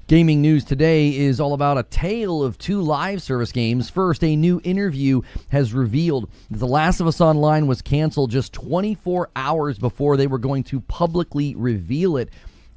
Gaming news today is all about a tale of two live service games. First, a new interview has revealed that The Last of Us Online was canceled just 24 hours before they were going to publicly reveal it.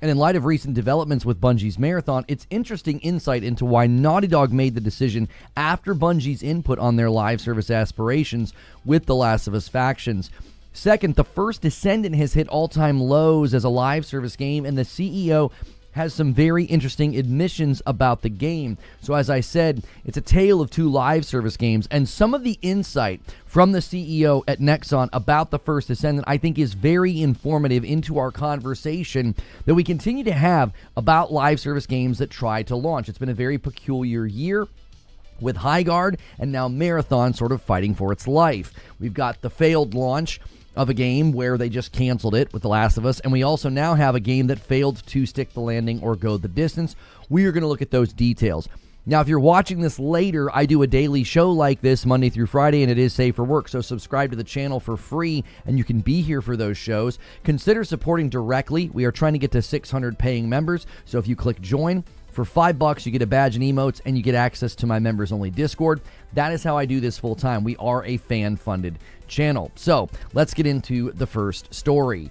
And in light of recent developments with Bungie's Marathon, it's interesting insight into why Naughty Dog made the decision after Bungie's input on their live service aspirations with The Last of Us factions. Second, the First Descendant has hit all-time lows as a live service game, and the CEO has some very interesting admissions about the game. So as I said, it's a tale of two live service games, and some of the insight from the CEO at Nexon about the First Descendant I think is very informative into our conversation that we continue to have about live service games that try to launch. It's been a very peculiar year with Highguard and now Marathon sort of fighting for its life. We've got the failed launch of a game where they just canceled it with The Last of Us, and we also now have a game that failed to stick the landing or go the distance. We are going to look at those details. Now, if you're watching this later, I do a daily show like this Monday through Friday, and it is safe for work, so subscribe to the channel for free, and you can be here for those shows. Consider supporting directly. We are trying to get to 600 paying members, so if you click join, for $5, you get a badge and emotes, and you get access to my members-only Discord. That is how I do this full-time. We are a fan-funded channel. So, let's get into the first story.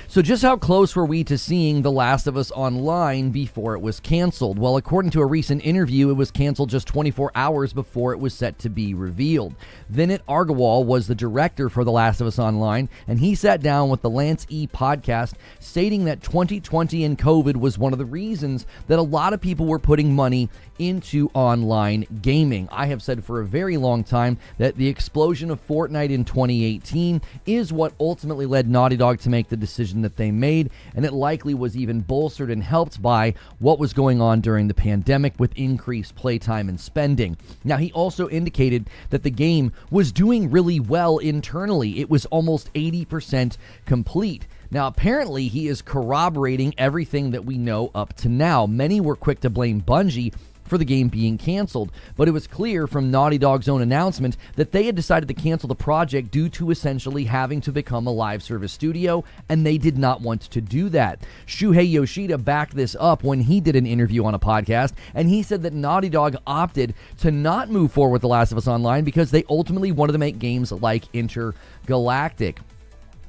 So just how close were we to seeing The Last of Us Online before it was canceled? Well, according to a recent interview, it was canceled just 24 hours before it was set to be revealed. Vinit Agarwal was the director for The Last of Us Online, and he sat down with the Lance E podcast, stating that 2020 and COVID was one of the reasons that a lot of people were putting money into online gaming. I have said for a very long time that the explosion of Fortnite in 2018 is what ultimately led Naughty Dog to make the decision that they made, and it likely was even bolstered and helped by what was going on during the pandemic with increased playtime and spending. Now, he also indicated that the game was doing really well internally. It was almost 80% complete. Now, apparently, he is corroborating everything that we know up to now. Many were quick to blame Bungie for the game being canceled, but it was clear from Naughty Dog's own announcement that they had decided to cancel the project due to essentially having to become a live service studio, and they did not want to do that. Shuhei Yoshida backed this up when he did an interview on a podcast, and he said that Naughty Dog opted to not move forward with The Last of Us Online because they ultimately wanted to make games like Intergalactic.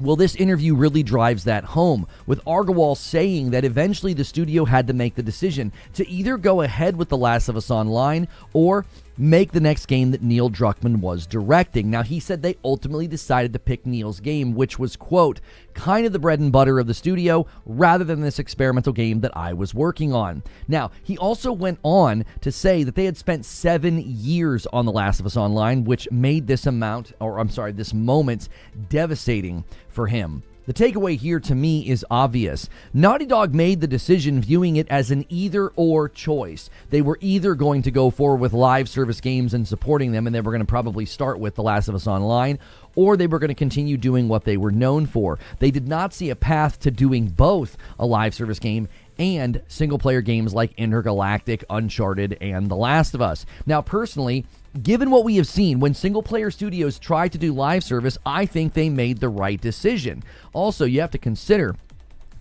Well, this interview really drives that home, with Agarwal saying that eventually the studio had to make the decision to either go ahead with The Last of Us Online or make the next game that Neil Druckmann was directing. Now, he said they ultimately decided to pick Neil's game, which was, quote, kind of the bread and butter of the studio rather than this experimental game that I was working on. Now, he also went on to say that they had spent 7 years on The Last of Us Online, which made this moment devastating for him. The takeaway here to me is obvious. Naughty Dog made the decision viewing it as an either-or choice. They were either going to go forward with live service games and supporting them, and they were going to probably start with The Last of Us Online, or they were going to continue doing what they were known for. They did not see a path to doing both a live service game and single-player games like Intergalactic, Uncharted, and The Last of Us. Now, personally, given what we have seen, when single-player studios try to do live service, I think they made the right decision. Also, you have to consider,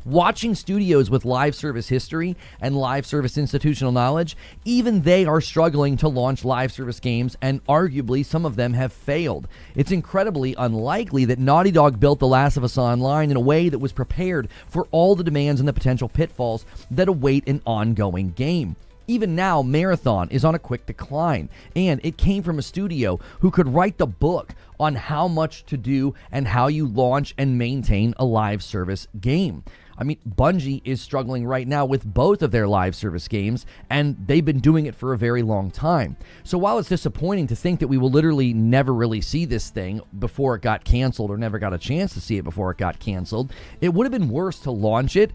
watching studios with live service history and live service institutional knowledge, even they are struggling to launch live service games, and arguably some of them have failed. It's incredibly unlikely that Naughty Dog built The Last of Us Online in a way that was prepared for all the demands and the potential pitfalls that await an ongoing game. Even now, Marathon is on a quick decline, and it came from a studio who could write the book on how much to do and how you launch and maintain a live service game. I mean, Bungie is struggling right now with both of their live service games, and they've been doing it for a very long time. So while it's disappointing to think that we will literally never really see this thing before it got canceled, or never got a chance to see it before it got canceled, it would have been worse to launch it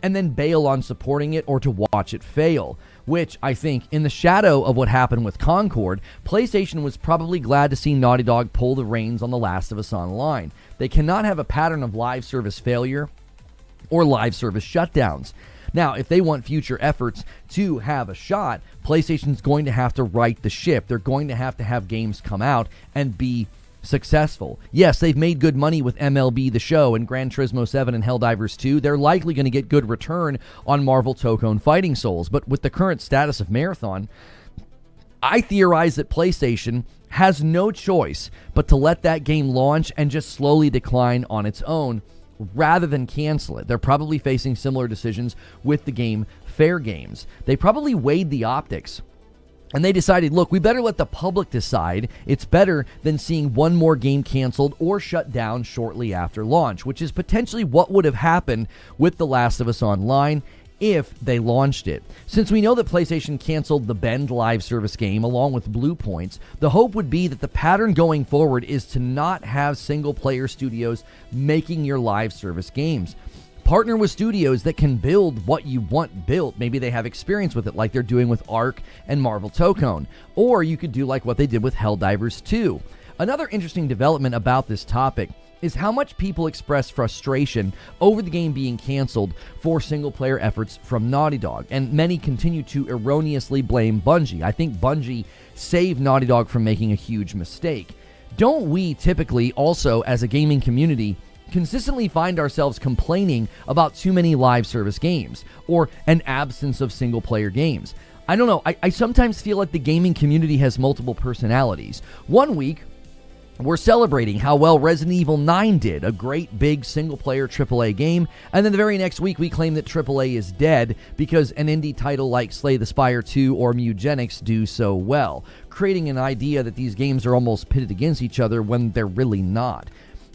and then bail on supporting it, or to watch it fail, which I think, in the shadow of what happened with Concord, PlayStation was probably glad to see Naughty Dog pull the reins on The Last of Us Online. They cannot have a pattern of live service failure or live service shutdowns. Now, if they want future efforts to have a shot, PlayStation's going to have to right the ship. They're going to have games come out and be successful. Yes, they've made good money with MLB The Show and Gran Turismo 7 and Helldivers 2. They're likely going to get good return on Marvel Tokone Fighting Souls. But with the current status of Marathon, I theorize that PlayStation has no choice but to let that game launch and just slowly decline on its own rather than cancel it. They're probably facing similar decisions with the game Fair Games. They probably weighed the optics and they decided, look, we better let the public decide. It's better than seeing one more game canceled or shut down shortly after launch, which is potentially what would have happened with The Last of Us Online if they launched it. Since we know that PlayStation canceled the Bend live service game along with Blue Points, the hope would be that the pattern going forward is to not have single-player studios making your live service games. Partner with studios that can build what you want built. Maybe they have experience with it like they're doing with Ark and Marvel Tokone. Or you could do like what they did with Helldivers 2. Another interesting development about this topic is how much people express frustration over the game being canceled for single-player efforts from Naughty Dog, and many continue to erroneously blame Bungie. I think Bungie saved Naughty Dog from making a huge mistake. Don't we typically also, as a gaming community, consistently find ourselves complaining about too many live service games or an absence of single-player games? I don't know. I sometimes feel like the gaming community has multiple personalities. One week, we're celebrating how well Resident Evil 9 did, a great big single-player AAA game, and then the very next week we claim that AAA is dead because an indie title like Slay the Spire 2 or Mugenics do so well, creating an idea that these games are almost pitted against each other when they're really not.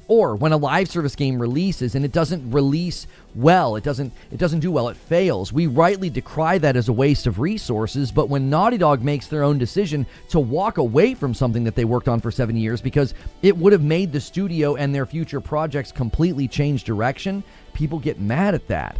Or when a live service game releases and it doesn't release well, it doesn't do well, it fails. We rightly decry that as a waste of resources, but when Naughty Dog makes their own decision to walk away from something that they worked on for 7 years because it would have made the studio and their future projects completely change direction, people get mad at that.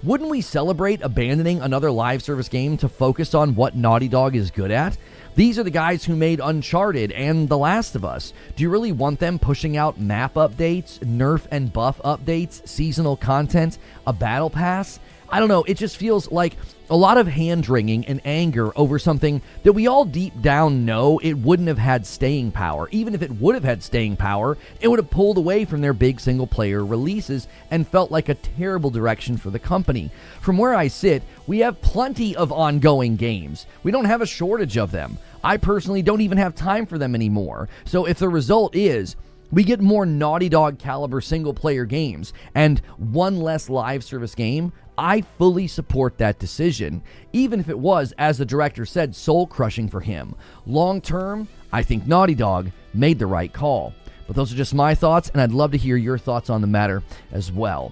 Wouldn't we celebrate abandoning another live service game to focus on what Naughty Dog is good at? These are the guys who made Uncharted and The Last of Us. Do you really want them pushing out map updates, nerf and buff updates, seasonal content, a battle pass? I don't know, it just feels like a lot of hand-wringing and anger over something that we all deep down know it wouldn't have had staying power. Even if it would have had staying power, it would have pulled away from their big single-player releases and felt like a terrible direction for the company. From where I sit, we have plenty of ongoing games. We don't have a shortage of them. I personally don't even have time for them anymore. So if the result is we get more Naughty Dog caliber single-player games and one less live service game, I fully support that decision, even if it was, as the director said, soul-crushing for him. Long term, I think Naughty Dog made the right call. But those are just my thoughts, and I'd love to hear your thoughts on the matter as well.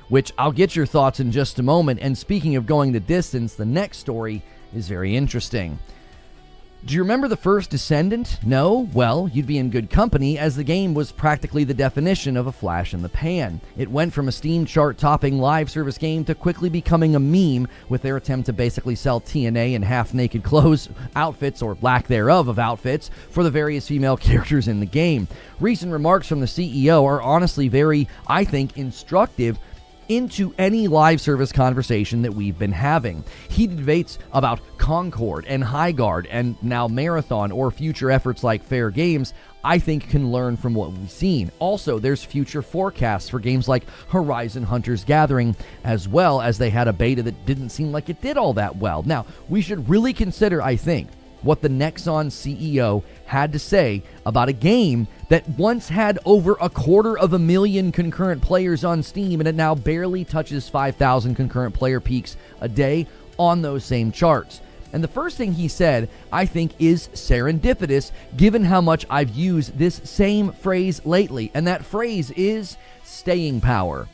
Which I'll get your thoughts in just a moment, and speaking of going the distance, the next story is very interesting. Do you remember the First Descendant? No? Well, you'd be in good company, as the game was practically the definition of a flash in the pan. It went from a Steam chart-topping live service game to quickly becoming a meme with their attempt to basically sell TNA and half-naked clothes, outfits, or lack thereof of outfits, for the various female characters in the game. Recent remarks from the CEO are honestly very, I think, instructive into any live service conversation that we've been having. Heated debates about Concord and Highguard and now Marathon or future efforts like Fair Games, I think, can learn from what we've seen. Also, there's future forecasts for games like Horizon Hunter's Gathering, as well as they had a beta that didn't seem like it did all that well. Now, we should really consider, I think, what the Nexon CEO had to say about a game that once had over 250,000 concurrent players on Steam, and it now barely touches 5,000 concurrent player peaks a day on those same charts. And the first thing he said, I think, is serendipitous, given how much I've used this same phrase lately, and that phrase is staying power.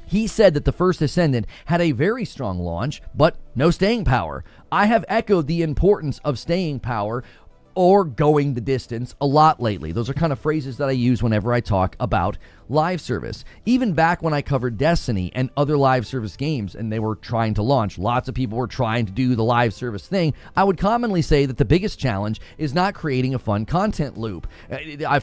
He said that the First Descendant had a very strong launch, but no staying power. I have echoed the importance of staying power or going the distance a lot lately. Those are kind of phrases that I use whenever I talk about live service. Even back when I covered Destiny and other live service games and they were trying to launch, lots of people were trying to do the live service thing, I would commonly say that the biggest challenge is not creating a fun content loop.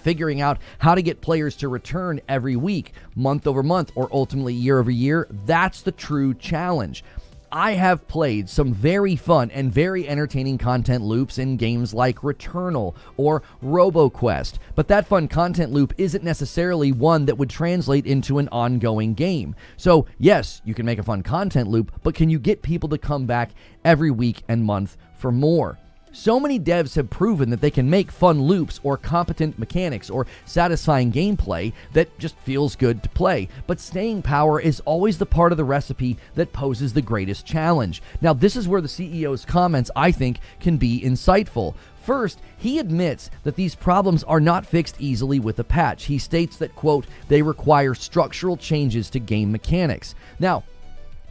Figuring out how to get players to return every week, month over month, or ultimately year over year, that's the true challenge. I have played some very fun and very entertaining content loops in games like Returnal or RoboQuest, but that fun content loop isn't necessarily one that would translate into an ongoing game. So yes, you can make a fun content loop, but can you get people to come back every week and month for more? So many devs have proven that they can make fun loops or competent mechanics or satisfying gameplay that just feels good to play, but staying power is always the part of the recipe that poses the greatest challenge. Now, this is where the CEO's comments, I think, can be insightful. First, he admits that these problems are not fixed easily with a patch. He states that, quote, they require structural changes to game mechanics. Now,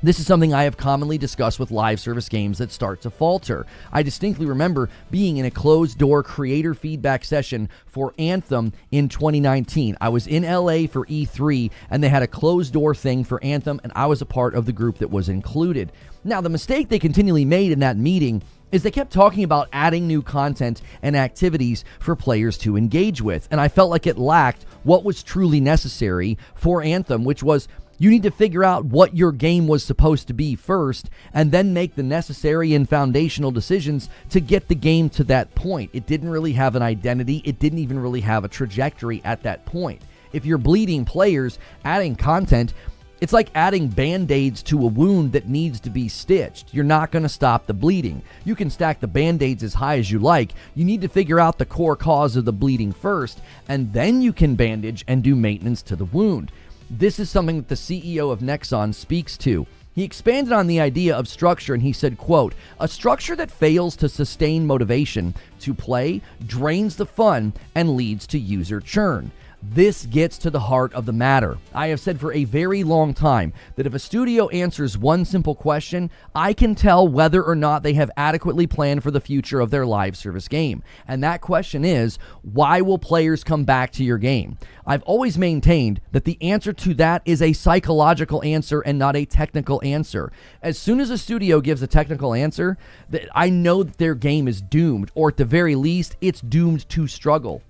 this is something I have commonly discussed with live service games that start to falter. I distinctly remember being in a closed-door creator feedback session for Anthem in 2019. I was in LA for E3, and they had a closed-door thing for Anthem, and I was a part of the group that was included. Now, the mistake they continually made in that meeting is they kept talking about adding new content and activities for players to engage with, and I felt like it lacked what was truly necessary for Anthem, which was you need to figure out what your game was supposed to be first, and then make the necessary and foundational decisions to get the game to that point. It didn't really have an identity. It didn't even really have a trajectory at that point. If you're bleeding players, adding content, it's like adding band-aids to a wound that needs to be stitched. You're not going to stop the bleeding. You can stack the band-aids as high as you like. You need to figure out the core cause of the bleeding first, and then you can bandage and do maintenance to the wound. This is something that the CEO of Nexon speaks to. He expanded on the idea of structure, and he said, quote, a structure that fails to sustain motivation to play drains the fun and leads to user churn. This gets to the heart of the matter. I have said for a very long time that if a studio answers one simple question, I can tell whether or not they have adequately planned for the future of their live service game. And that question is, why will players come back to your game? I've always maintained that the answer to that is a psychological answer and not a technical answer. As soon as a studio gives a technical answer, I know that their game is doomed, or at the very least, it's doomed to struggle.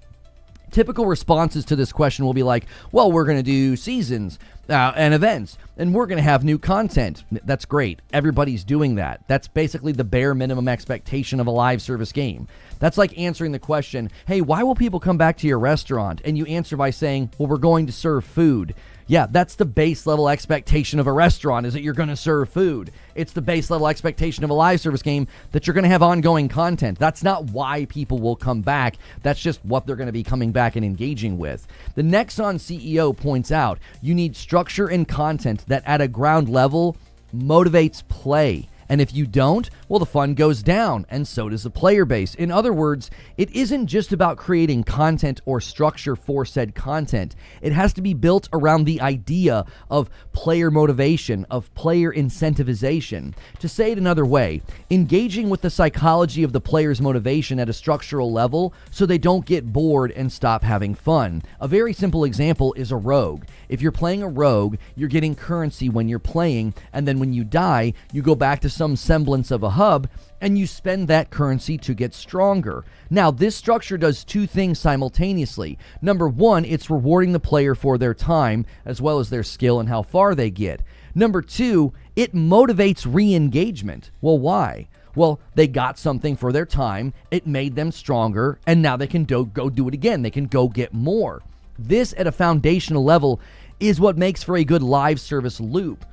Typical responses to this question will be like, well, we're going to do seasons and events, and we're going to have new content. That's great. Everybody's doing that. That's basically the bare minimum expectation of a live service game. That's like answering the question, hey, why will people come back to your restaurant? And you answer by saying, well, we're going to serve food. Yeah, that's the base level expectation of a restaurant, is that you're going to serve food. It's the base level expectation of a live service game that you're going to have ongoing content. That's not why people will come back. That's just what they're going to be coming back and engaging with. The Nexon CEO points out you need structure and content that at a ground level motivates play. And if you don't, well, the fun goes down, and so does the player base. In other words, it isn't just about creating content or structure for said content. It has to be built around the idea of player motivation, of player incentivization. To say it another way, engaging with the psychology of the player's motivation at a structural level so they don't get bored and stop having fun. A very simple example is a rogue. If you're playing a rogue, you're getting currency when you're playing, and then when you die, you go back to some semblance of a hub, and you spend that currency to get stronger. Now, this structure does two things simultaneously. Number one, it's rewarding the player for their time, as well as their skill and how far they get. Number two, it motivates re-engagement. Well, why? Well, they got something for their time, it made them stronger, and now they can go do it again. They can go get more. This, at a foundational level, is what makes for a good live service loop.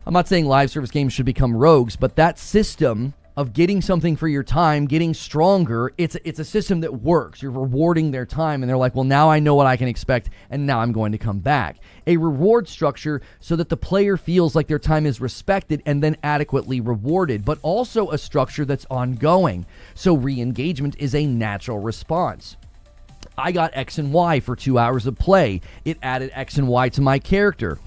I'm not saying live service games should become rogues, but that system of getting something for your time, getting stronger, it's a system that works. You're rewarding their time, and they're like, well, now I know what I can expect, and now I'm going to come back. A reward structure so that the player feels like their time is respected and then adequately rewarded, but also a structure that's ongoing, so re-engagement is a natural response. I got X and Y for 2 hours of play. It added X and Y to my character.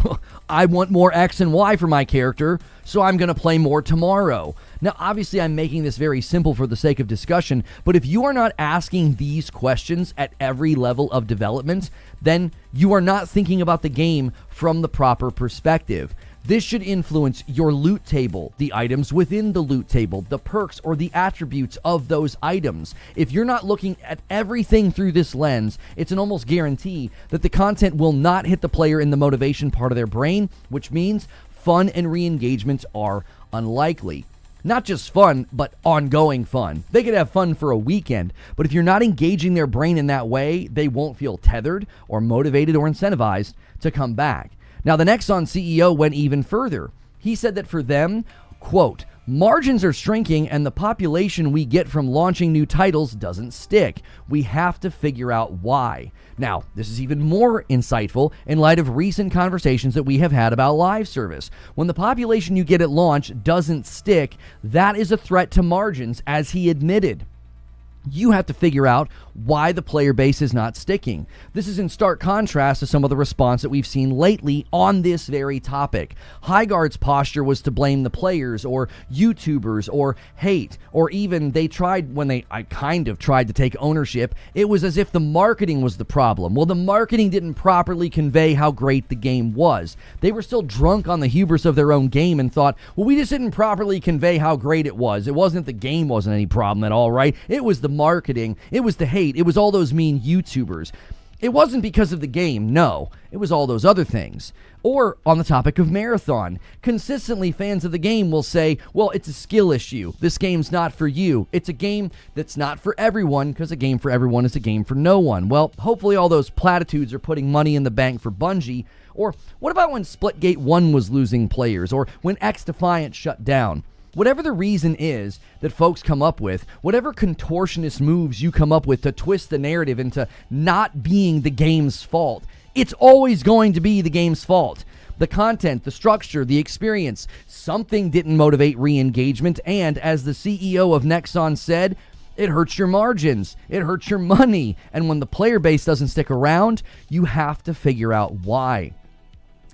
I want more X and Y for my character, so I'm going to play more tomorrow. Now, obviously, I'm making this very simple for the sake of discussion, but if you are not asking these questions at every level of development, then you are not thinking about the game from the proper perspective. This should influence your loot table, the items within the loot table, the perks or the attributes of those items. If you're not looking at everything through this lens, it's an almost guarantee that the content will not hit the player in the motivation part of their brain, which means fun and re-engagement are unlikely. Not just fun, but ongoing fun. They could have fun for a weekend, but if you're not engaging their brain in that way, they won't feel tethered or motivated or incentivized to come back. Now, the Nexon CEO went even further. He said that for them, quote, margins are shrinking and the population we get from launching new titles doesn't stick. We have to figure out why. Now, this is even more insightful in light of recent conversations that we have had about live service. When the population you get at launch doesn't stick, that is a threat to margins, as he admitted. You have to figure out why the player base is not sticking. This is in stark contrast to some of the response that we've seen lately on this very topic. Highguard's posture was to blame the players or YouTubers or hate, or even they tried, when I kind of tried to take ownership, it was as if the marketing was the problem. Well, the marketing didn't properly convey how great the game was. They were still drunk on the hubris of their own game and thought, well, we just didn't properly convey how great it was. It wasn't the game wasn't any problem at all, right? It was the marketing, it was the hate, it was all those mean YouTubers. It wasn't because of the game, no. It was all those other things. Or on the topic of Marathon, consistently fans of the game will say, well, it's a skill issue. This game's not for you. It's a game that's not for everyone, because a game for everyone is a game for no one. Well, hopefully all those platitudes are putting money in the bank for Bungie. Or what about when Splitgate 1 was losing players, or when X-Defiant shut down? Whatever the reason is that folks come up with, whatever contortionist moves you come up with to twist the narrative into not being the game's fault, it's always going to be the game's fault. The content, the structure, the experience, something didn't motivate re-engagement, and as the CEO of Nexon said, it hurts your margins, it hurts your money, and when the player base doesn't stick around, you have to figure out why.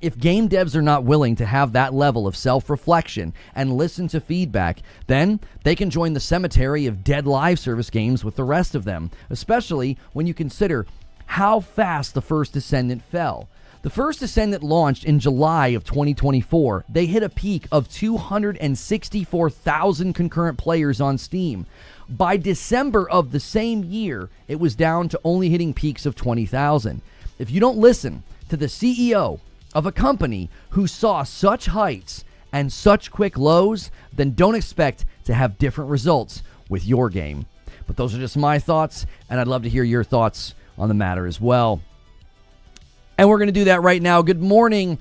If game devs are not willing to have that level of self-reflection and listen to feedback, then they can join the cemetery of dead live service games with the rest of them, especially when you consider how fast the First Descendant fell. The First Descendant launched in July of 2024. They hit a peak of 264,000 concurrent players on Steam. By December of the same year, it was down to only hitting peaks of 20,000. If you don't listen to the CEO of a company who saw such heights and such quick lows, then don't expect to have different results with your game. But those are just my thoughts, and I'd love to hear your thoughts on the matter as well. And we're going to do that right now. Good morning,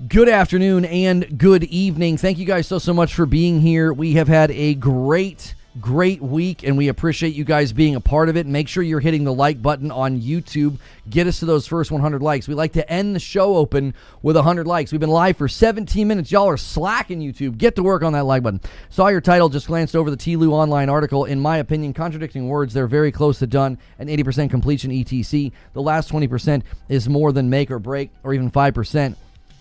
good afternoon, and good evening. Thank you guys so much for being here. We have had a great week, and we appreciate you guys being a part of it. Make sure you're hitting the like button on YouTube. Get us to those first 100 likes. We like to end the show open with 100 likes. We've been live for 17 minutes. Y'all are slacking, YouTube. Get to work on that like button. Saw your title, just glanced over the TLOU online article. In my opinion, contradicting words, they're very close to done, and 80% completion ETC. The last 20% is more than make or break, or even 5%.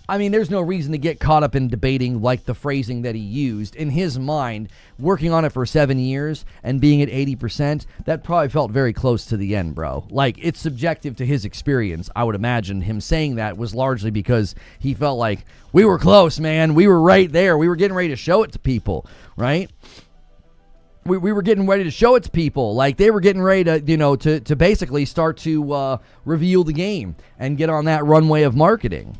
I mean, there's no reason to get caught up in debating like the phrasing that he used. In his mind, working on it for 7 years and being at 80%, that probably felt very close to the end, bro. Like, it's subjective to his experience. I would imagine him saying that was largely because he felt like, we were close, man. We were right there. We were getting ready to show it to people, right? We were getting ready to show it to people. Like, they were getting ready to, to basically start to reveal the game and get on that runway of marketing.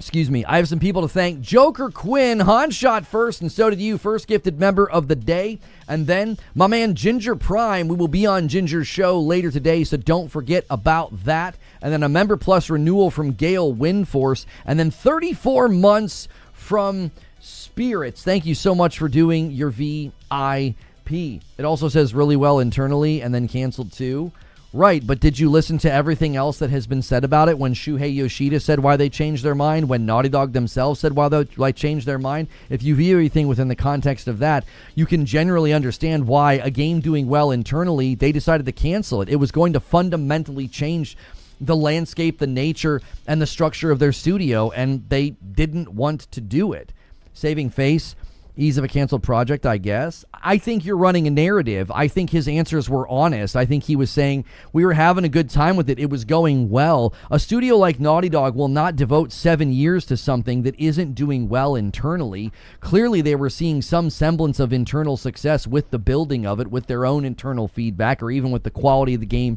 Excuse me. I have some people to thank. Joker Quinn, Han shot first, and so did you. First gifted member of the day. And then my man Ginger Prime. We will be on Ginger's show later today, so don't forget about that. And then a Member Plus renewal from Gale Windforce. And then 34 months from Spirits. Thank you so much for doing your VIP. It also says really well internally and then canceled too. Right, but did you listen to everything else that has been said about it when Shuhei Yoshida said why they changed their mind, when Naughty Dog themselves said why they changed their mind? If you view everything within the context of that, you can generally understand why a game doing well internally, they decided to cancel it. It was going to fundamentally change the landscape, the nature, and the structure of their studio, and they didn't want to do it. Saving face, ease of a canceled project, I guess. I think you're running a narrative. I think his answers were honest. I think he was saying, we were having a good time with it. It was going well. A studio like Naughty Dog will not devote 7 years to something that isn't doing well internally. Clearly, they were seeing some semblance of internal success with the building of it, with their own internal feedback, or even with the quality of the game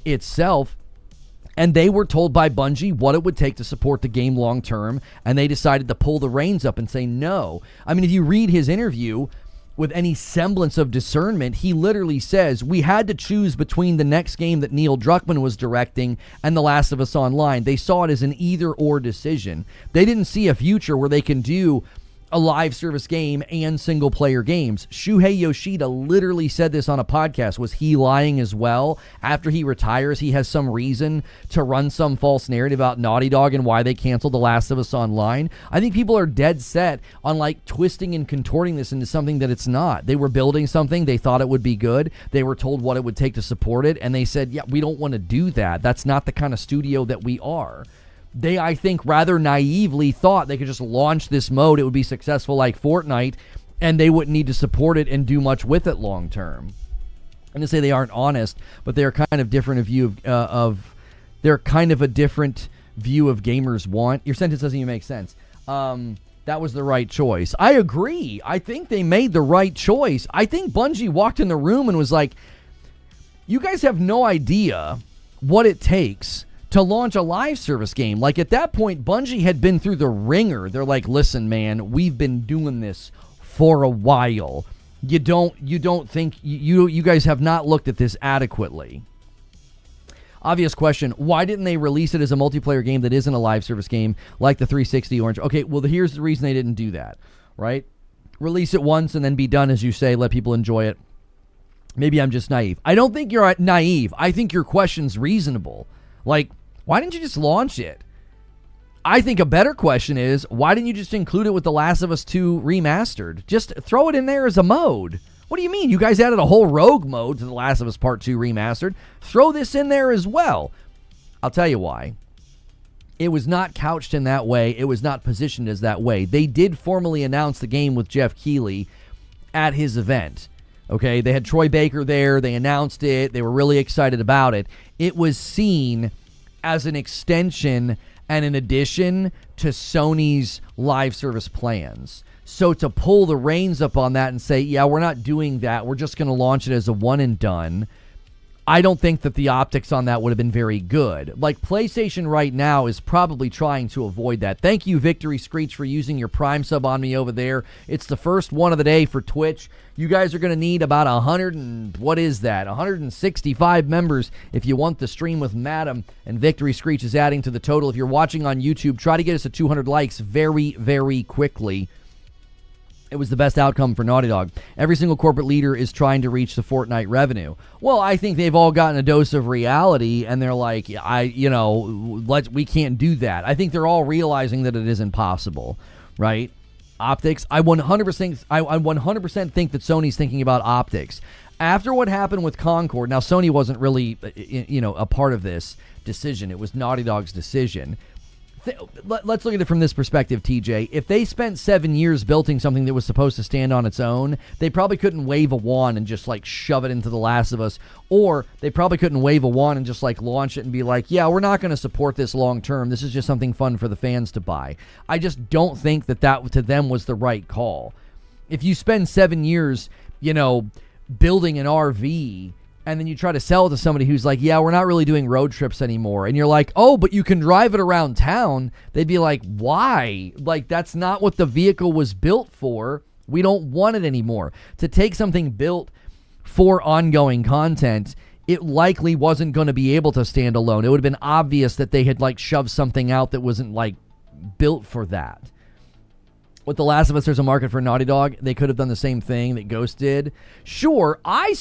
itself. And they were told by Bungie what it would take to support the game long term, and they decided to pull the reins up and say no. I mean, if you read his interview with any semblance of discernment, he literally says, we had to choose between the next game that Neil Druckmann was directing and The Last of Us Online. They saw it as an either-or decision. They didn't see a future where they can do a live service game and single player games. Shuhei Yoshida literally said this on a podcast. Was he lying as well? After he retires, he has some reason to run some false narrative about Naughty Dog and why they canceled The Last of Us Online. I think people are dead set on like twisting and contorting this into something that it's not. They were building something. They thought it would be good. They were told what it would take to support it. And they said, yeah, we don't want to do that. That's not the kind of studio that we are. They, I think, rather naively thought they could just launch this mode. It would be successful like Fortnite, and they wouldn't need to support it and do much with it long term. I'm gonna say they aren't honest, but they're kind of different they're kind of a different view of gamers want. Your sentence doesn't even make sense. That was the right choice. I agree. I think they made the right choice. I think Bungie walked in the room and was like, "You guys have no idea what it takes to launch a live service game." Like at that point, Bungie had been through the ringer. They're like, listen, man, we've been doing this for a while. You don't think you guys have not looked at this adequately. Obvious question. Why didn't they release it as a multiplayer game that isn't a live service game like the 360 Orange? Okay, well, here's the reason they didn't do that, right? Release it once and then be done, as you say, let people enjoy it. Maybe I'm just naive. I don't think you're naive. I think your question's reasonable. Like, why didn't you just launch it? I think a better question is, why didn't you just include it with The Last of Us 2 Remastered? Just throw it in there as a mode. What do you mean? You guys added a whole rogue mode to The Last of Us Part 2 Remastered. Throw this in there as well. I'll tell you why. It was not couched in that way. It was not positioned as that way. They did formally announce the game with Jeff Keighley at his event. Okay, they had Troy Baker there. They announced it. They were really excited about it. It was seen as an extension and an addition to Sony's live service plans. So to pull the reins up on that and say, yeah, we're not doing that, we're just going to launch it as a one and done, I don't think that the optics on that would have been very good. Like, PlayStation right now is probably trying to avoid that. Thank you, Victory Screech, for using your Prime sub on me over there. It's the first one of the day for Twitch. You guys are going to need about 165 members if you want the stream with Madam, and Victory Screech is adding to the total. If you're watching on YouTube, try to get us to 200 likes very, very quickly. It was the best outcome for Naughty Dog. Every single corporate leader is trying to reach the Fortnite revenue. Well, I think they've all gotten a dose of reality, and they're like, we can't do that. I think they're all realizing that it isn't possible, right? Optics. I 100% think that Sony's thinking about optics. After what happened with Concord, now Sony wasn't really, a part of this decision. It was Naughty Dog's decision. Let's look at it from this perspective, TJ. If they spent 7 years building something that was supposed to stand on its own, they probably couldn't wave a wand and just like shove it into The Last of Us, or they probably couldn't wave a wand and just like launch it and be like, yeah, we're not going to support this long term. This is just something fun for the fans to buy. I just don't think that to them was the right call. If you spend 7 years, building an RV, and then you try to sell it to somebody who's like, yeah, we're not really doing road trips anymore. And you're like, oh, but you can drive it around town. They'd be like, why? Like, that's not what the vehicle was built for. We don't want it anymore. To take something built for ongoing content, it likely wasn't going to be able to stand alone. It would have been obvious that they had like shoved something out that wasn't like built for that. With The Last of Us, there's a market for Naughty Dog. They could have done the same thing that Ghost did. Sure, I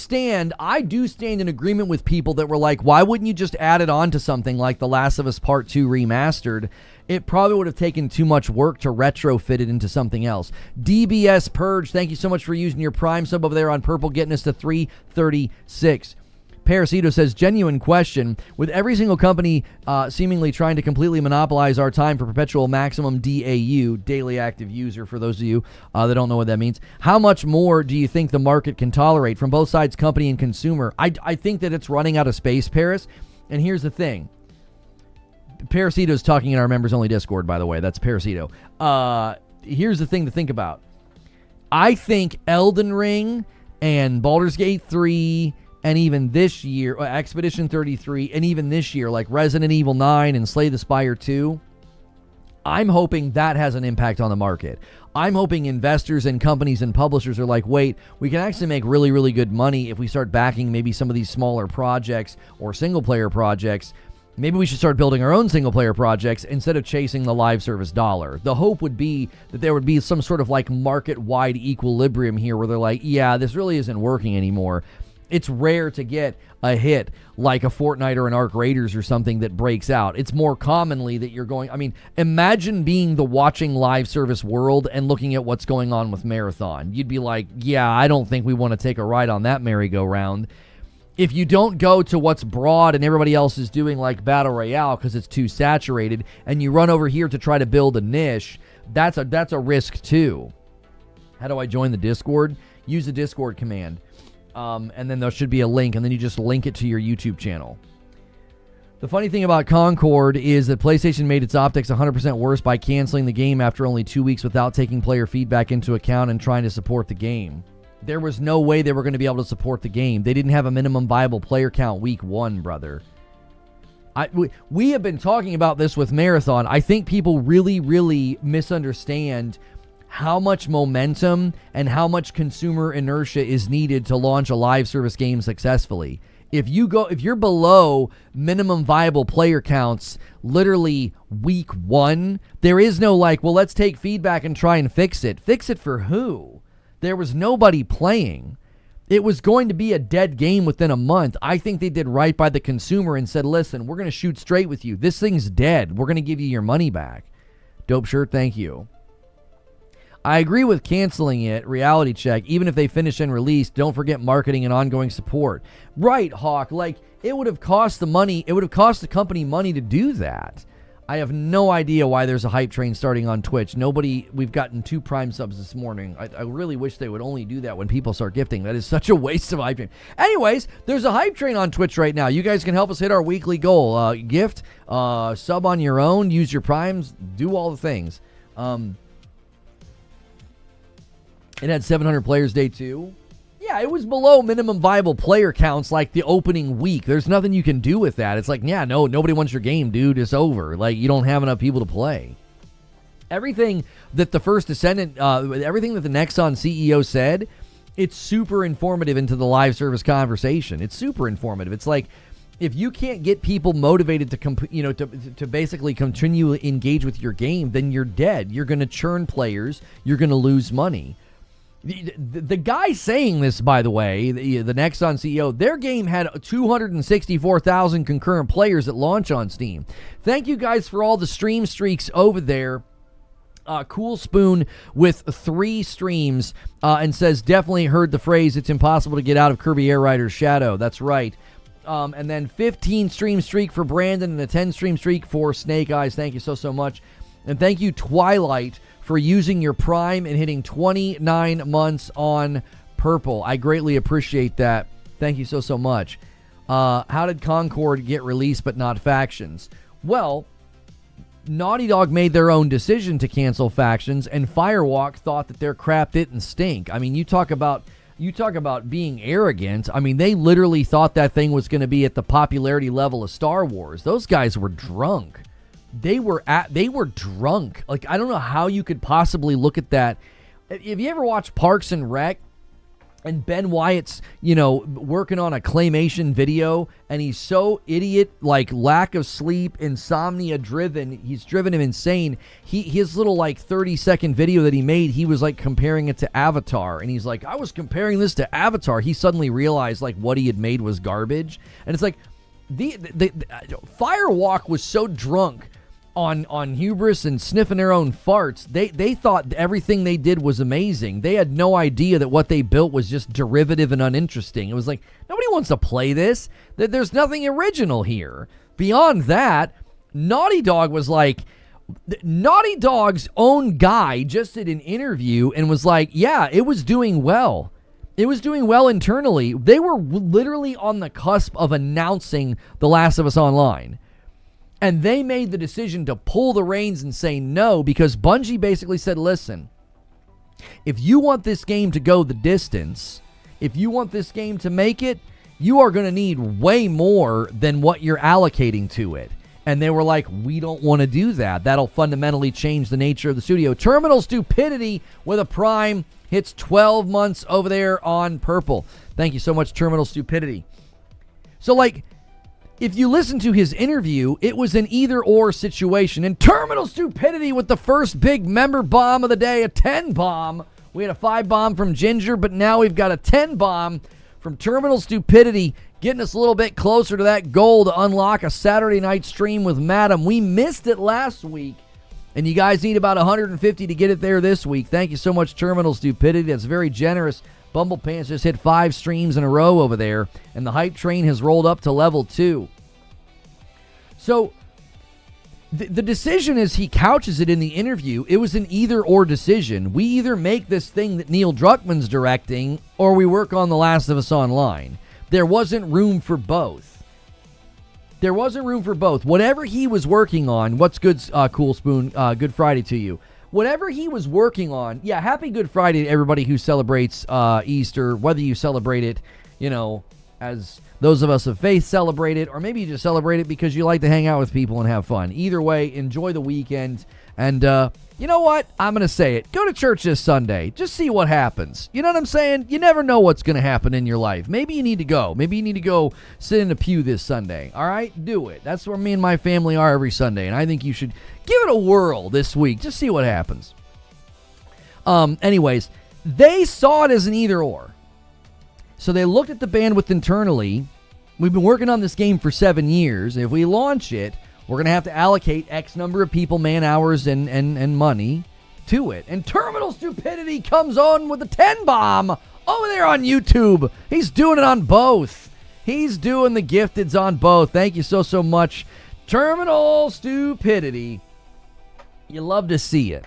do stand in agreement with people that were like, why wouldn't you just add it on to something like The Last of Us Part 2 Remastered? It probably would have taken too much work to retrofit it into something else. DBS Purge, thank you so much for using your Prime sub over there on Purple, getting us to 336. Parasito says, genuine question. With every single company seemingly trying to completely monopolize our time for perpetual maximum DAU, daily active user, for those of you that don't know what that means, how much more do you think the market can tolerate from both sides, company and consumer? I think that it's running out of space, Paris. And here's the thing. Parasito's talking in our members-only Discord, by the way. That's Parasito. Here's the thing to think about. I think Elden Ring and Baldur's Gate 3 and even this year, Expedition 33, and even this year, like Resident Evil 9 and Slay the Spire 2, I'm hoping that has an impact on the market. I'm hoping investors and companies and publishers are like, wait, we can actually make really, really good money if we start backing maybe some of these smaller projects or single-player projects. Maybe we should start building our own single-player projects instead of chasing the live service dollar. The hope would be that there would be some sort of like market-wide equilibrium here where they're like, yeah, this really isn't working anymore. It's rare to get a hit like a Fortnite or an Arc Raiders or something that breaks out. It's more commonly that you're going, I mean, imagine being the watching live service world and looking at what's going on with Marathon. You'd be like, yeah, I don't think we want to take a ride on that merry-go-round. If you don't go to what's broad and everybody else is doing like Battle Royale because it's too saturated, and you run over here to try to build a niche, that's a risk too. How do I join the Discord? Use the Discord command. And then there should be a link, and then you just link it to your YouTube channel. The funny thing about Concord is that PlayStation made its optics 100% worse by canceling the game after only 2 weeks without taking player feedback into account and trying to support the game. There was no way they were going to be able to support the game. They didn't have a minimum viable player count week 1, brother. We have been talking about this with Marathon. I think people really, really misunderstand how much momentum and how much consumer inertia is needed to launch a live service game successfully. If you're below minimum viable player counts literally week 1, there is no like, well, let's take feedback and try and fix it. Fix it for who? There was nobody playing. It was going to be a dead game within a month. I think they did right by the consumer and said, listen, we're going to shoot straight with you. This thing's dead. We're going to give you your money back. Dope shirt, thank you. I agree with canceling it, reality check. Even if they finish and release, don't forget marketing and ongoing support. Right, Hawk. Like, it would have cost the money. It would have cost the company money to do that. I have no idea why there's a hype train starting on Twitch. We've gotten 2 Prime subs this morning. I really wish they would only do that when people start gifting. That is such a waste of hype train. Anyways, there's a hype train on Twitch right now. You guys can help us hit our weekly goal. Gift, sub on your own, use your Primes, do all the things. It had 700 players day 2. Yeah, it was below minimum viable player counts like the opening week. There's nothing you can do with that. It's like, yeah, no, nobody wants your game, dude. It's over. Like, you don't have enough people to play. Everything that the First Descendant, everything that the Nexon CEO said, it's super informative into the live service conversation. It's super informative. It's like, if you can't get people motivated to basically continue to engage with your game, then you're dead. You're going to churn players. You're going to lose money. The guy saying this, by the way, the Nexon CEO, their game had 264,000 concurrent players at launch on Steam. Thank you guys for all the stream streaks over there. Cool Spoon with 3 streams and says, definitely heard the phrase, it's impossible to get out of Kirby Air Rider's shadow. That's right. And then 15 stream streak for Brandon and a 10 stream streak for Snake Eyes. Thank you so much. And thank you, Twilight, for using your Prime and hitting 29 months on Purple. I greatly appreciate that. Thank you so much. How did Concord get released but not Factions? Well, Naughty Dog made their own decision to cancel Factions, and Firewalk thought that their crap didn't stink. I mean, you talk about being arrogant. I mean, they literally thought that thing was going to be at the popularity level of Star Wars. Those guys were drunk. They were drunk. Like, I don't know how you could possibly look at that. If you ever watch Parks and Rec, and Ben Wyatt's, working on a claymation video, and he's so idiot, like lack of sleep, insomnia driven, he's driven him insane. His little like 30-second video that he made, he was like comparing it to Avatar, and he's like, I was comparing this to Avatar. He suddenly realized like what he had made was garbage, and it's like the Firewalk was so drunk on hubris and sniffing their own farts, they thought everything they did was amazing. They had no idea that what they built was just derivative and uninteresting. It was like, nobody wants to play this. There's nothing original here. Beyond that, Naughty Dog was like, Naughty Dog's own guy just did an interview and was like, yeah, it was doing well. It was doing well internally. They were literally on the cusp of announcing The Last of Us Online. And they made the decision to pull the reins and say no, because Bungie basically said, listen, if you want this game to go the distance, if you want this game to make it, you are going to need way more than what you're allocating to it. And they were like, we don't want to do that. That'll fundamentally change the nature of the studio. Terminal Stupidity with a Prime hits 12 months over there on Purple. Thank you so much, Terminal Stupidity. So, like, if you listen to his interview, it was an either-or situation. And Terminal Stupidity with the first big member bomb of the day, a 10 bomb. We had a 5 bomb from Ginger, but now we've got a 10 bomb from Terminal Stupidity, getting us a little bit closer to that goal to unlock a Saturday night stream with Madam. We missed it last week, and you guys need about 150 to get it there this week. Thank you so much, Terminal Stupidity. That's very generous. Bumble Pants just hit 5 streams in a row over there, and the hype train has rolled up to level 2. So the decision, as he couches it in the interview, it was an either-or decision. We either make this thing that Neil Druckmann's directing, or we work on The Last of Us Online. There wasn't room for both. There wasn't room for both. Whatever he was working on, what's good, Cool Spoon, Good Friday to you. Whatever he was working on, yeah, happy Good Friday to everybody who celebrates Easter, whether you celebrate it, you know, as those of us of faith celebrate it, or maybe you just celebrate it because you like to hang out with people and have fun. Either way, enjoy the weekend. And you know what? I'm going to say it. Go to church this Sunday. Just see what happens. You know what I'm saying? You never know what's going to happen in your life. Maybe you need to go. Maybe you need to go sit in a pew this Sunday. All right? Do it. That's where me and my family are every Sunday. And I think you should give it a whirl this week. Just see what happens. Anyways, they saw it as an either or. So they looked at the bandwidth internally. We've been working on this game for 7 years. If we launch it, we're going to have to allocate X number of people, man hours, and money to it. And Terminal Stupidity comes on with a 10 bomb over there on YouTube. He's doing it on both. He's doing the gifteds on both. Thank you so much, Terminal Stupidity. You love to see it.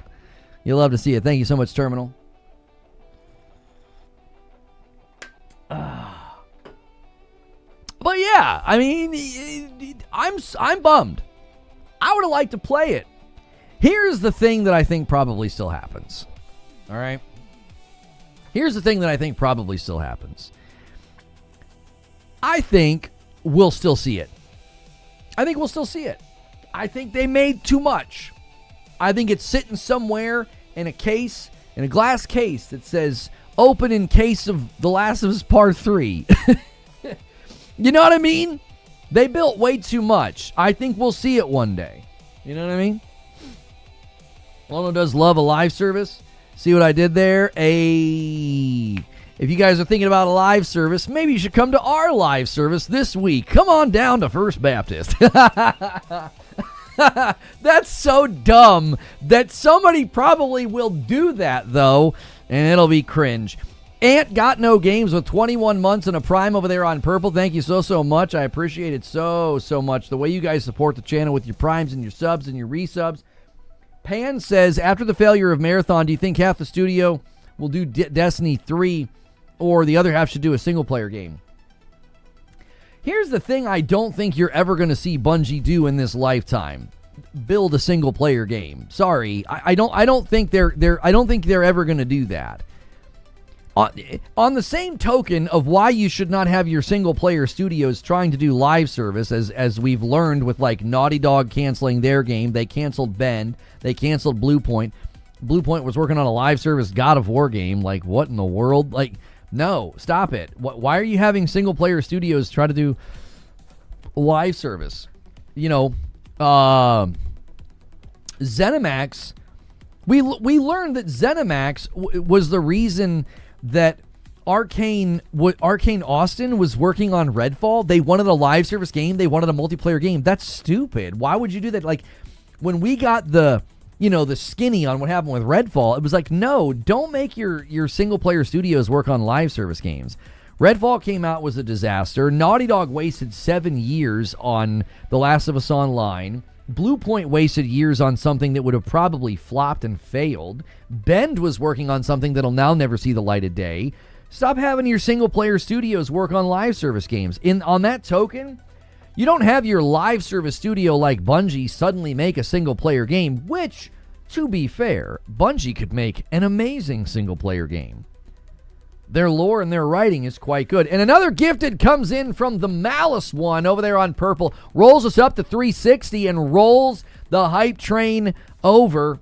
You love to see it. Thank you so much, Terminal. But yeah, I mean, I'm bummed. I would have liked to play it. Here's the thing that I think probably still happens. All right? Here's the thing that I think probably still happens. I think we'll still see it. I think we'll still see it. I think they made too much. I think it's sitting somewhere in a case, in a glass case that says, open in case of The Last of Us Part 3. You know what I mean? They built way too much. I think we'll see it one day. You know what I mean? Lono does love a live service. See what I did there? If you guys are thinking about a live service, maybe you should come to our live service this week. Come on down to First Baptist. That's so dumb that somebody probably will do that, though, and it'll be cringe. Ant Got No Games with 21 months and a Prime over there on Purple. Thank you so much. I appreciate it so much. The way you guys support the channel with your Primes and your subs and your resubs. Pan says, after the failure of Marathon, do you think half the studio will do Destiny 3 or the other half should do a single-player game? Here's the thing I don't think you're ever going to see Bungie do in this lifetime. Build a single-player game. Sorry. I don't think they're ever going to do that. On the same token of why you should not have your single-player studios trying to do live service, as we've learned with, like, Naughty Dog canceling their game. They canceled Bend. They canceled Bluepoint. Bluepoint was working on a live service God of War game. Like, what in the world? Like, no, stop it. Why are you having single-player studios try to do live service? You know, ZeniMax, we learned that ZeniMax was the reason that Arcane Austin was working on Redfall. They wanted a live service game. They wanted a multiplayer game. That's stupid. Why would you do that? Like, when we got the skinny on what happened with Redfall, it was like, no, don't make your single-player studios work on live service games. Redfall came out, was a disaster. Naughty Dog wasted 7 years on The Last of Us Online. Bluepoint wasted years on something that would have probably flopped and failed. Bend was working on something that'll now never see the light of day. Stop having your single-player studios work on live service games. On that token, you don't have your live service studio like Bungie suddenly make a single-player game, which, to be fair, Bungie could make an amazing single-player game. Their lore and their writing is quite good. And another gifted comes in from the Malice one over there on purple. Rolls us up to 360 and rolls the hype train over.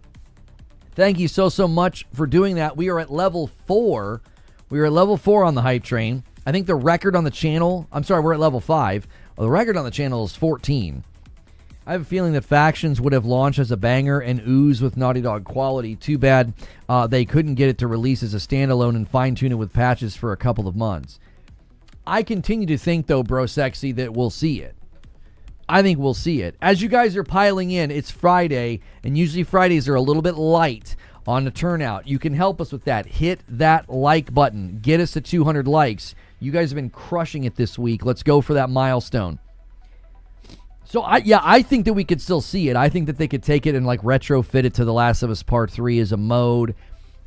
Thank you so much for doing that. We are at level 4. We are at level 4 on the hype train. I think the record on the channel, we're at level 5. Well, the record on the channel is 14. I have a feeling that Factions would have launched as a banger and ooze with Naughty Dog quality. Too bad they couldn't get it to release as a standalone and fine-tune it with patches for a couple of months. I continue to think, though, Bro Sexy, that we'll see it. I think we'll see it. As you guys are piling in, it's Friday, and usually Fridays are a little bit light on the turnout. You can help us with that. Hit that like button. Get us to 200 likes. You guys have been crushing it this week. Let's go for that milestone. So, I think that we could still see it. I think that they could take it and, like, retrofit it to The Last of Us Part 3 as a mode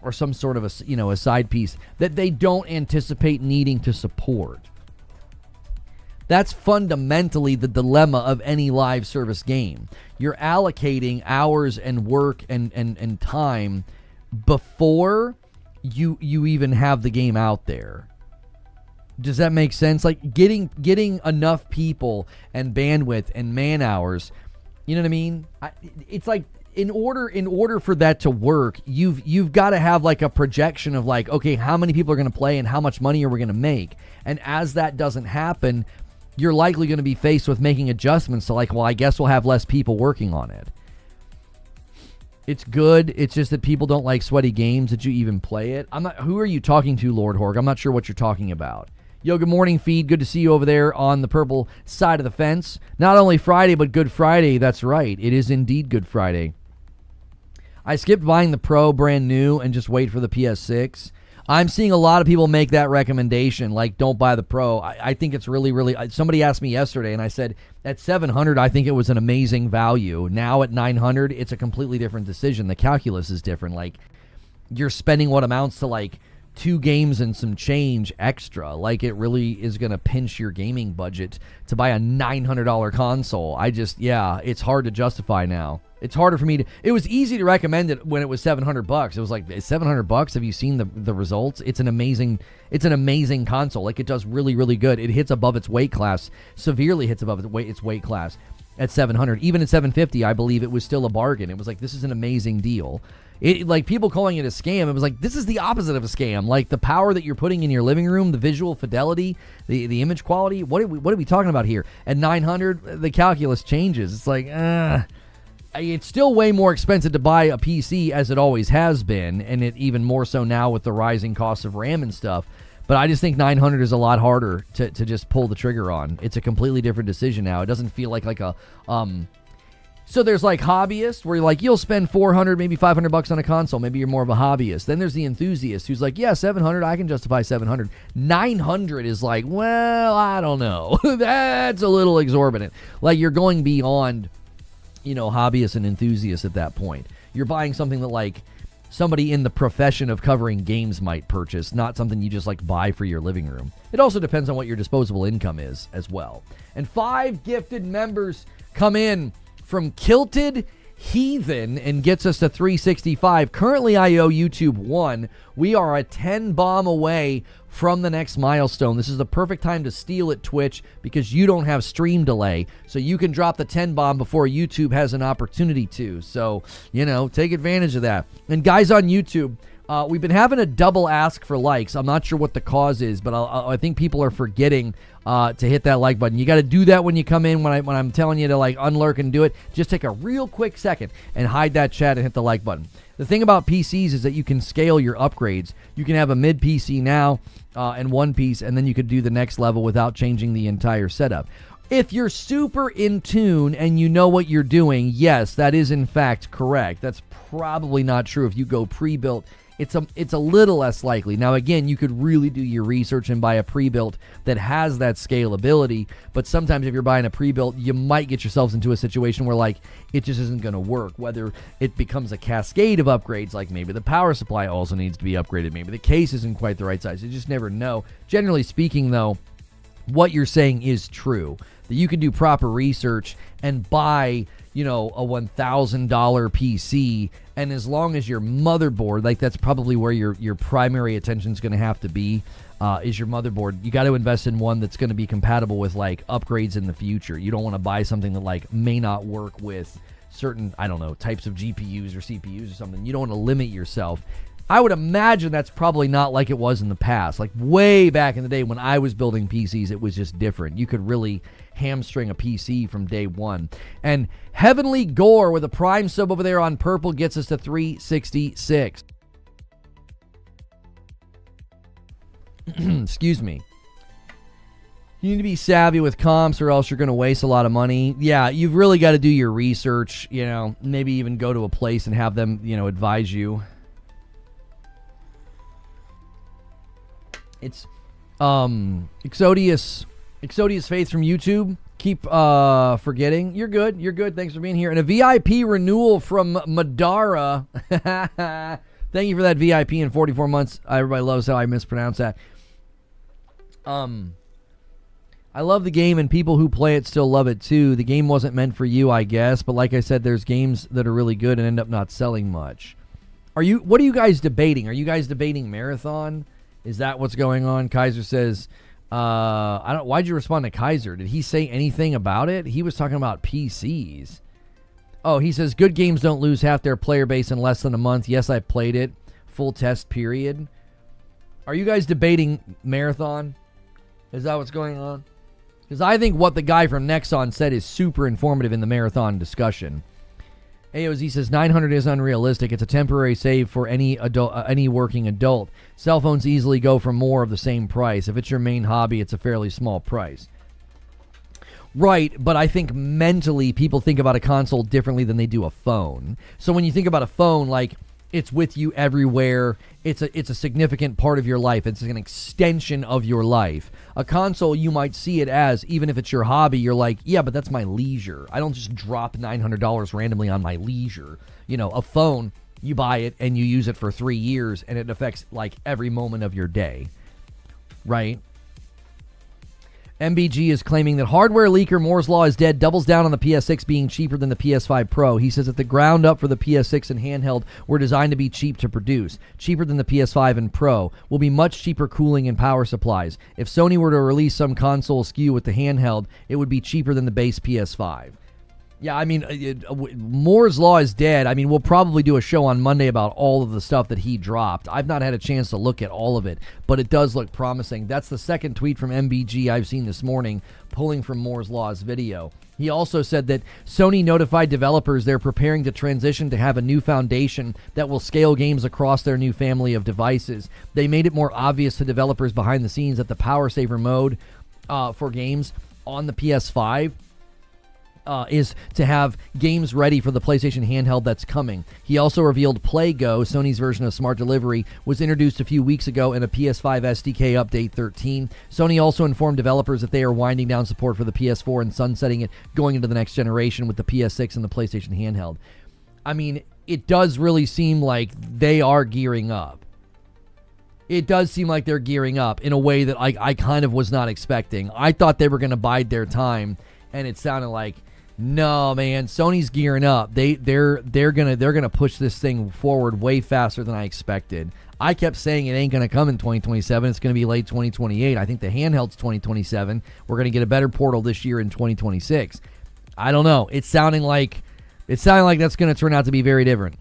or some sort of a side piece that they don't anticipate needing to support. That's fundamentally the dilemma of any live service game. You're allocating hours and work and time before you even have the game out there. Does that make sense? Like getting enough people and bandwidth and man hours, you know what I mean? It's like in order for that to work, you've got to have like a projection of like, okay, how many people are going to play and how much money are we going to make? And as that doesn't happen, you're likely going to be faced with making adjustments to like, well, I guess we'll have less people working on it. It's good. It's just that people don't like sweaty games that you even play it. Who are you talking to, Lord Horg? I'm not sure what you're talking about. Yo, good morning, feed. Good to see you over there on the purple side of the fence. Not only Friday, but Good Friday. That's right. It is indeed Good Friday. I skipped buying the Pro brand new and just wait for the PS6. I'm seeing a lot of people make that recommendation, like don't buy the Pro. I think it's really, somebody asked me yesterday, and I said at $700, I think it was an amazing value. Now at $900, it's a completely different decision. The calculus is different. Like you're spending what amounts to like 2 games and some change extra. Like it really is going to pinch your gaming budget to buy a $900 console. It's hard to justify now. It's harder for me to. It was easy to recommend it when it was $700. It was like $700. Have you seen the results? It's an amazing console. Like it does really good. It hits above its weight class, severely hits above its weight class at $700. Even at $750, I believe it was still a bargain. It was like this is an amazing deal. It like people calling it a scam. It was like this is the opposite of a scam. Like the power that you're putting in your living room, the visual fidelity, the image quality. What are we talking about here? At $900, the calculus changes. It's like it's still way more expensive to buy a PC as it always has been, and it even more so now with the rising cost of RAM and stuff. But I just think $900 is a lot harder to just pull the trigger on. It's a completely different decision now. It doesn't feel like a So there's like hobbyists where you're like you'll spend $400, maybe $500 on a console. Maybe you're more of a hobbyist. Then there's the enthusiast who's like, yeah, $700, I can justify $700. $900 is like, well, I don't know. That's a little exorbitant. Like you're going beyond hobbyists and enthusiasts at that point. You're buying something that like somebody in the profession of covering games might purchase, not something you just like buy for your living room. It also depends on what your disposable income is as well. And 5 gifted members come in from Kilted Heathen and gets us to 365. Currently, I owe YouTube 1. We are a 10 bomb away from the next milestone. This is the perfect time to steal at Twitch because you don't have stream delay. So you can drop the 10 bomb before YouTube has an opportunity to. So, take advantage of that. And guys on YouTube, we've been having a double ask for likes. I'm not sure what the cause is, but I think people are forgetting to hit that like button. You got to do that when you come in. When I'm telling you to like unlurk and do it, just take a real quick second and hide that chat and hit the like button. The thing about PCs is that you can scale your upgrades. You can have a mid PC now and one piece, and then you could do the next level without changing the entire setup. If you're super in tune and you know what you're doing, yes, that is in fact correct. That's probably not true if you go pre-built. It's a little less likely. Now, again, you could really do your research and buy a pre-built that has that scalability, but sometimes if you're buying a pre-built, you might get yourselves into a situation where, like, it just isn't going to work, whether it becomes a cascade of upgrades, like maybe the power supply also needs to be upgraded, maybe the case isn't quite the right size. You just never know. Generally speaking, though, what you're saying is true. That you can do proper research and buy, a $1,000 PC, and as long as your motherboard, like that's probably where your primary attention is going to have to be, is your motherboard. You got to invest in one that's going to be compatible with like upgrades in the future. You don't want to buy something that like may not work with certain, types of GPUs or CPUs or something. You don't want to limit yourself. I would imagine that's probably not like it was in the past. Like way back in the day when I was building PCs, it was just different. You could really hamstring a PC from day one. And Heavenly Gore with a Prime sub over there on purple gets us to 366. Excuse me. You need to be savvy with comps or else you're going to waste a lot of money. Yeah, you've really got to do your research, maybe even go to a place and have them, advise you. It's Exodius Faith from YouTube. Keep forgetting. You're good. Thanks for being here. And a VIP renewal from Madara. Thank you for that VIP in 44 months. Everybody loves how I mispronounce that. I love the game and people who play it still love it too. The game wasn't meant for you, I guess, but like I said, there's games that are really good and end up not selling much. What are you guys debating? Are you guys debating Marathon? Is that what's going on? Kaiser says, why'd you respond to Kaiser? Did he say anything about it? He was talking about PCs. Oh, he says, good games don't lose half their player base in less than a month. Yes, I played it. Full test period. Are you guys debating Marathon? Is that what's going on? Because I think what the guy from Nexon said is super informative in the Marathon discussion. AOZ says 900 is unrealistic. It's a temporary save for any working adult. Cell phones easily go for more of the same price. If it's your main hobby, it's a fairly small price. Right, but I think mentally people think about a console differently than they do a phone. So when you think about a phone, like it's with you everywhere. It's a significant part of your life. It's an extension of your life. A console, you might see it as, even if it's your hobby, you're like, yeah, but that's my leisure. I don't just drop $900 randomly on my leisure. A phone, you buy it and you use it for 3 years and it affects like every moment of your day. Right? MBG is claiming that hardware leaker Moore's Law is dead doubles down on the PS6 being cheaper than the PS5 Pro. He says that the ground up for the PS6 and handheld were designed to be cheap to produce, cheaper than the PS5 and Pro, will be much cheaper cooling and power supplies. If Sony were to release some console SKU with the handheld, it would be cheaper than the base PS5. Yeah, I mean, Moore's Law is dead. I mean, we'll probably do a show on Monday about all of the stuff that he dropped. I've not had a chance to look at all of it, but it does look promising. That's the second tweet from MBG I've seen this morning, pulling from Moore's Law's video. He also said that Sony notified developers they're preparing to transition to have a new foundation that will scale games across their new family of devices. They made it more obvious to developers behind the scenes that the power saver mode for games on the PS5 is to have games ready for the PlayStation handheld that's coming. He also revealed PlayGo, Sony's version of Smart Delivery, was introduced a few weeks ago in a PS5 SDK Update 13. Sony also informed developers that they are winding down support for the PS4 and sunsetting it going into the next generation with the PS6 and the PlayStation handheld. I mean, it does really seem like they are gearing up. It does seem like they're gearing up in a way that I kind of was not expecting. I thought they were going to bide their time, and it sounded like, no, man, Sony's gearing up. They're gonna push this thing forward way faster than I expected. I kept saying it ain't gonna come in 2027. It's gonna be late 2028. I think the handheld's 2027. We're gonna get a better Portal this year in 2026. I don't know. It's sounding like that's gonna turn out to be very different.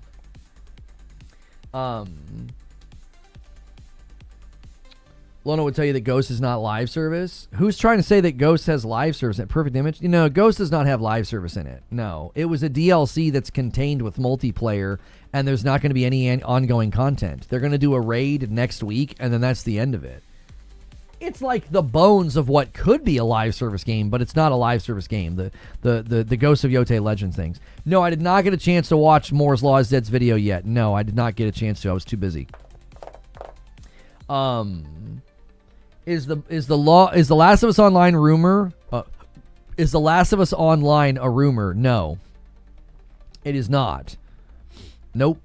Lono would tell you that Ghost is not live service. Who's trying to say that Ghost has live service at Perfect Image? Ghost does not have live service in it. No. It was a DLC that's contained with multiplayer, and there's not going to be any ongoing content. They're going to do a raid next week, and then that's the end of it. It's like the bones of what could be a live service game, but it's not a live service game. The Ghost of Yotei Legends things. No, I did not get a chance to watch Moore's Law is Dead's video yet. No, I did not get a chance to. I was too busy. Is the Last of Us Online rumor? Is the Last of Us Online a rumor? No, it is not. Nope.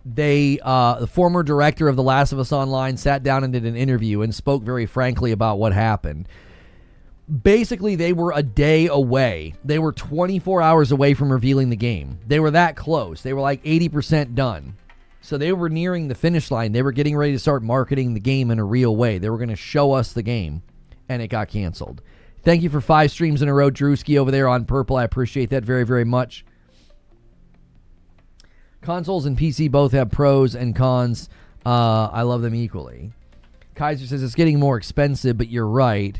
The former director of The Last of Us Online sat down and did an interview and spoke very frankly about what happened. basically they were a day away. They were 24 hours away from revealing the game. They were that close. They were like 80% done. So they were nearing the finish line. They were getting ready to start marketing the game in a real way. They were going to show us the game, and it got canceled. Thank you for 5 streams in a row, Drewski, over there on Purple. I appreciate that very, very much. Consoles and PC both have pros and cons. I love them equally. Kaiser says it's getting more expensive, but you're right.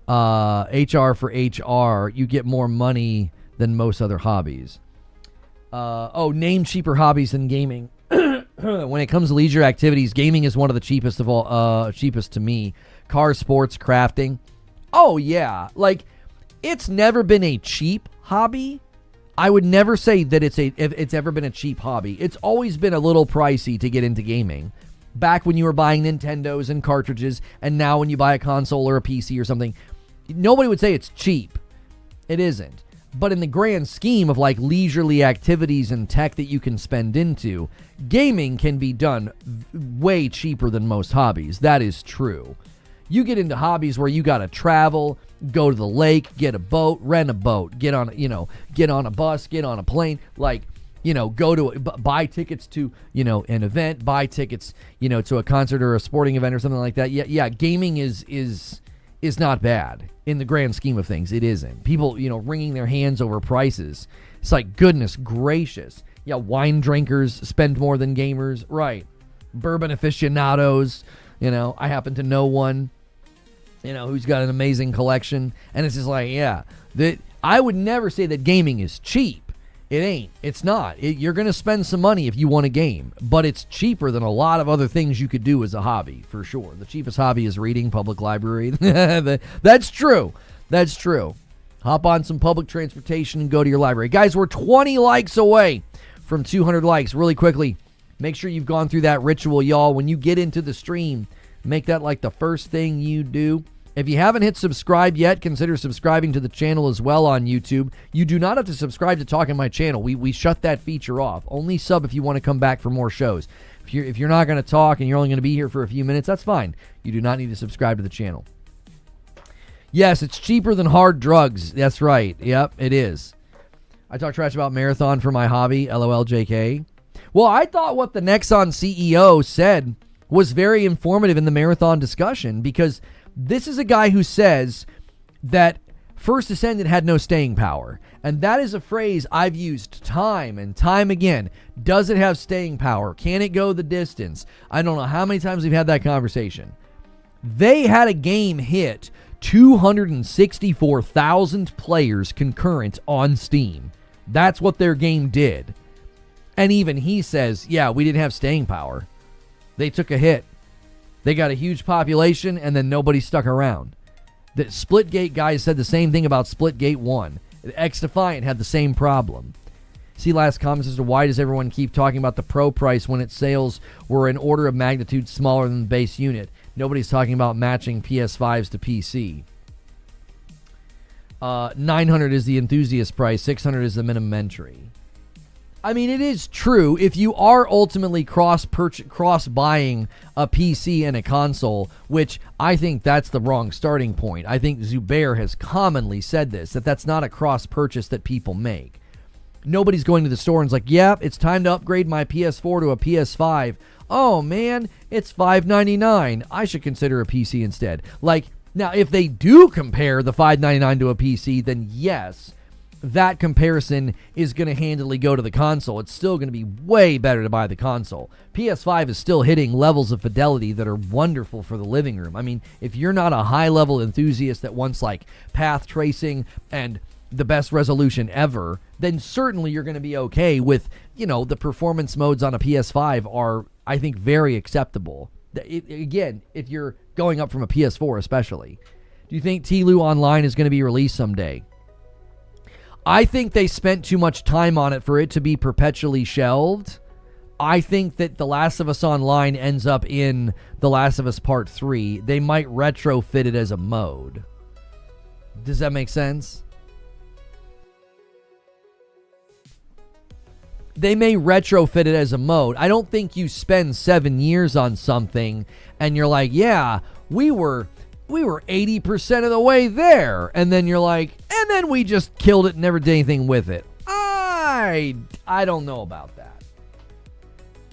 HR for HR, you get more money than most other hobbies. Name cheaper hobbies than gaming. When it comes to leisure activities, gaming is one of the cheapest of all. Cheapest to me. Cars, sports, crafting. Oh yeah, like it's never been a cheap hobby. I would never say that if it's ever been a cheap hobby. It's always been a little pricey to get into gaming. Back when you were buying Nintendos and cartridges, and now when you buy a console or a PC or something, nobody would say it's cheap. It isn't. But in the grand scheme of like leisurely activities and tech that you can spend into, gaming can be done way cheaper than most hobbies. That is true. You get into hobbies where you got to travel, go to the lake, get a boat, rent a boat, get on a bus, get on a plane, go to buy tickets to, an event, buy tickets, to a concert or a sporting event or something like that. Yeah, gaming is not bad in the grand scheme of things. It isn't. People, wringing their hands over prices. It's like, goodness gracious. Yeah, wine drinkers spend more than gamers. Right. Bourbon aficionados. I happen to know one, who's got an amazing collection. And it's just like, I would never say that gaming is cheap. It ain't. It's not. You're going to spend some money if you want a game, but it's cheaper than a lot of other things you could do as a hobby, for sure. The cheapest hobby is reading, public library. That's true. That's true. Hop on some public transportation and go to your library. Guys, we're 20 likes away from 200 likes. Really quickly, make sure you've gone through that ritual, y'all. When you get into the stream, make that like the first thing you do. If you haven't hit subscribe yet, consider subscribing to the channel as well on YouTube. You do not have to subscribe to talk on my channel. We shut that feature off. Only sub if you want to come back for more shows. If you're not going to talk and you're only going to be here for a few minutes, that's fine. You do not need to subscribe to the channel. Yes, it's cheaper than hard drugs. That's right. Yep, it is. I talk trash about Marathon for my hobby. LOL JK. Well, I thought what the Nexon CEO said was very informative in the Marathon discussion, because this is a guy who says that First Descendant had no staying power. And that is a phrase I've used time and time again. Does it have staying power? Can it go the distance? I don't know how many times we've had that conversation. They had a game hit 264,000 players concurrent on Steam. That's what their game did. And even he says, yeah, we didn't have staying power. They took a hit. They got a huge population, and then nobody stuck around. The Splitgate guys said the same thing about Splitgate 1. X-Defiant had the same problem. See last comments as to why does everyone keep talking about the pro price when its sales were an order of magnitude smaller than the base unit. Nobody's talking about matching PS5s to PC. 900 is the enthusiast price. 600 is the minimum entry. I mean, it is true. If you are ultimately cross-buying a PC and a console, which I think that's the wrong starting point. I think Zubair has commonly said this, that's not a cross-purchase that people make. Nobody's going to the store and is like, yeah, it's time to upgrade my PS4 to a PS5. Oh, man, it's $599. I should consider a PC instead. Like, now, if they do compare the $599 to a PC, then yes, that comparison is going to handily go to the console. It's still going to be way better to buy the console. PS5 is still hitting levels of fidelity that are wonderful for the living room. I mean, if you're not a high-level enthusiast that wants, like, path tracing and the best resolution ever, then certainly you're going to be okay with, the performance modes on a PS5 are, I think, very acceptable. Again, if you're going up from a PS4 especially. Do you think TLOU Online is going to be released someday? I think they spent too much time on it for it to be perpetually shelved. I think that The Last of Us Online ends up in The Last of Us Part 3. They might retrofit it as a mode. Does that make sense? They may retrofit it as a mode. I don't think you spend 7 years on something and you're like, yeah, we were we were 80% of the way there. And then you're like, and then we just killed it and never did anything with it. I don't know about that.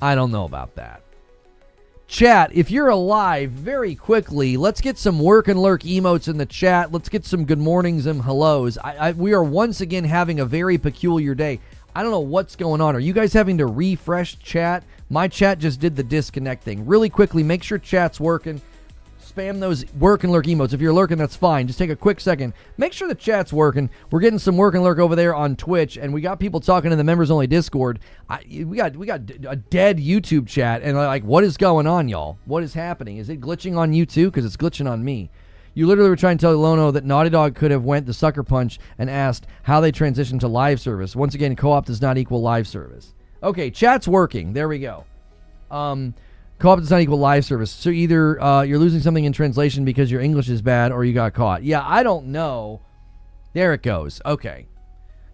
I don't know about that. Chat, if you're alive, very quickly, let's get some work and lurk emotes in the chat. Let's get some good mornings and hellos. We are once again having a very peculiar day. I don't know what's going on. Are you guys having to refresh chat? My chat just did the disconnect thing. Really quickly, make sure chat's working. Spam those work and lurk emotes. If you're lurking, that's fine. Just take a quick second. Make sure the chat's working. We're getting some work and lurk over there on Twitch, and we got people talking in the members-only Discord. We got a dead YouTube chat, and like, what is going on, y'all? What is happening? Is it glitching on you too? Because it's glitching on me. You literally were trying to tell Lono that Naughty Dog could have went the sucker punch and asked how they transitioned to live service. Once again, co-op does not equal live service. Okay, chat's working. There we go. Co-op does not equal live service. So either you're losing something in translation because your English is bad or you got caught. Yeah, I don't know. There it goes. Okay.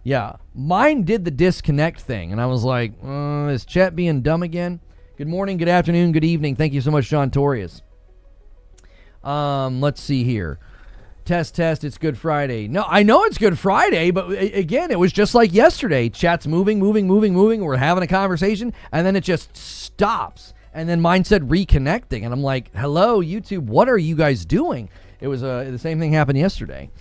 Yeah. Mine did the disconnect thing, and I was like, is chat being dumb again? Good morning, good afternoon, good evening. Thank you so much, John Torius. Let's see here. Test, it's Good Friday. No, I know it's Good Friday, but again, it was just like yesterday. Chat's moving. We're having a conversation, and then it just stops. And then mine said reconnecting, and I'm like, hello, YouTube, what are you guys doing? It was the same thing happened yesterday.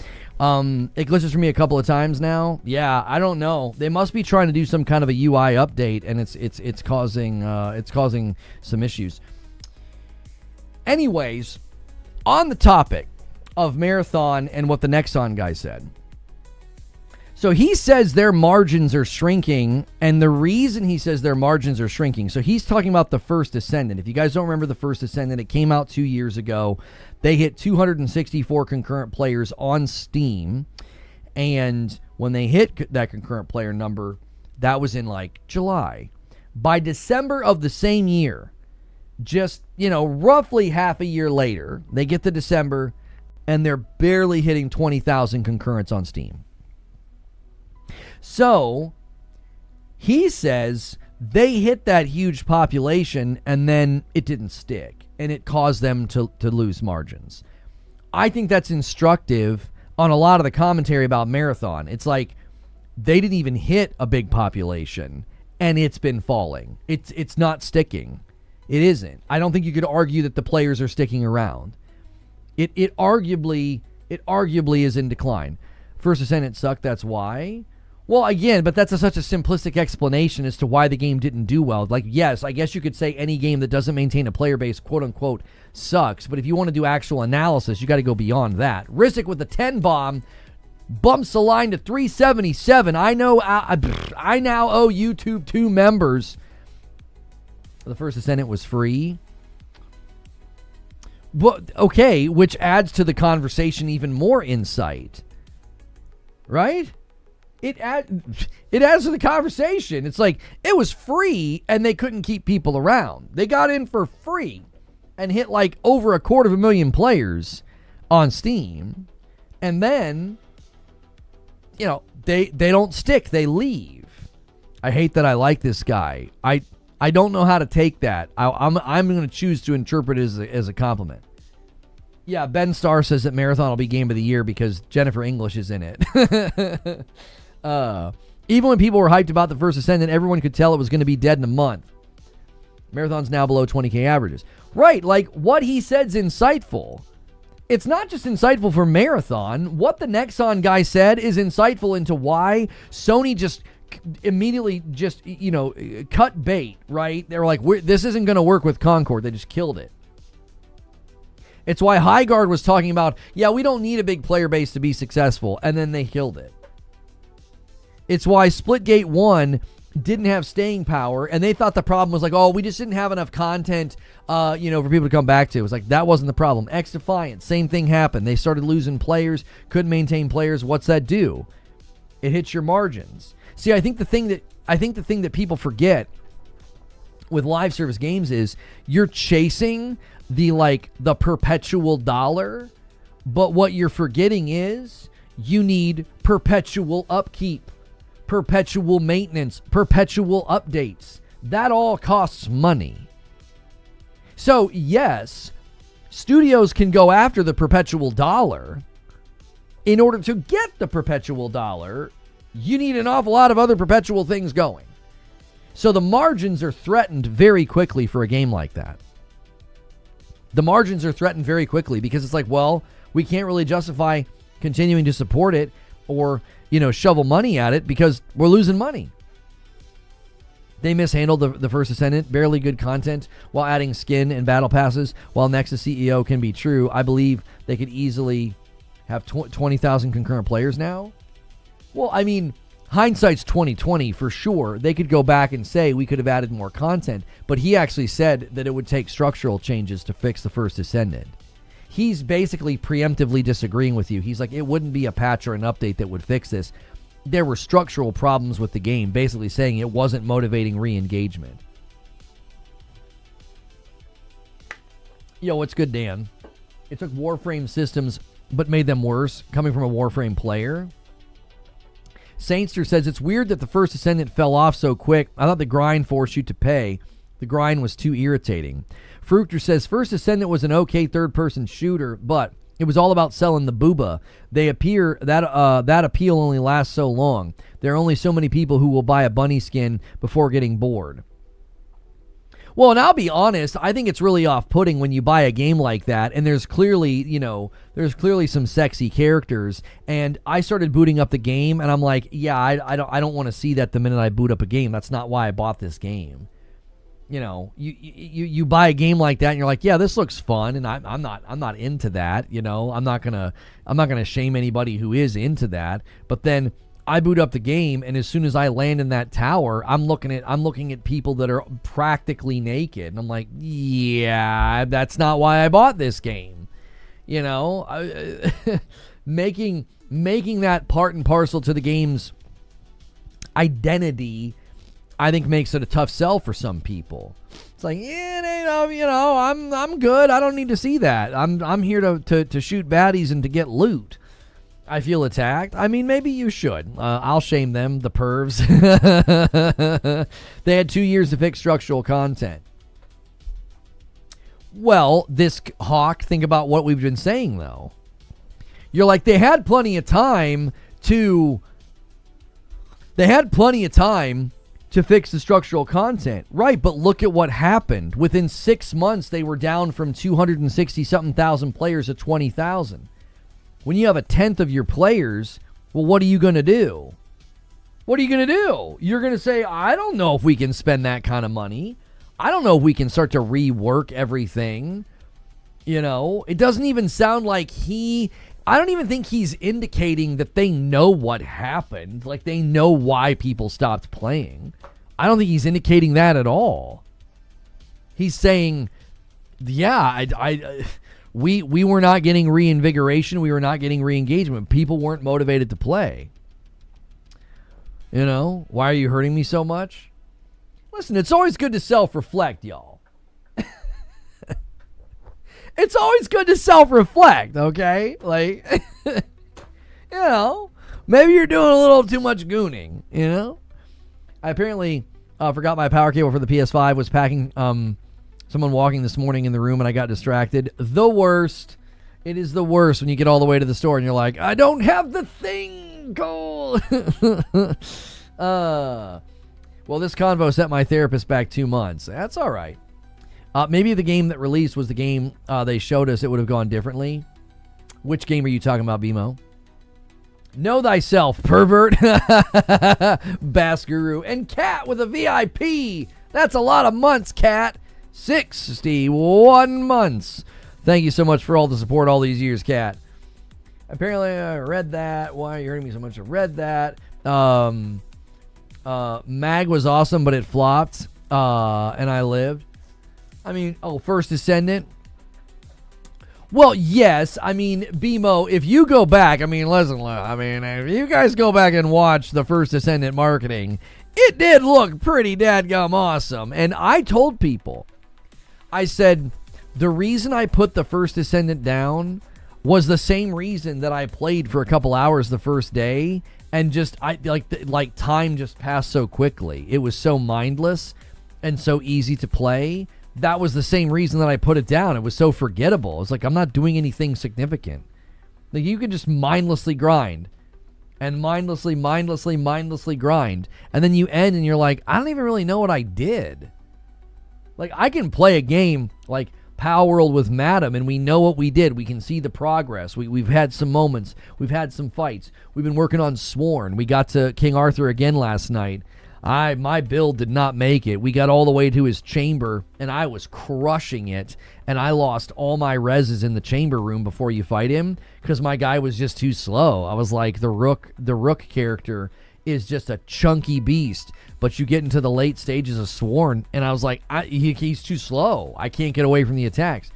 It glitches for me a couple of times now. Yeah, I don't know. They must be trying to do some kind of a UI update, and it's causing some issues. Anyways, on the topic of Marathon and what the Nexon guy said. So he says their margins are shrinking, and the reason he says their margins are shrinking, so he's talking about the First Descendant. If you guys don't remember the First Descendant, it came out 2 years ago. They hit 264 concurrent players on Steam, and when they hit that concurrent player number, that was in like July. By December of the same year, just, roughly half a year later, they get to December, and they're barely hitting 20,000 concurrents on Steam. So, he says they hit that huge population and then it didn't stick and it caused them to lose margins. I think that's instructive on a lot of the commentary about Marathon. It's like they didn't even hit a big population and it's been falling. It's not sticking. It isn't. I don't think you could argue that the players are sticking around. It arguably is in decline. First Descendant sucked, that's why. Well, again, but that's such a simplistic explanation as to why the game didn't do well. Like, yes, I guess you could say any game that doesn't maintain a player base, quote-unquote, sucks. But if you want to do actual analysis, you got to go beyond that. Rizik with the 10 bomb bumps the line to 377. I now owe YouTube 2 members. The First Descendant was free. Well, okay, which adds to the conversation even more insight. Right? It adds to the conversation. It's like, it was free and they couldn't keep people around. They got in for free and hit like over 250,000 players on Steam. And then, they don't stick. They leave. I hate that I like this guy. I don't know how to take that. I'm going to choose to interpret it as a compliment. Yeah, Ben Starr says that Marathon will be Game of the Year because Jennifer English is in it. Even when people were hyped about the First Descendant, everyone could tell it was going to be dead in a month. Marathon's now below 20K averages. Right, like what he said's insightful. It's not just insightful for Marathon. What the Nexon guy said is insightful into why Sony just immediately cut bait, right? They were like, this isn't going to work with Concord. They just killed it. It's why Highguard was talking about, we don't need a big player base to be successful, and then they killed it. It's why Splitgate 1 didn't have staying power, and they thought the problem was like, we just didn't have enough content, for people to come back to. It was like, that wasn't the problem. X Defiant, same thing happened. They started losing players, couldn't maintain players. What's that do? It hits your margins. See, I think the thing that people forget with live service games is you're chasing the perpetual dollar, but what you're forgetting is you need perpetual upkeep, perpetual maintenance, perpetual updates. That all costs money. So yes, Studios can go after the perpetual dollar. In order to get the perpetual dollar, you need an awful lot of other perpetual things going. So the margins are threatened very quickly for a game like that. The margins are threatened very quickly because it's like, well, we can't really justify continuing to support it or, shovel money at it because we're losing money. They mishandled the First Descendant, barely good content while adding skin and battle passes. While Nexus CEO can be true, I believe they could easily have 20,000 concurrent players now. Well, I mean, hindsight's 2020 for sure. They could go back and say we could have added more content, but he actually said that it would take structural changes to fix the First Descendant. He's basically preemptively disagreeing with you. He's like, it wouldn't be a patch or an update that would fix this. There were structural problems with the game, basically saying it wasn't motivating re-engagement. Yo, what's good, Dan? It took Warframe systems, but made them worse, coming from a Warframe player. Saintster says, it's weird that the First Descendant fell off so quick. I thought the grind forced you to pay. The grind was too irritating. Fruchter says, First Descendant was an okay third-person shooter, but it was all about selling the booba. They appear that appeal only lasts so long. There are only so many people who will buy a bunny skin before getting bored. Well, and I'll be honest, I think it's really off-putting when you buy a game like that, and there's clearly, some sexy characters, and I started booting up the game, and I'm like, yeah, I don't want to see that the minute I boot up a game. That's not why I bought this game. You buy a game like that and you're like, yeah, this looks fun, and I'm not into that. I'm not gonna shame anybody who is into that. But then I boot up the game, and as soon as I land in that tower, I'm looking at people that are practically naked, and I'm like, yeah, that's not why I bought this game. Making that part and parcel to the game's identity, I think, makes it a tough sell for some people. It's like, I'm good. I don't need to see that. I'm here to shoot baddies and to get loot. I feel attacked. I mean, maybe you should. I'll shame them, the pervs. They had 2 years to fix structural content. Well, this Hawk, think about what we've been saying, though. You're like, they had plenty of time to fix the structural content. Right, but look at what happened. Within 6 months, they were down from 260-something thousand players to 20,000. When you have a tenth of your players, well, what are you going to do? What are you going to do? You're going to say, I don't know if we can spend that kind of money. I don't know if we can start to rework everything. It doesn't even sound like I don't even think he's indicating that they know what happened. Like, they know why people stopped playing. I don't think he's indicating that at all. He's saying, yeah, we were not getting reinvigoration. We were not getting re-engagement. People weren't motivated to play. Why are you hurting me so much? Listen, it's always good to self-reflect, y'all. It's always good to self-reflect, okay? Like, maybe you're doing a little too much gooning, I apparently forgot my power cable for the PS5, was packing someone walking this morning in the room, and I got distracted. The worst. It is the worst when you get all the way to the store and you're like, I don't have the thing, Cole. Well, this convo set my therapist back 2 months. That's all right. Maybe if the game that released was the game they showed us, it would have gone differently. Which game are you talking about, BMO? Know thyself, pervert. Bass Guru. And Cat with a VIP. That's a lot of months, Cat. 61 months. Thank you so much for all the support all these years, Cat. Apparently, I read that. Why are you hurting me so much? I read that. Mag was awesome, but it flopped. And I lived. I mean, First Descendant. Well, yes. I mean, BMO, if you go back, listen, if you guys go back and watch the First Descendant marketing, it did look pretty dadgum awesome. And I told people, I said, the reason I put the First Descendant down was the same reason that I played for a couple hours the first day, and just time just passed so quickly. It was so mindless and so easy to play that was the same reason that I put it down. It was so forgettable. It's like, I'm not doing anything significant. Like, you can just mindlessly grind and mindlessly grind, and then you end and you're like, I don't even really know what I did. Like, I can play a game like Power World with Madam, and we know what we did. We can see the progress. We've had some moments. We've had some fights. We've been working on Sworn. We got to King Arthur again last night. My build did not make it. We got all the way to his chamber, and I was crushing it, and I lost all my reses in the chamber room before you fight him because my guy was just too slow. I was like, the Rook character is just a chunky beast, but you get into the late stages of Sworn, and I was like, he's too slow. I can't get away from the attacks.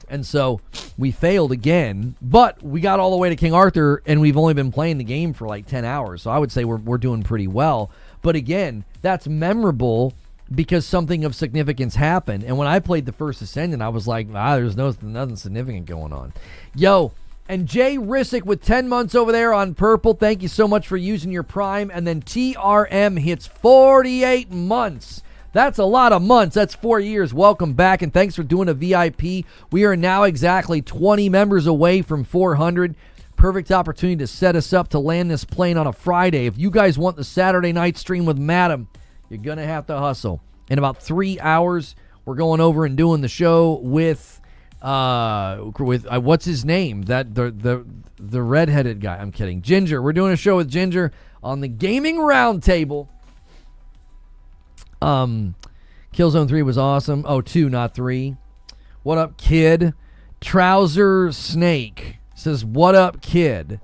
And so we failed again, but we got all the way to King Arthur, and we've only been playing the game for like 10 hours, so I would say we're doing pretty well. But again, that's memorable because something of significance happened. And when I played the First Descendant, I was like, there's nothing significant going on. Yo, and Jay Rissick with 10 months over there on Purple. Thank you so much for using your Prime. And then TRM hits 48 months. That's a lot of months. That's 4 years. Welcome back, and thanks for doing a VIP. We are now exactly 20 members away from 400. Perfect opportunity to set us up to land this plane on a Friday. If you guys want the Saturday night stream with Madam, you're going to have to hustle. In about 3 hours, we're going over and doing the show with what's his name? That the redheaded guy. I'm kidding. Ginger. We're doing a show with Ginger on the Gaming Roundtable. Killzone 3 was awesome. Oh, 2, not 3. What up, kid? Trouser Snake says, what up, kid?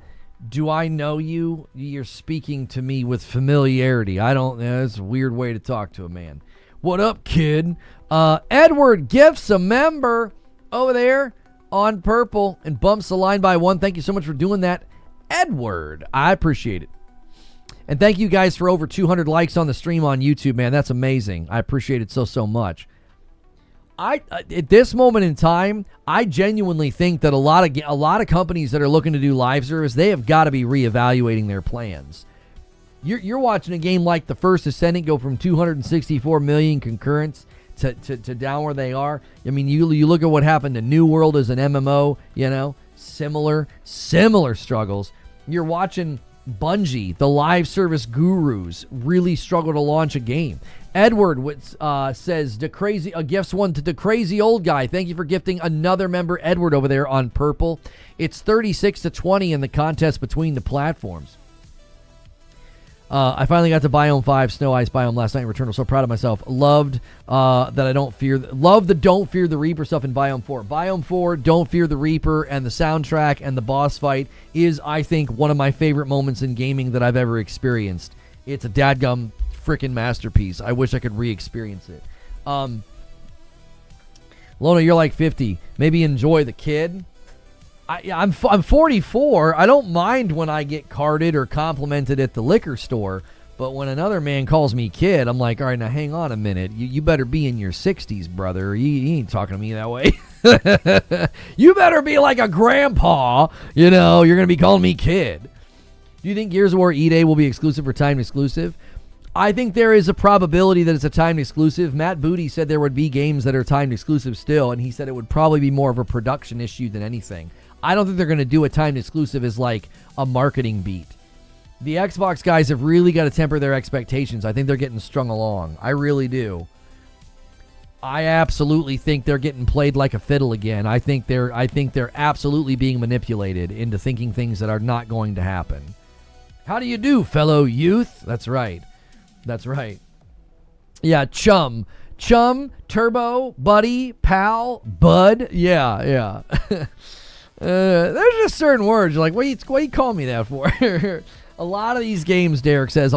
Do I know you? You're speaking to me with familiarity. I don't know. That's a weird way to talk to a man. What up, kid? Edward Gifts, a member over there on Purple, and bumps the line by 1. Thank you so much for doing that, Edward. I appreciate it. And thank you guys for over 200 likes on the stream on YouTube, man. That's amazing. I appreciate it so much. At this moment in time, I genuinely think that a lot of companies that are looking to do live service, they have got to be reevaluating their plans. You're watching a game like the First Descendant go from 264 million concurrents to down where they are. I mean, you look at what happened to New World as an MMO, similar struggles. You're watching Bungie, the live service gurus, really struggle to launch a game. Edward says, gifts one to the crazy old guy. Thank you for gifting another member, Edward, over there on Purple. It's 36-20 in the contest between the platforms. I finally got to Biome 5 Snow Ice Biome last night in Returnal. So proud of myself. Loved the Don't Fear the Reaper stuff in Biome 4. Biome 4, Don't Fear the Reaper, and the soundtrack and the boss fight is, I think, one of my favorite moments in gaming that I've ever experienced. It's a dadgum freaking masterpiece. I wish I could re-experience it. Lona, you're like 50. Maybe enjoy the kid. I'm 44. I don't mind when I get carded or complimented at the liquor store, but when another man calls me kid, I'm like, all right, now hang on a minute. You better be in your 60s, brother. You ain't talking to me that way. You better be like a grandpa. You're going to be calling me kid. Do you think Gears of War E-Day will be exclusive or timed exclusive? I think there is a probability that it's a timed exclusive. Matt Booty said there would be games that are timed exclusive still, and he said it would probably be more of a production issue than anything. I don't think they're going to do a timed exclusive as like a marketing beat. The Xbox guys have really got to temper their expectations. I think they're getting strung along. I really do. I absolutely think they're getting played like a fiddle again. I think they're absolutely being manipulated into thinking things that are not going to happen. How do you do, fellow youth? That's right. Yeah, chum, turbo, buddy, pal, bud. Yeah. There's just certain words. You're like, what do you call me that for? A lot of these games, Derek says,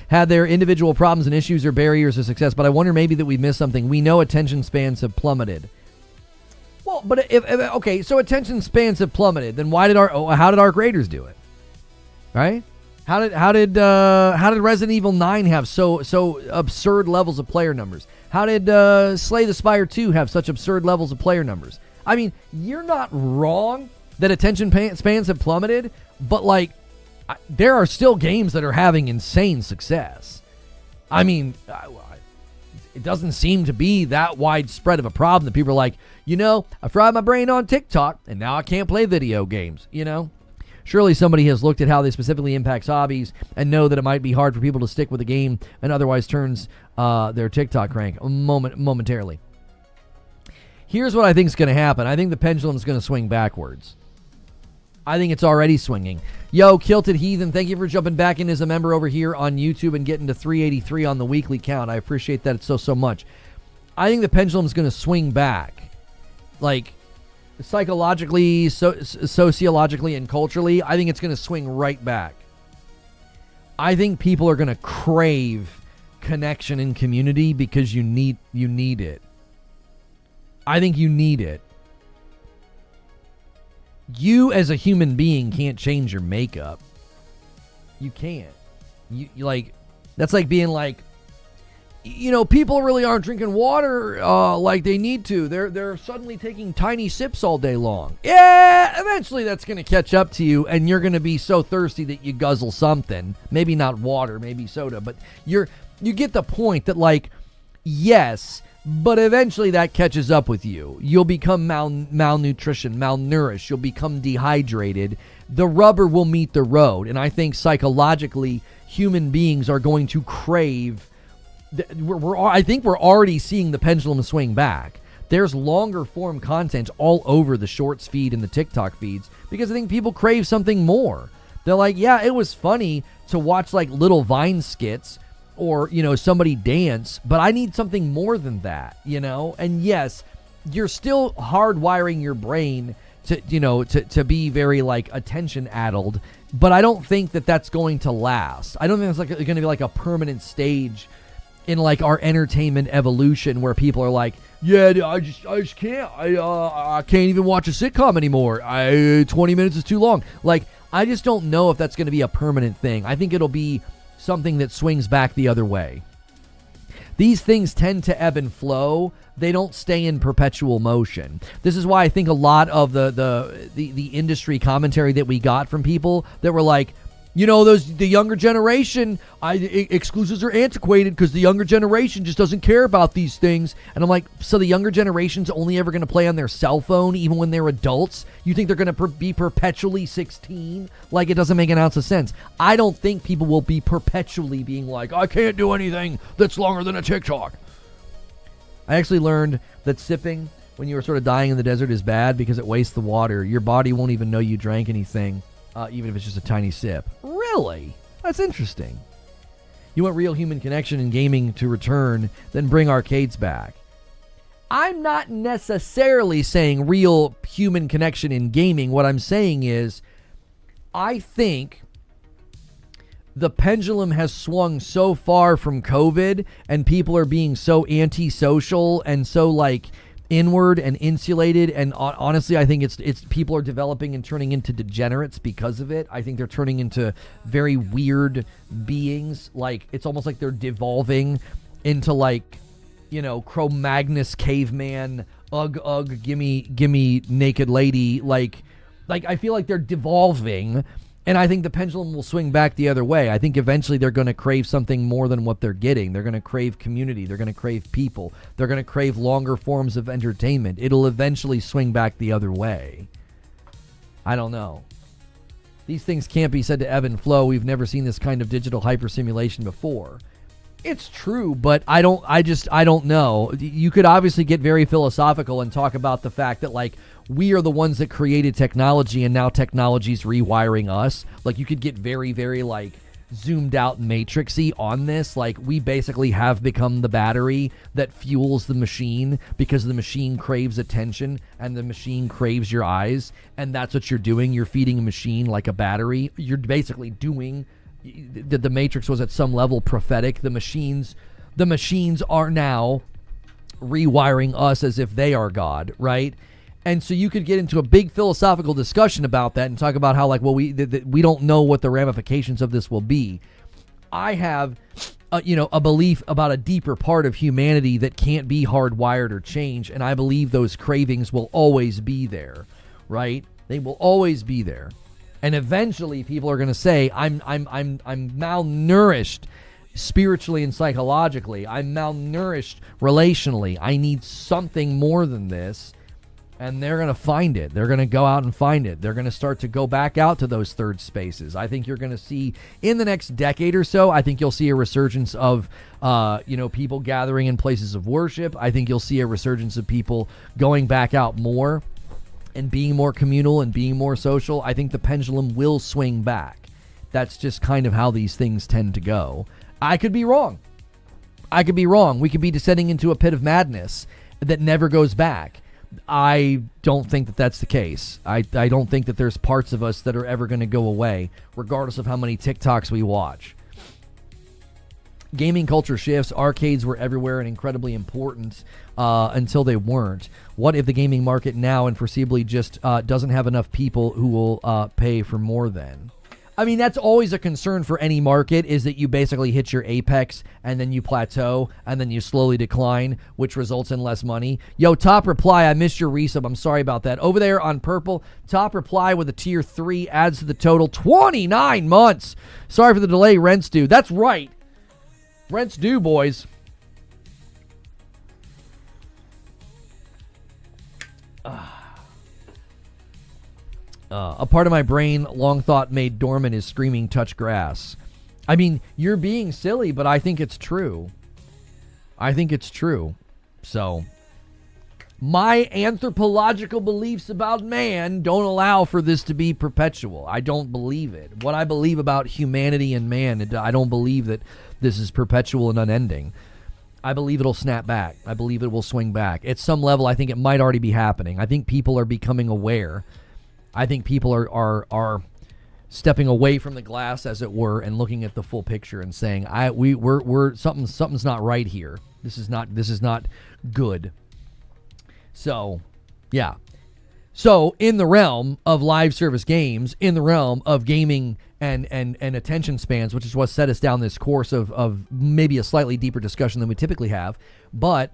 had their individual problems and issues or barriers to success, but I wonder maybe that we missed something. We know attention spans have plummeted. Well, but okay, so attention spans have plummeted, then how did Arc Raiders do it? Right? How did Resident Evil 9 have so absurd levels of player numbers? How did Slay the Spire 2 have such absurd levels of player numbers? I mean, you're not wrong that attention spans have plummeted, but like there are still games that are having insane success. I mean, It doesn't seem to be that widespread of a problem that people are like, I fried my brain on TikTok and now I can't play video games, Surely somebody has looked at how this specifically impacts hobbies and know that it might be hard for people to stick with a game and otherwise turns their TikTok crank momentarily. Here's what I think is going to happen. I think the pendulum is going to swing backwards. I think it's already swinging. Yo, Kilted Heathen, thank you for jumping back in as a member over here on YouTube and getting to 383 on the weekly count. I appreciate that so much. I think the pendulum is going to swing back. Like, psychologically, sociologically, and culturally, I think it's going to swing right back. I think people are going to crave connection and community because you need it. I think you need it. You as a human being can't change your makeup. You can't. You like, that's like being like, people really aren't drinking water like they need to. They're suddenly taking tiny sips all day long. Yeah, eventually that's going to catch up to you, and you're going to be so thirsty that you guzzle something. Maybe not water, maybe soda, but you get the point that, like, yes, but eventually that catches up with you. You'll become malnutrition, malnourished. You'll become dehydrated. The rubber will meet the road. And I think psychologically, human beings are going to crave. I think we're already seeing the pendulum swing back. There's longer form content all over the Shorts feed and the TikTok feeds because I think people crave something more. They're like, yeah, it was funny to watch like little Vine skits or, somebody dance, but I need something more than that, And yes, you're still hardwiring your brain to be very like attention addled, but I don't think that that's going to last. I don't think it's like going to be like a permanent stage in like our entertainment evolution where people are like, yeah, I just can't. I can't even watch a sitcom anymore. 20 minutes is too long. Like, I just don't know if that's going to be a permanent thing. I think it'll be something that swings back the other way. These things tend to ebb and flow. They don't stay in perpetual motion. This is why I think a lot of the industry commentary that we got from people that were like, the younger generation, exclusives are antiquated because the younger generation just doesn't care about these things. And I'm like, so the younger generation's only ever going to play on their cell phone even when they're adults? You think they're going to be perpetually 16? Like, it doesn't make an ounce of sense. I don't think people will be perpetually being like, I can't do anything that's longer than a TikTok. I actually learned that sipping when you were sort of dying in the desert is bad because it wastes the water. Your body won't even know you drank anything. Even if it's just a tiny sip. Really? That's interesting. You want real human connection in gaming to return, then bring arcades back. I'm not necessarily saying real human connection in gaming. What I'm saying is, I think the pendulum has swung so far from COVID, and people are being so antisocial and so like inward and insulated, and honestly I think it's people are developing and turning into degenerates because of it. I think they're turning into very weird beings. Like, it's almost like they're devolving into like, Cro-Magnus caveman, ugh, gimme naked lady, like I feel like they're devolving. And I think the pendulum will swing back the other way. I think eventually they're going to crave something more than what they're getting. They're going to crave community. They're going to crave people. They're going to crave longer forms of entertainment. It'll eventually swing back the other way. I don't know. These things can't be said to ebb and flow. We've never seen this kind of digital hypersimulation before. It's true, but I don't know. You could obviously get very philosophical and talk about the fact that, like, we are the ones that created technology and now technology's rewiring us. Like, you could get very, very, like, zoomed out matrixy on this. Like, we basically have become the battery that fuels the machine because the machine craves attention and the machine craves your eyes. And that's what you're doing. You're feeding a machine like a battery. You're basically doing... The Matrix was at some level prophetic. The machines are now rewiring us as if they are God, right? And so you could get into a big philosophical discussion about that and talk about how, like, well, we don't know what the ramifications of this will be. I have, a belief about a deeper part of humanity that can't be hardwired or changed, and I believe those cravings will always be there, right? They will always be there. And eventually people are going to say, I'm malnourished. spiritually and psychologically. I'm malnourished relationally. I need something more than this. And they're going to find it. They're going to go out and find it. They're going to start to go back out to those third spaces. I think you're going to see in the next decade or so, I think you'll see a resurgence of, people gathering in places of worship. I think you'll see a resurgence of people going back out more and being more communal and being more social. I think the pendulum will swing back. That's just kind of how these things tend to go. I could be wrong. We could be descending into a pit of madness that never goes back. I don't think that that's the case. I don't think that there's parts of us that are ever going to go away, regardless of how many TikToks we watch. Gaming culture shifts. Arcades were everywhere and incredibly important until they weren't. What if the gaming market now and foreseeably just doesn't have enough people who will pay for more then? I mean, that's always a concern for any market, is that you basically hit your apex and then you plateau and then you slowly decline, which results in less money. Yo, Top Reply, I missed your resub. I'm sorry about that. Over there on Purple, Top Reply with a tier 3 adds to the total 29 months. Sorry for the delay, rent's due. That's right. Rent's due, boys. A part of my brain, long thought made dormant, is screaming touch grass. I mean, you're being silly, but I think it's true. So, my anthropological beliefs about man don't allow for this to be perpetual. I don't believe it. What I believe about humanity and man, I don't believe that this is perpetual and unending. I believe it'll snap back. I believe it will swing back. At some level, I think it might already be happening. I think people are becoming aware. I think people are stepping away from the glass, as it were, and looking at the full picture and saying, we're something's not right here. This is not good. So, yeah. So, in the realm of live service games, in the realm of gaming and attention spans, which is what set us down this course of maybe a slightly deeper discussion than we typically have, but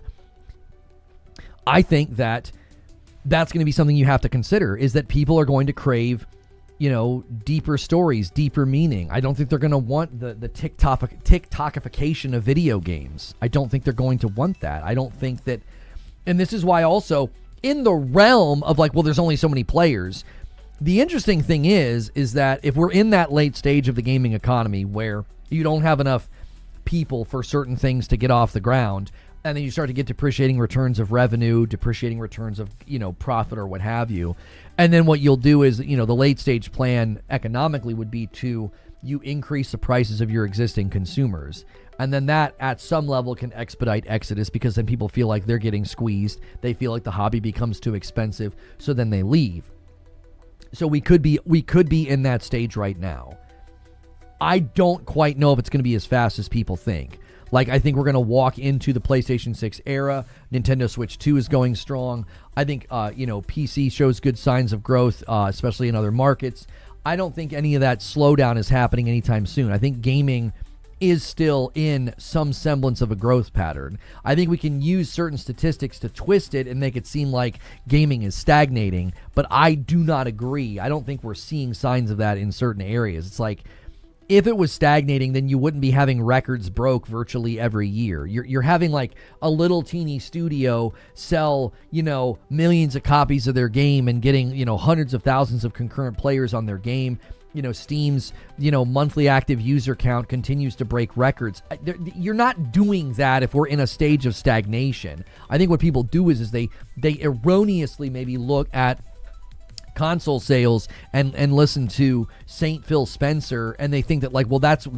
I think that that's going to be something you have to consider, is that people are going to crave, deeper stories, deeper meaning. I don't think they're going to want the TikTokification of video games. I don't think they're going to want that. I don't think that, and this is why also in the realm of there's only so many players. The interesting thing is that if we're in that late stage of the gaming economy where you don't have enough people for certain things to get off the ground, and then you start to get depreciating returns of revenue, depreciating returns of, profit or what have you. And then what you'll do is, the late stage plan economically would be to you increase the prices of your existing consumers. And then that at some level can expedite exodus, because then people feel like they're getting squeezed. They feel like the hobby becomes too expensive. So then they leave. So we could be in that stage right now. I don't quite know if it's going to be as fast as people think. I think we're going to walk into the PlayStation 6 era. Nintendo Switch 2 is going strong. I think, PC shows good signs of growth, especially in other markets. I don't think any of that slowdown is happening anytime soon. I think gaming is still in some semblance of a growth pattern. I think we can use certain statistics to twist it and make it seem like gaming is stagnating, but I do not agree. I don't think we're seeing signs of that in certain areas. It's like, if it was stagnating, then you wouldn't be having records broke virtually every year. You're having a little teeny studio sell, millions of copies of their game and getting, hundreds of thousands of concurrent players on their game. Steam's, monthly active user count continues to break records. You're not doing that if we're in a stage of stagnation. I think what people do is they erroneously maybe look at console sales and listen to St. Phil Spencer, and they think that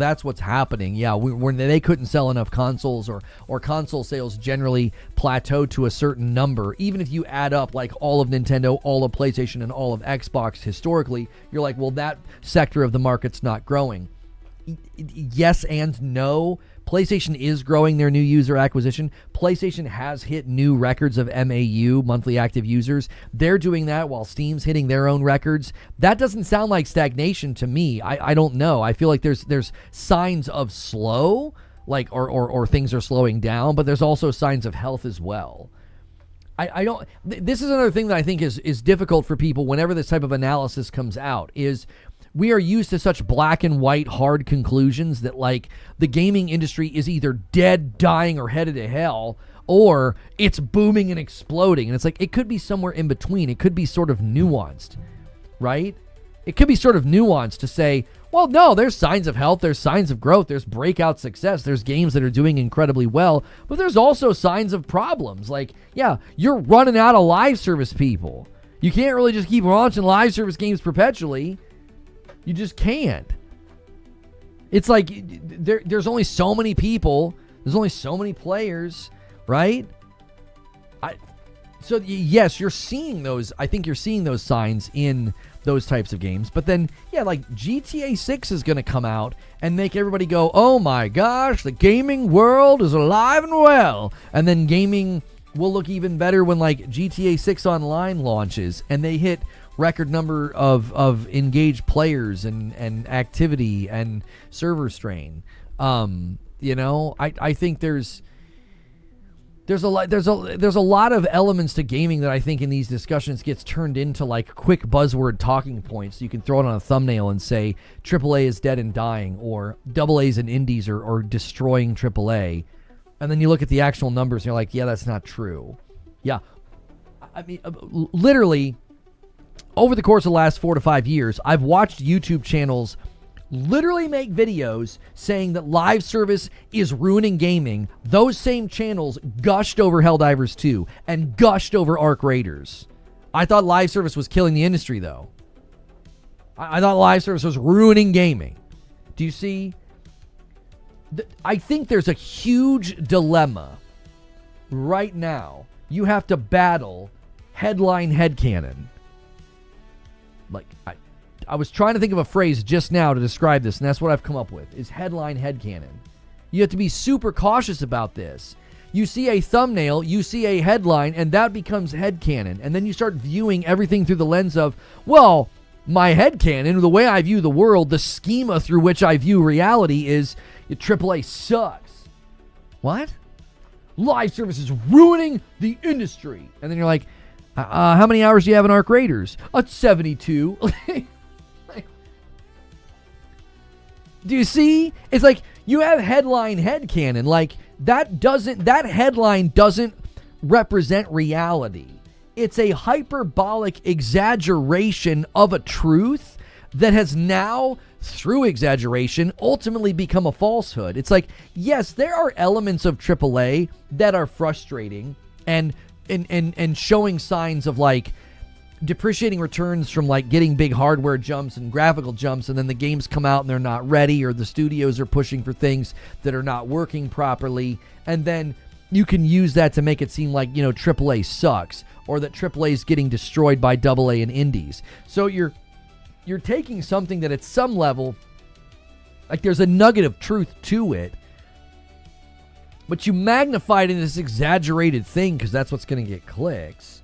that's what's happening. Yeah, when they couldn't sell enough consoles, or console sales generally plateaued to a certain number. Even if you add up all of Nintendo, all of PlayStation, and all of Xbox historically, you're like, well, that sector of the market's not growing. Yes and no. PlayStation is growing their new user acquisition. PlayStation has hit new records of MAU, monthly active users. They're doing that while Steam's hitting their own records. That doesn't sound like stagnation to me. I don't know. I feel like there's signs of slow, or things are slowing down, but there's also signs of health as well. I don't. This is another thing that I think is difficult for people whenever this type of analysis comes out, is we are used to such black and white hard conclusions that like the gaming industry is either dead, dying, or headed to hell, or it's booming and exploding. And it's like, it could be somewhere in between. It could be sort of nuanced, right? It could be sort of nuanced to say, well, no, there's signs of health, there's signs of growth, there's breakout success, there's games that are doing incredibly well, but there's also signs of problems. Like, yeah, you're running out of live service people. You can't really just keep launching live service games perpetually. You just can't. It's like there's only so many people, there's only so many players, right? So yes, you're seeing those. I think you're seeing those signs in those types of games. But then, yeah, like GTA 6 is going to come out and make everybody go, oh my gosh, the gaming world is alive and well. And then gaming will look even better when like GTA 6 Online launches and they hit record number of engaged players and activity and server strain. I think there's a lot of elements to gaming that I think in these discussions gets turned into like quick buzzword talking points. You can throw it on a thumbnail and say AAA is dead and dying, or AA's and indies are destroying AAA. And then you look at the actual numbers and you're like, yeah, that's not true. Yeah. I mean, literally, over the course of the last 4 to 5 years, I've watched YouTube channels literally make videos saying that live service is ruining gaming. Those same channels gushed over Helldivers 2 and gushed over Arc Raiders. I thought live service was killing the industry, though. I thought live service was ruining gaming. Do you see? I think there's a huge dilemma right now. You have to battle headline headcanon. Like, I was trying to think of a phrase just now to describe this, and that's what I've come up with, is headline headcanon. You have to be super cautious about this. You see a thumbnail, you see a headline, and that becomes headcanon. And then you start viewing everything through the lens of, well, my headcanon, the way I view the world, the schema through which I view reality is AAA sucks. What? Live service is ruining the industry. And then you're like, how many hours do you have in Arc Raiders? 72. Do you see? It's like you have headline headcanon. Like that headline doesn't represent reality. It's a hyperbolic exaggeration of a truth that has now, through exaggeration, ultimately become a falsehood. It's like, yes, there are elements of AAA that are frustrating and showing signs of like depreciating returns from like getting big hardware jumps and graphical jumps, and then the games come out and they're not ready, or the studios are pushing for things that are not working properly, and then you can use that to make it seem like, AAA sucks, or that AAA is getting destroyed by AA and indies. So you're taking something that at some level, like there's a nugget of truth to it, but you magnify it into this exaggerated thing because that's what's going to get clicks.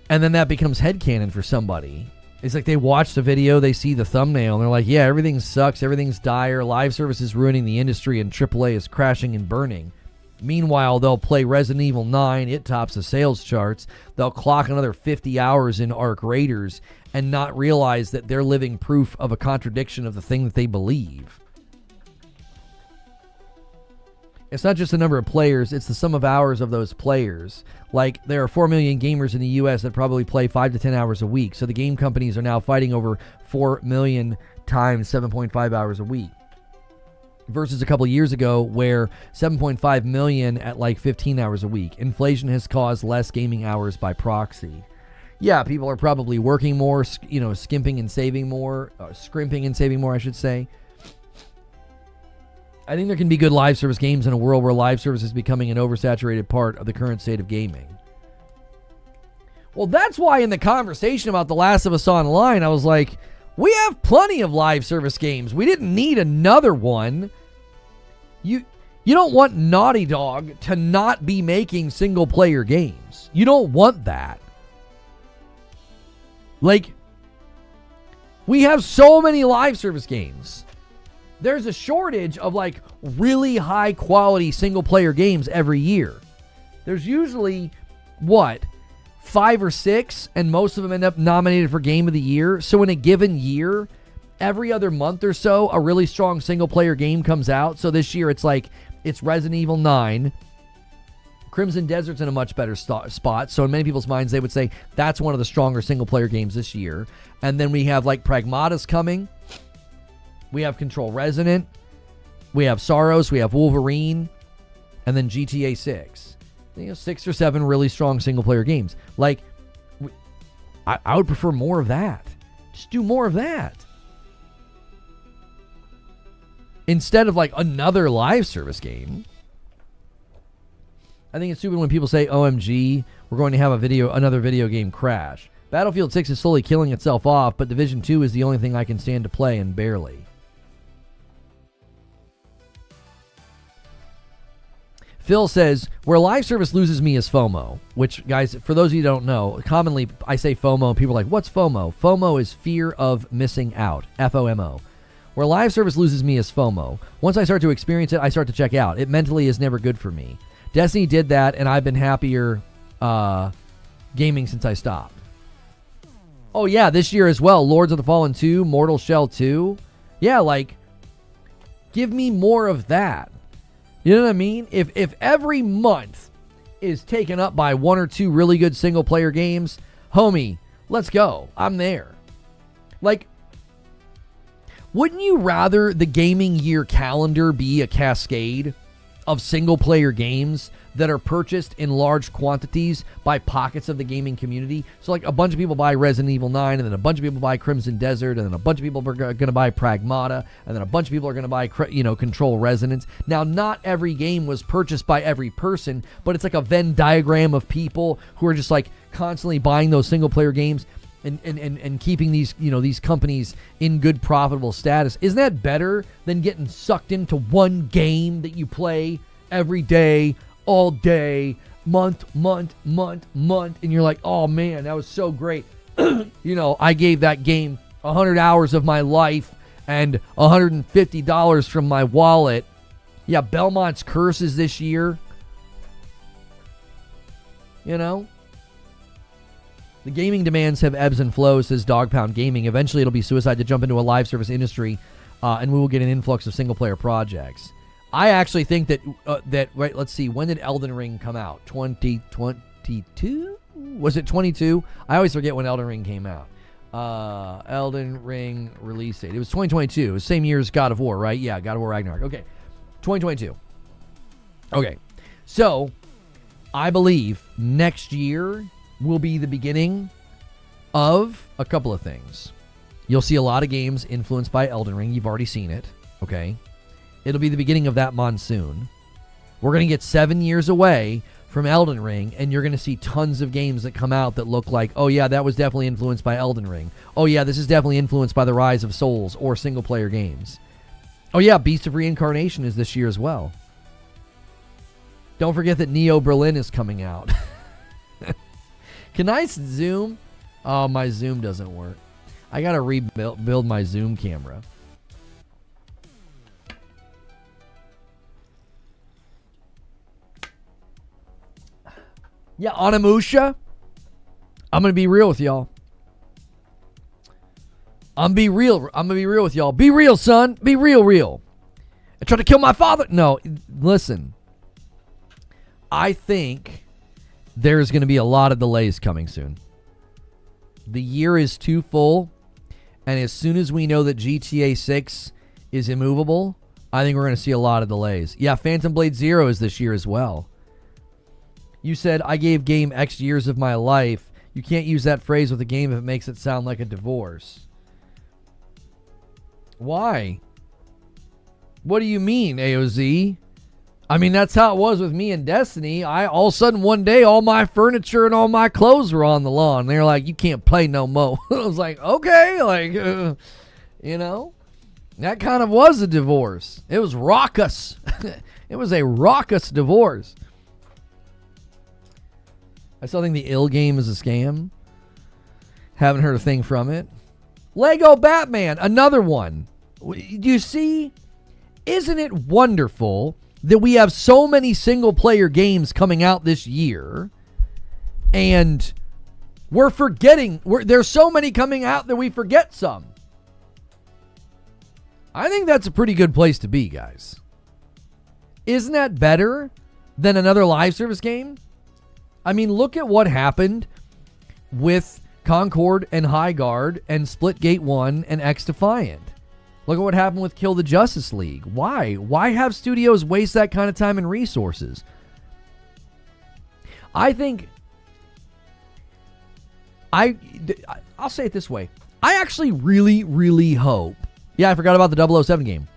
And then that becomes headcanon for somebody. It's like they watch the video, they see the thumbnail, and they're like, yeah, everything sucks, everything's dire, live service is ruining the industry, and AAA is crashing and burning. Meanwhile, they'll play Resident Evil 9, it tops the sales charts, they'll clock another 50 hours in Arc Raiders, and not realize that they're living proof of a contradiction of the thing that they believe. It's not just the number of players, it's the sum of hours of those players. Like, there are 4 million gamers in the US that probably play 5 to 10 hours a week. So the game companies are now fighting over 4 million times 7.5 hours a week. Versus a couple years ago where 7.5 million at like 15 hours a week. Inflation has caused less gaming hours by proxy. Yeah, people are probably working more, skimping and saving more, scrimping and saving more, I should say. I think there can be good live service games in a world where live service is becoming an oversaturated part of the current state of gaming. Well, that's why in the conversation about The Last of Us Online, I was like, we have plenty of live service games. We didn't need another one. You don't want Naughty Dog to not be making single-player games. You don't want that. Like, we have so many live service games. There's a shortage of like really high quality single player games every year. There's usually 5 5 or 6, and most of them end up nominated for Game of the Year. So in a given year, every other month or so, a really strong single-player game comes out. So this year, it's Resident Evil 9. Crimson Desert's in a much better spot. So in many people's minds, they would say that's one of the stronger single-player games this year. And then we have like Pragmata's coming. We have Control Resonant. We have Sorrows. We have Wolverine. And then GTA 6. 6 or 7 really strong single-player games. Like, I would prefer more of that. Just do more of that. Instead of, like, another live service game. I think it's stupid when people say, OMG, we're going to have another video game crash. Battlefield 6 is slowly killing itself off, but Division 2 is the only thing I can stand to play, and barely. Phil says, where live service loses me is FOMO, which, guys, for those of you who don't know, commonly I say FOMO, and people are like, what's FOMO? FOMO is fear of missing out, FOMO. Where live service loses me is FOMO. Once I start to experience it, I start to check out. It mentally is never good for me. Destiny did that, and I've been happier gaming since I stopped. Oh, yeah, this year as well, Lords of the Fallen 2, Mortal Shell 2. Yeah, like, give me more of that. You know what I mean? If every month is taken up by 1 or 2 really good single-player games, homie, let's go. I'm there. Like, wouldn't you rather the gaming year calendar be a cascade of single-player games that are purchased in large quantities by pockets of the gaming community? So, like, a bunch of people buy Resident Evil 9, and then a bunch of people buy Crimson Desert, and then a bunch of people are going to buy Pragmata, and then a bunch of people are going to buy, Control Resonance. Now, not every game was purchased by every person, but it's like a Venn diagram of people who are just, like, constantly buying those single-player games and keeping these, these companies in good profitable status. Isn't that better than getting sucked into one game that you play every day, all day, month, and you're like, oh man, that was so great. I gave that game 100 hours of my life and $150 from my wallet. Yeah, Belmont's Curse is this year. The gaming demands have ebbs and flows, says Dog Pound Gaming. Eventually it'll be suicide to jump into a live service industry, and we will get an influx of single-player projects. I actually think that, right, let's see, when did Elden Ring come out? 2022? Was it 22? I always forget when Elden Ring came out. Elden Ring release date. It was 2022. It was the same year as God of War, right? Yeah, God of War Ragnarok. Okay, 2022. Okay, so I believe next year will be the beginning of a couple of things. You'll see a lot of games influenced by Elden Ring. You've already seen it, okay? It'll be the beginning of that monsoon. We're going to get 7 years away from Elden Ring, and you're going to see tons of games that come out that look like, oh yeah, that was definitely influenced by Elden Ring. Oh yeah, this is definitely influenced by the Rise of Souls or single-player games. Oh yeah, Beast of Reincarnation is this year as well. Don't forget that Neo Berlin is coming out. Can I zoom? Oh, my zoom doesn't work. I got to rebuild my zoom camera. Yeah, Onimusha. I'm going to be real with y'all. I'm going to be real with y'all. Be real, son. Be real. I tried to kill my father. No, listen. I think there's going to be a lot of delays coming soon. The year is too full, and as soon as we know that GTA 6 is immovable, I think we're going to see a lot of delays. Yeah, Phantom Blade Zero is this year as well. You said, I gave game X years of my life. You can't use that phrase with a game if it makes it sound like a divorce. Why? What do you mean, AOZ? I mean, that's how it was with me and Destiny. All of a sudden, one day, all my furniture and all my clothes were on the lawn. They're like, you can't play no more. I was like, okay. That kind of was a divorce. It was raucous. It was a raucous divorce. I still think the ill game is a scam. Haven't heard a thing from it. Lego Batman, another one. Do you see? Isn't it wonderful that we have so many single-player games coming out this year, and We're forgetting. There's so many coming out that we forget some. I think that's a pretty good place to be, guys. Isn't that better than another live service game? I mean, look at what happened with Concord and Highguard and Splitgate 1 and X-Defiant. Look at what happened with Kill the Justice League. Why? Why have studios waste that kind of time and resources? I think... I'll say it this way. I actually really, really hope... Yeah, I forgot about the 007 game.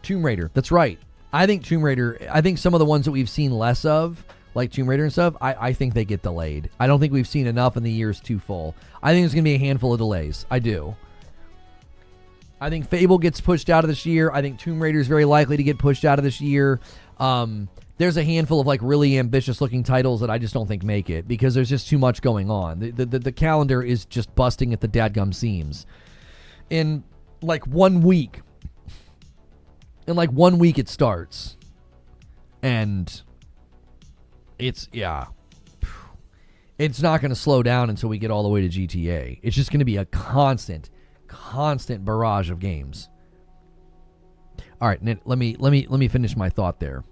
Tomb Raider. That's right. I think Tomb Raider... I think some of the ones that we've seen less of, like Tomb Raider and stuff, I think they get delayed. I don't think we've seen enough in the years too full. I think there's going to be a handful of delays. I do. I think Fable gets pushed out of this year. I think Tomb Raider is very likely to get pushed out of this year. There's a handful of like really ambitious looking titles that I just don't think make it because there's just too much going on. The calendar is just busting at the dadgum seams. In like 1 week. In like 1 week it starts. And it's, yeah. It's not going to slow down until we get all the way to GTA. It's just going to be a constant barrage of games. All right, Nick, let me finish my thought there.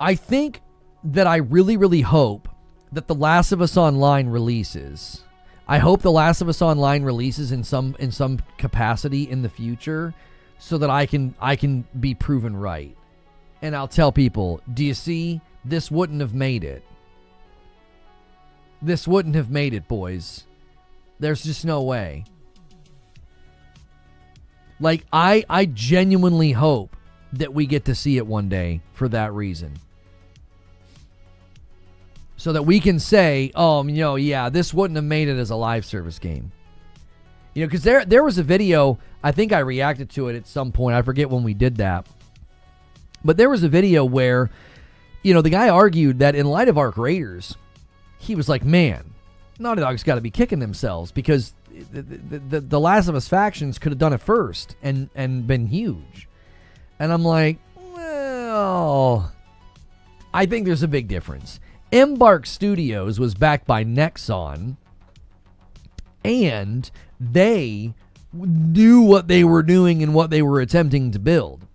I think that I really, really hope that The Last of Us Online releases. I hope The Last of Us Online releases in some capacity in the future so that I can be proven right. And I'll tell people, do you see? This wouldn't have made it. This wouldn't have made it, boys. There's just no way. Like, I genuinely hope that we get to see it one day for that reason. So that we can say, oh, you know, yeah, this wouldn't have made it as a live service game. You know, because there was a video, I think I reacted to it at some point. I forget when we did that. But there was a video where, you know, the guy argued that in light of Arc Raiders, he was like, man, Naughty Dog's got to be kicking themselves because the Last of Us factions could have done it first and been huge. And I'm like, well, I think there's a big difference. Embark Studios was backed by Nexon, and they knew what they were doing and what they were attempting to build.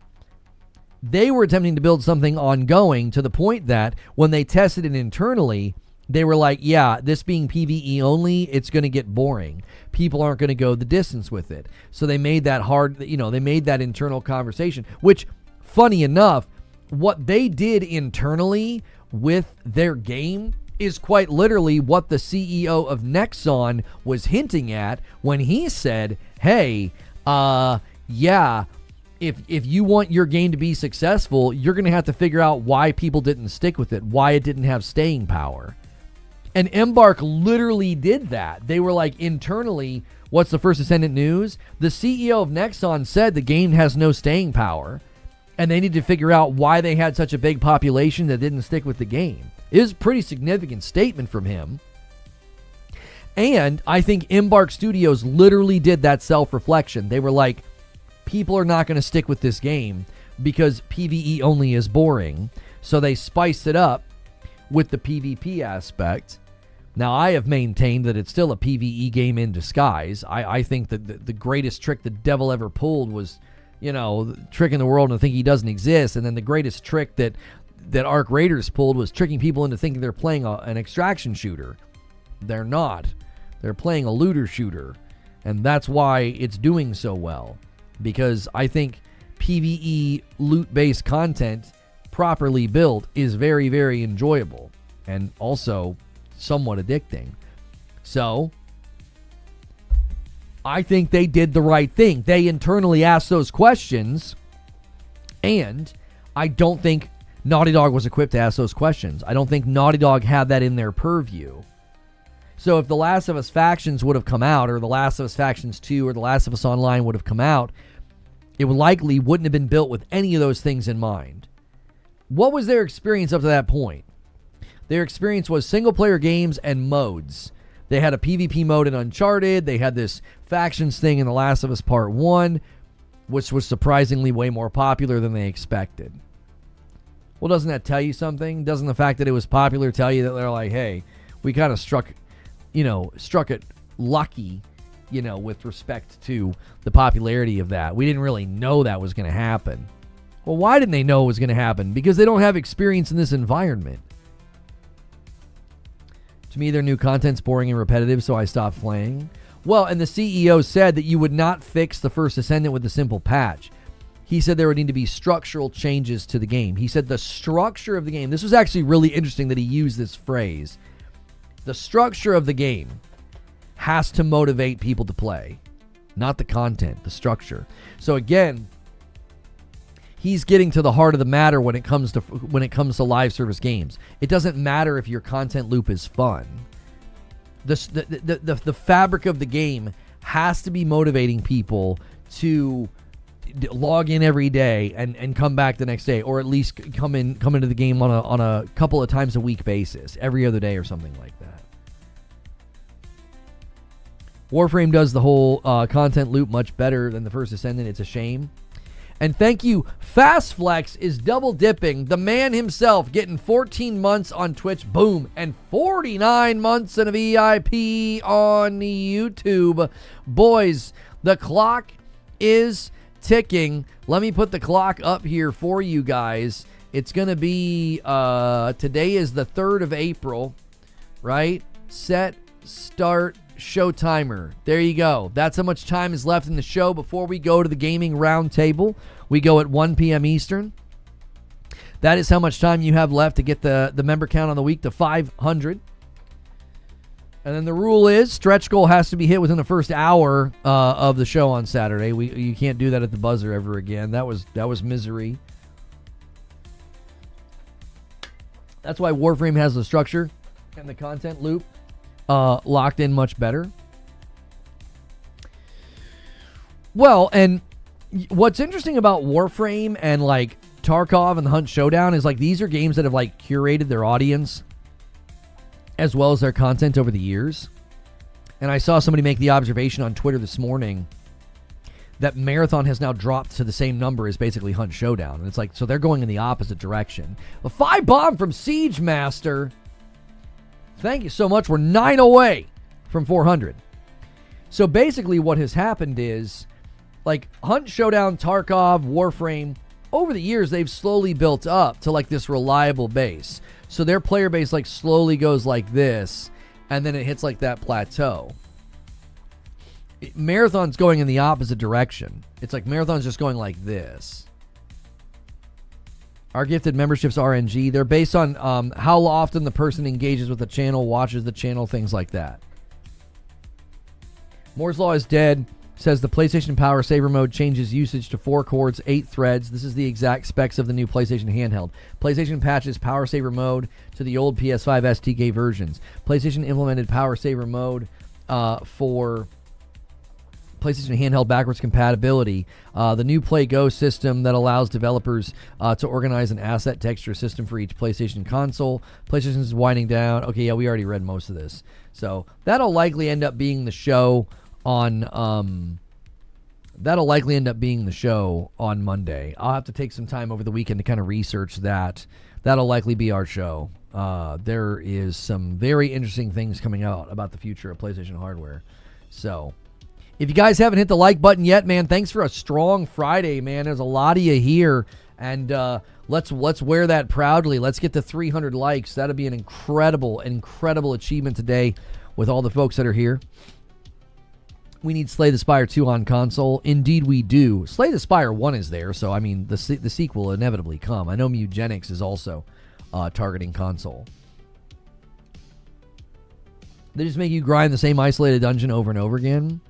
They were attempting to build something ongoing to the point that when they tested it internally, they were like, yeah, this being PvE only, it's going to get boring. People aren't going to go the distance with it. So they made that hard, you know, they made that internal conversation, which, funny enough, what they did internally with their game is quite literally what the CEO of Nexon was hinting at when he said, hey, yeah, if you want your game to be successful, you're going to have to figure out why people didn't stick with it, why it didn't have staying power. And Embark literally did that. They were like, internally, what's the First Descendant news? The CEO of Nexon said the game has no staying power, and they need to figure out why they had such a big population that didn't stick with the game. It was a pretty significant statement from him. And I think Embark Studios literally did that self-reflection. They were like, people are not going to stick with this game because PvE only is boring. So they spiced it up with the PvP aspect. Now, I have maintained that it's still a PvE game in disguise. I think that the greatest trick the devil ever pulled was, you know, tricking the world into thinking he doesn't exist. And then the greatest trick that Arc Raiders pulled was tricking people into thinking they're playing an extraction shooter. They're not. They're playing a looter shooter. And that's why it's doing so well. Because I think PvE loot-based content properly built is very, very enjoyable. And also somewhat addicting. So I think they did the right thing. They internally asked those questions, and I don't think Naughty Dog was equipped to ask those questions. I don't think Naughty Dog had that in their purview. So if The Last of Us Factions would have come out, or The Last of Us Factions 2, or The Last of Us Online would have come out, it likely wouldn't have been built with any of those things in mind. What was their experience up to that point? Their experience was single-player games and modes. They had a PvP mode in Uncharted. They had this factions thing in The Last of Us Part 1, which was surprisingly way more popular than they expected. Well, doesn't that tell you something? Doesn't the fact that it was popular tell you that they're like, hey, we kind of struck it lucky, with respect to the popularity of that. We didn't really know that was going to happen. Well, why didn't they know it was going to happen? Because they don't have experience in this environment. To me, their new content's boring and repetitive, so I stopped playing. Well, and the CEO said that you would not fix the First Descendant with a simple patch. He said there would need to be structural changes to the game. He said the structure of the game, this was actually really interesting that he used this phrase. The structure of the game has to motivate people to play, not the content, the structure. So again, he's getting to the heart of the matter when it comes to live service games. It doesn't matter if your content loop is fun. The fabric of the game has to be motivating people to log in every day and come back the next day, or at least come into the game on a couple of times a week basis, every other day or something like that. Warframe does the whole content loop much better than the First Descendant. It's a shame. And thank you, Fastflex is double dipping. The man himself getting 14 months on Twitch, boom, and 49 months in a VIP on YouTube. Boys, the clock is ticking. Let me put the clock up here for you guys. It's going to be, today is the 3rd of April, right? Set, start, show timer. There you go. That's how much time is left in the show before we go to the gaming roundtable. We go at 1 p.m. Eastern. That is how much time you have left to get the member count on the week to 500. And then the rule is stretch goal has to be hit within the first hour of the show on Saturday. You can't do that at the buzzer ever again. That was misery. That's why Warframe has the structure and the content loop locked in much better. Well, and what's interesting about Warframe and like Tarkov and the Hunt Showdown is like these are games that have like curated their audience as well as their content over the years. And I saw somebody make the observation on Twitter this morning that Marathon has now dropped to the same number as basically Hunt Showdown. And it's like, so they're going in the opposite direction. A 5-bomb from Siege Master. Thank you so much. We're 9 away from 400. So basically what has happened is like Hunt Showdown, Tarkov, Warframe, over the years they've slowly built up to like this reliable base. So their player base like slowly goes like this and then it hits like that plateau. Marathon's going in the opposite direction. It's like Marathon's just going like this. Our gifted memberships RNG. They're based on how often the person engages with the channel, watches the channel, things like that. Moore's Law is dead. Says the PlayStation Power Saver mode changes usage to 4 chords, 8 threads. This is the exact specs of the new PlayStation handheld. PlayStation patches Power Saver mode to the old PS5 STK versions. PlayStation implemented Power Saver mode for PlayStation handheld backwards compatibility. The new Play Go system that allows developers to organize an asset texture system for each PlayStation console. PlayStation is winding down. Okay, yeah, we already read most of this. So that'll likely end up being the show on Monday. I'll have to take some time over the weekend to kind of research that. That'll likely be our show. There is some very interesting things coming out about the future of PlayStation hardware. So if you guys haven't hit the like button yet, man, thanks for a strong Friday, man. There's a lot of you here, and let's wear that proudly. Let's get to 300 likes. That'll be an incredible achievement today with all the folks that are here. We need Slay the Spire 2 on console. Indeed we do. Slay the Spire 1 is there, so I mean the sequel will inevitably come. I know Mugenics is also targeting console. They just make you grind the same isolated dungeon over and over again.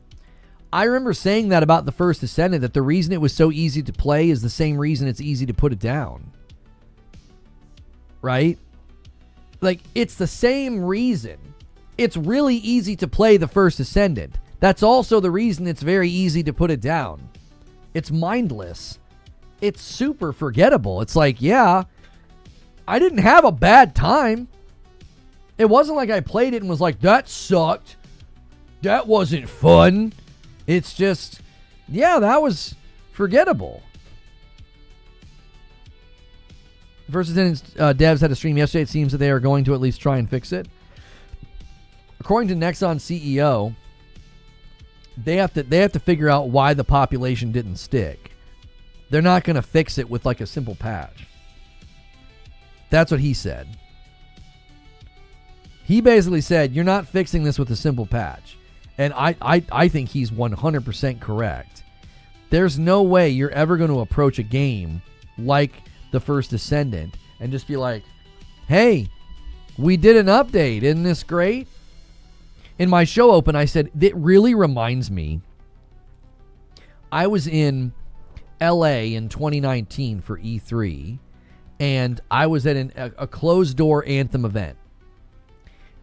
I remember saying that about the First Descendant, that the reason it was so easy to play is the same reason it's easy to put it down. Right? Like, it's the same reason. It's really easy to play the First Descendant. That's also the reason it's very easy to put it down. It's mindless. It's super forgettable. It's like, yeah, I didn't have a bad time. It wasn't like I played it and was like, that sucked. That wasn't fun. It's just, yeah, that was forgettable. First Descendant devs had a stream yesterday. It seems that they are going to at least try and fix it. According to Nexon CEO, they have to figure out why the population didn't stick. They're not going to fix it with like a simple patch. That's what he said. He basically said, you're not fixing this with a simple patch. And I think he's 100% correct. There's no way you're ever going to approach a game like the First Descendant and just be like, hey, we did an update. Isn't this great? In my show open, I said, it really reminds me. I was in LA in 2019 for E3, and I was at a closed-door Anthem event.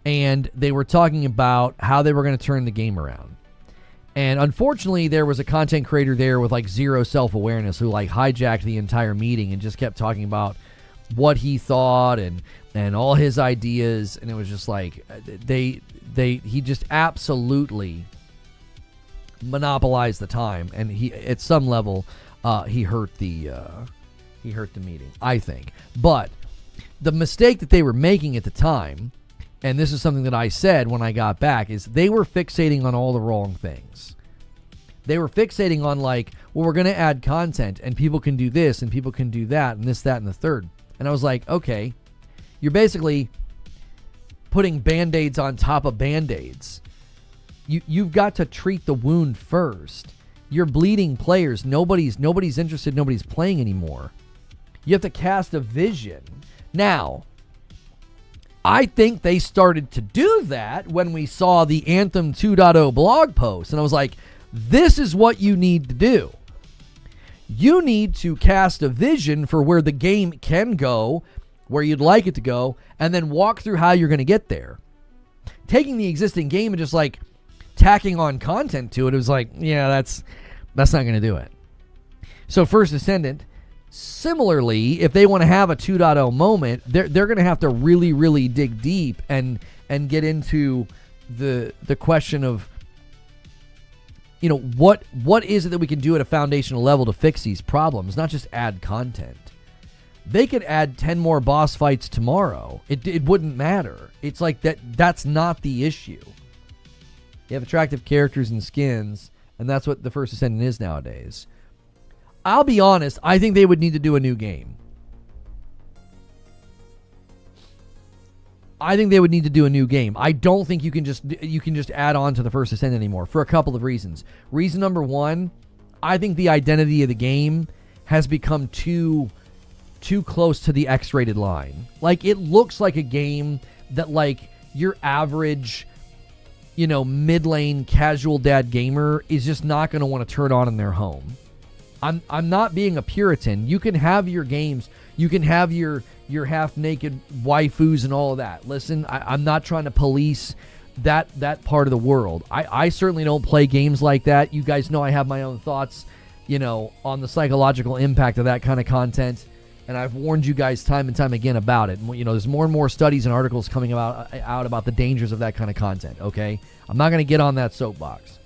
And they were talking about how they were going to turn the game around. And unfortunately, there was a content creator there with like zero self-awareness who like hijacked the entire meeting and just kept talking about what he thought and all his ideas. And it was just like he just absolutely monopolized the time. And he, at some level, he hurt the meeting, I think. But the mistake that they were making at the time, and this is something that I said when I got back, is they were fixating on all the wrong things. They were fixating on like, well, we're going to add content and people can do this and people can do that and this, that, and the third. And I was like, okay, you're basically putting Band-Aids on top of Band-Aids. You've got to treat the wound first. You're bleeding players. Nobody's interested. Nobody's playing anymore. You have to cast a vision. Now, I think they started to do that when we saw the Anthem 2.0 blog post. And I was like, this is what you need to do. You need to cast a vision for where the game can go, where you'd like it to go, and then walk through how you're going to get there. Taking the existing game and just like tacking on content to it, it was like, yeah, that's not going to do it. So First Descendant, similarly, if they want to have a 2.0 moment, they're going to have to really, really dig deep and get into the question of, you know, what is it that we can do at a foundational level to fix these problems, not just add content. They could add 10 more boss fights tomorrow. It wouldn't matter. It's like that's not the issue. You have attractive characters and skins, and that's what the First Descendant is nowadays. I'll be honest, I think they would need to do a new game. I don't think you can just add on to the First Descendant anymore for a couple of reasons. Reason number one, I think the identity of the game has become too close to the X-rated line. Like, it looks like a game that like your average, you know, mid-lane casual dad gamer is just not going to want to turn on in their home. I'm not being a Puritan. You can have your games. You can have your half-naked waifus and all of that. Listen, I'm not trying to police that part of the world. I certainly don't play games like that. You guys know I have my own thoughts, you know, on the psychological impact of that kind of content. And I've warned you guys time and time again about it. And, you know, there's more and more studies and articles coming out about the dangers of that kind of content, okay? I'm not going to get on that soapbox.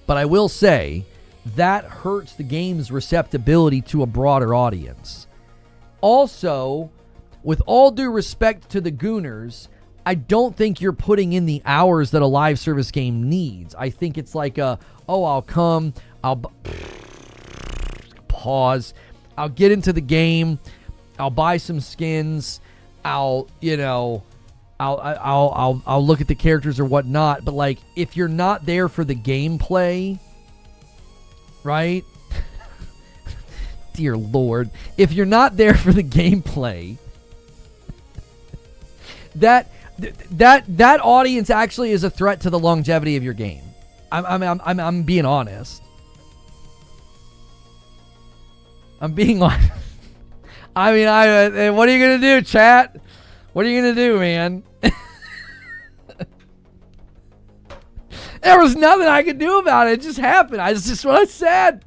But I will say that hurts the game's receptibility to a broader audience. Also, with all due respect to the Gooners, I don't think you're putting in the hours that a live service game needs. I think it's like I'll pause. I'll get into the game. I'll buy some skins. I'll look at the characters or whatnot. But like, if you're not there for the gameplay, right? Dear Lord, if you're not there for the gameplay, that audience actually is a threat to the longevity of your game. I'm being honest. I'm being honest. I mean, what are you gonna do, chat? What are you gonna do, man? There was nothing I could do about it. It just happened. It's just what I said.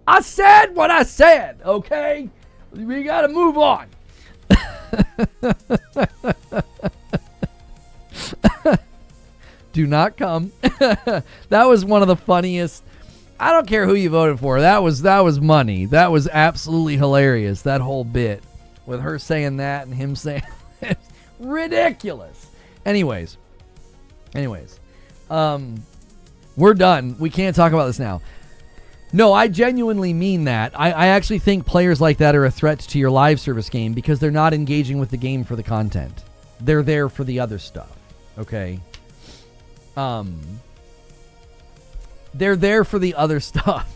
I said what I said, okay? We gotta move on. Do not come. That was one of the funniest. I don't care who you voted for. That was money. That was absolutely hilarious. That whole bit with her saying that and him saying it's ridiculous. Anyways, we're done. We can't talk about this now. No, I genuinely mean that. I actually think players like that are a threat to your live service game because they're not engaging with the game for the content. They're there for the other stuff. Okay? They're there for the other stuff.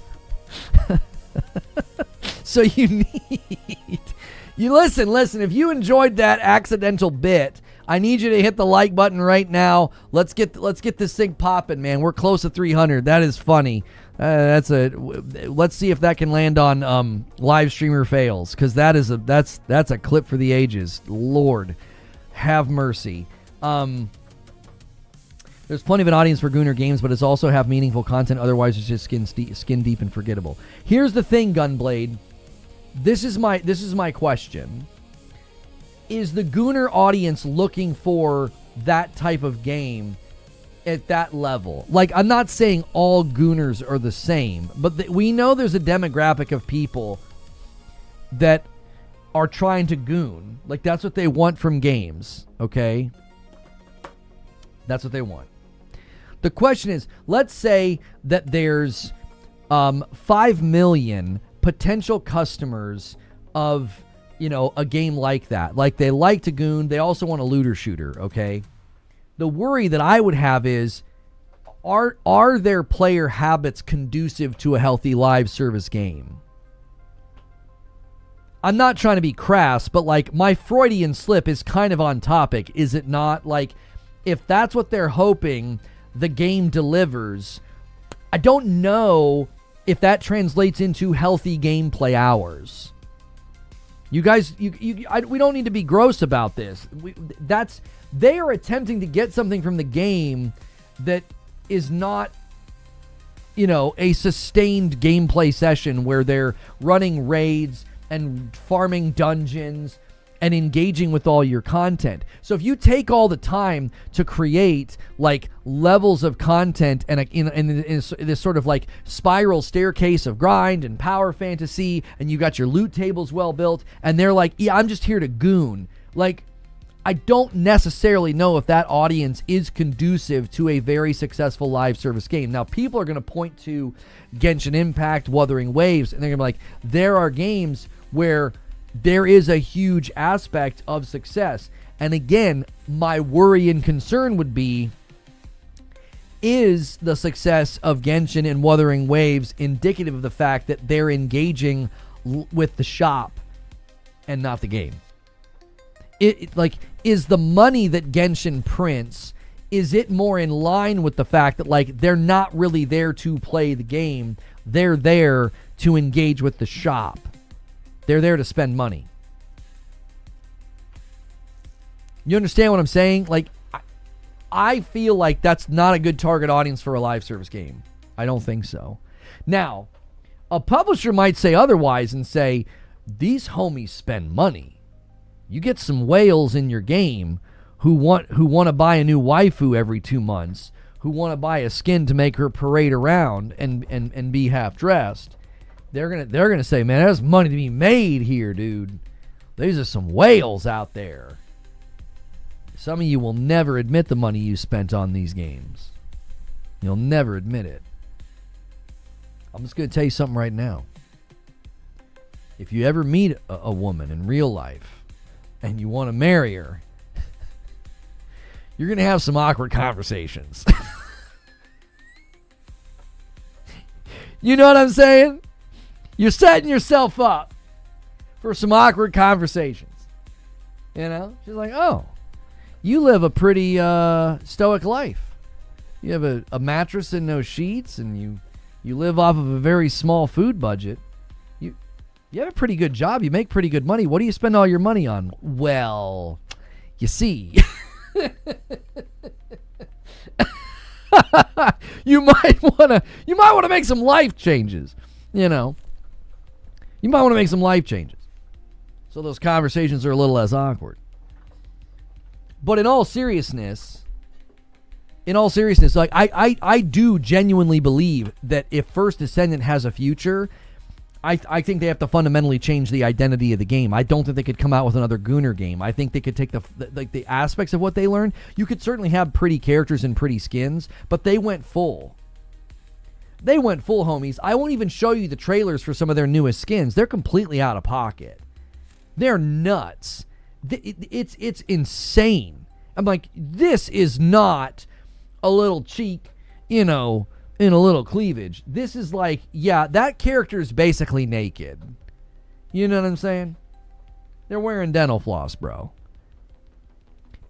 So you listen, if you enjoyed that accidental bit, I need you to hit the like button right now. Let's get this thing popping, man. We're close to 300. That is funny. Let's see if that can land on live streamer fails, because that's a clip for the ages. Lord, have mercy. There's plenty of an audience for Gooner games, but it's also have meaningful content. Otherwise, it's just skin deep and forgettable. Here's the thing, Gunblade. This is my question. Is the Gooner audience looking for that type of game at that level? Like, I'm not saying all Gooners are the same, but we know there's a demographic of people that are trying to goon. Like, that's what they want from games, okay? That's what they want. The question is, let's say that there's 5 million potential customers of, a game like that. Like, they like to goon. They also want a looter shooter, okay? The worry that I would have is, are their player habits conducive to a healthy live service game? I'm not trying to be crass, but, like, my Freudian slip is kind of on topic, is it not? Like, if that's what they're hoping the game delivers, I don't know if that translates into healthy gameplay hours. You guys, we don't need to be gross about this. They are attempting to get something from the game that is not, a sustained gameplay session where they're running raids and farming dungeons and engaging with all your content. So if you take all the time to create like levels of content and in this sort of like spiral staircase of grind and power fantasy, and you got your loot tables well built, and they're like, yeah, I'm just here to goon. Like, I don't necessarily know if that audience is conducive to a very successful live service game. Now, people are going to point to Genshin Impact, Wuthering Waves, and they're going to be like, there are games where there is a huge aspect of success. And again, my worry and concern would be, is the success of Genshin and Wuthering Waves indicative of the fact that they're engaging with the shop and not the game? Is the money that Genshin prints, is it more in line with the fact that, like, they're not really there to play the game, they're there to engage with the shop? They're there to spend money. You understand what I'm saying? Like, I feel like that's not a good target audience for a live service game. I don't think so. Now, a publisher might say otherwise and say, these homies spend money. You get some whales in your game who want to buy a new waifu every 2 months, who want to buy a skin to make her parade around and be half dressed. They're gonna say, man, there's money to be made here, dude. These are some whales out there. Some of you will never admit the money you spent on these games. You'll never admit it. I'm just gonna tell you something right now. If you ever meet a woman in real life and you want to marry her, you're gonna have some awkward conversations. You know what I'm saying? You're setting yourself up for some awkward conversations. She's like, oh, you live a pretty stoic life. You have a mattress and no sheets, and you live off of a very small food budget. You have a pretty good job. You make pretty good money. What do you spend all your money on? Well, you see, you might want to make some life changes. You might want to make some life changes so those conversations are a little less awkward. But in all seriousness, like, I do genuinely believe that if First Descendant has a future, I think they have to fundamentally change the identity of the game. I don't think they could come out with another Gooner game. I think they could take the aspects of what they learned. You could certainly have pretty characters and pretty skins, but they went full. They went full, homies. I won't even show you the trailers for some of their newest skins. They're completely out of pocket. They're nuts. It's insane. I'm like, this is not a little cheek, you know, in a little cleavage. This is like, yeah, that character is basically naked. You know what I'm saying? They're wearing dental floss, bro.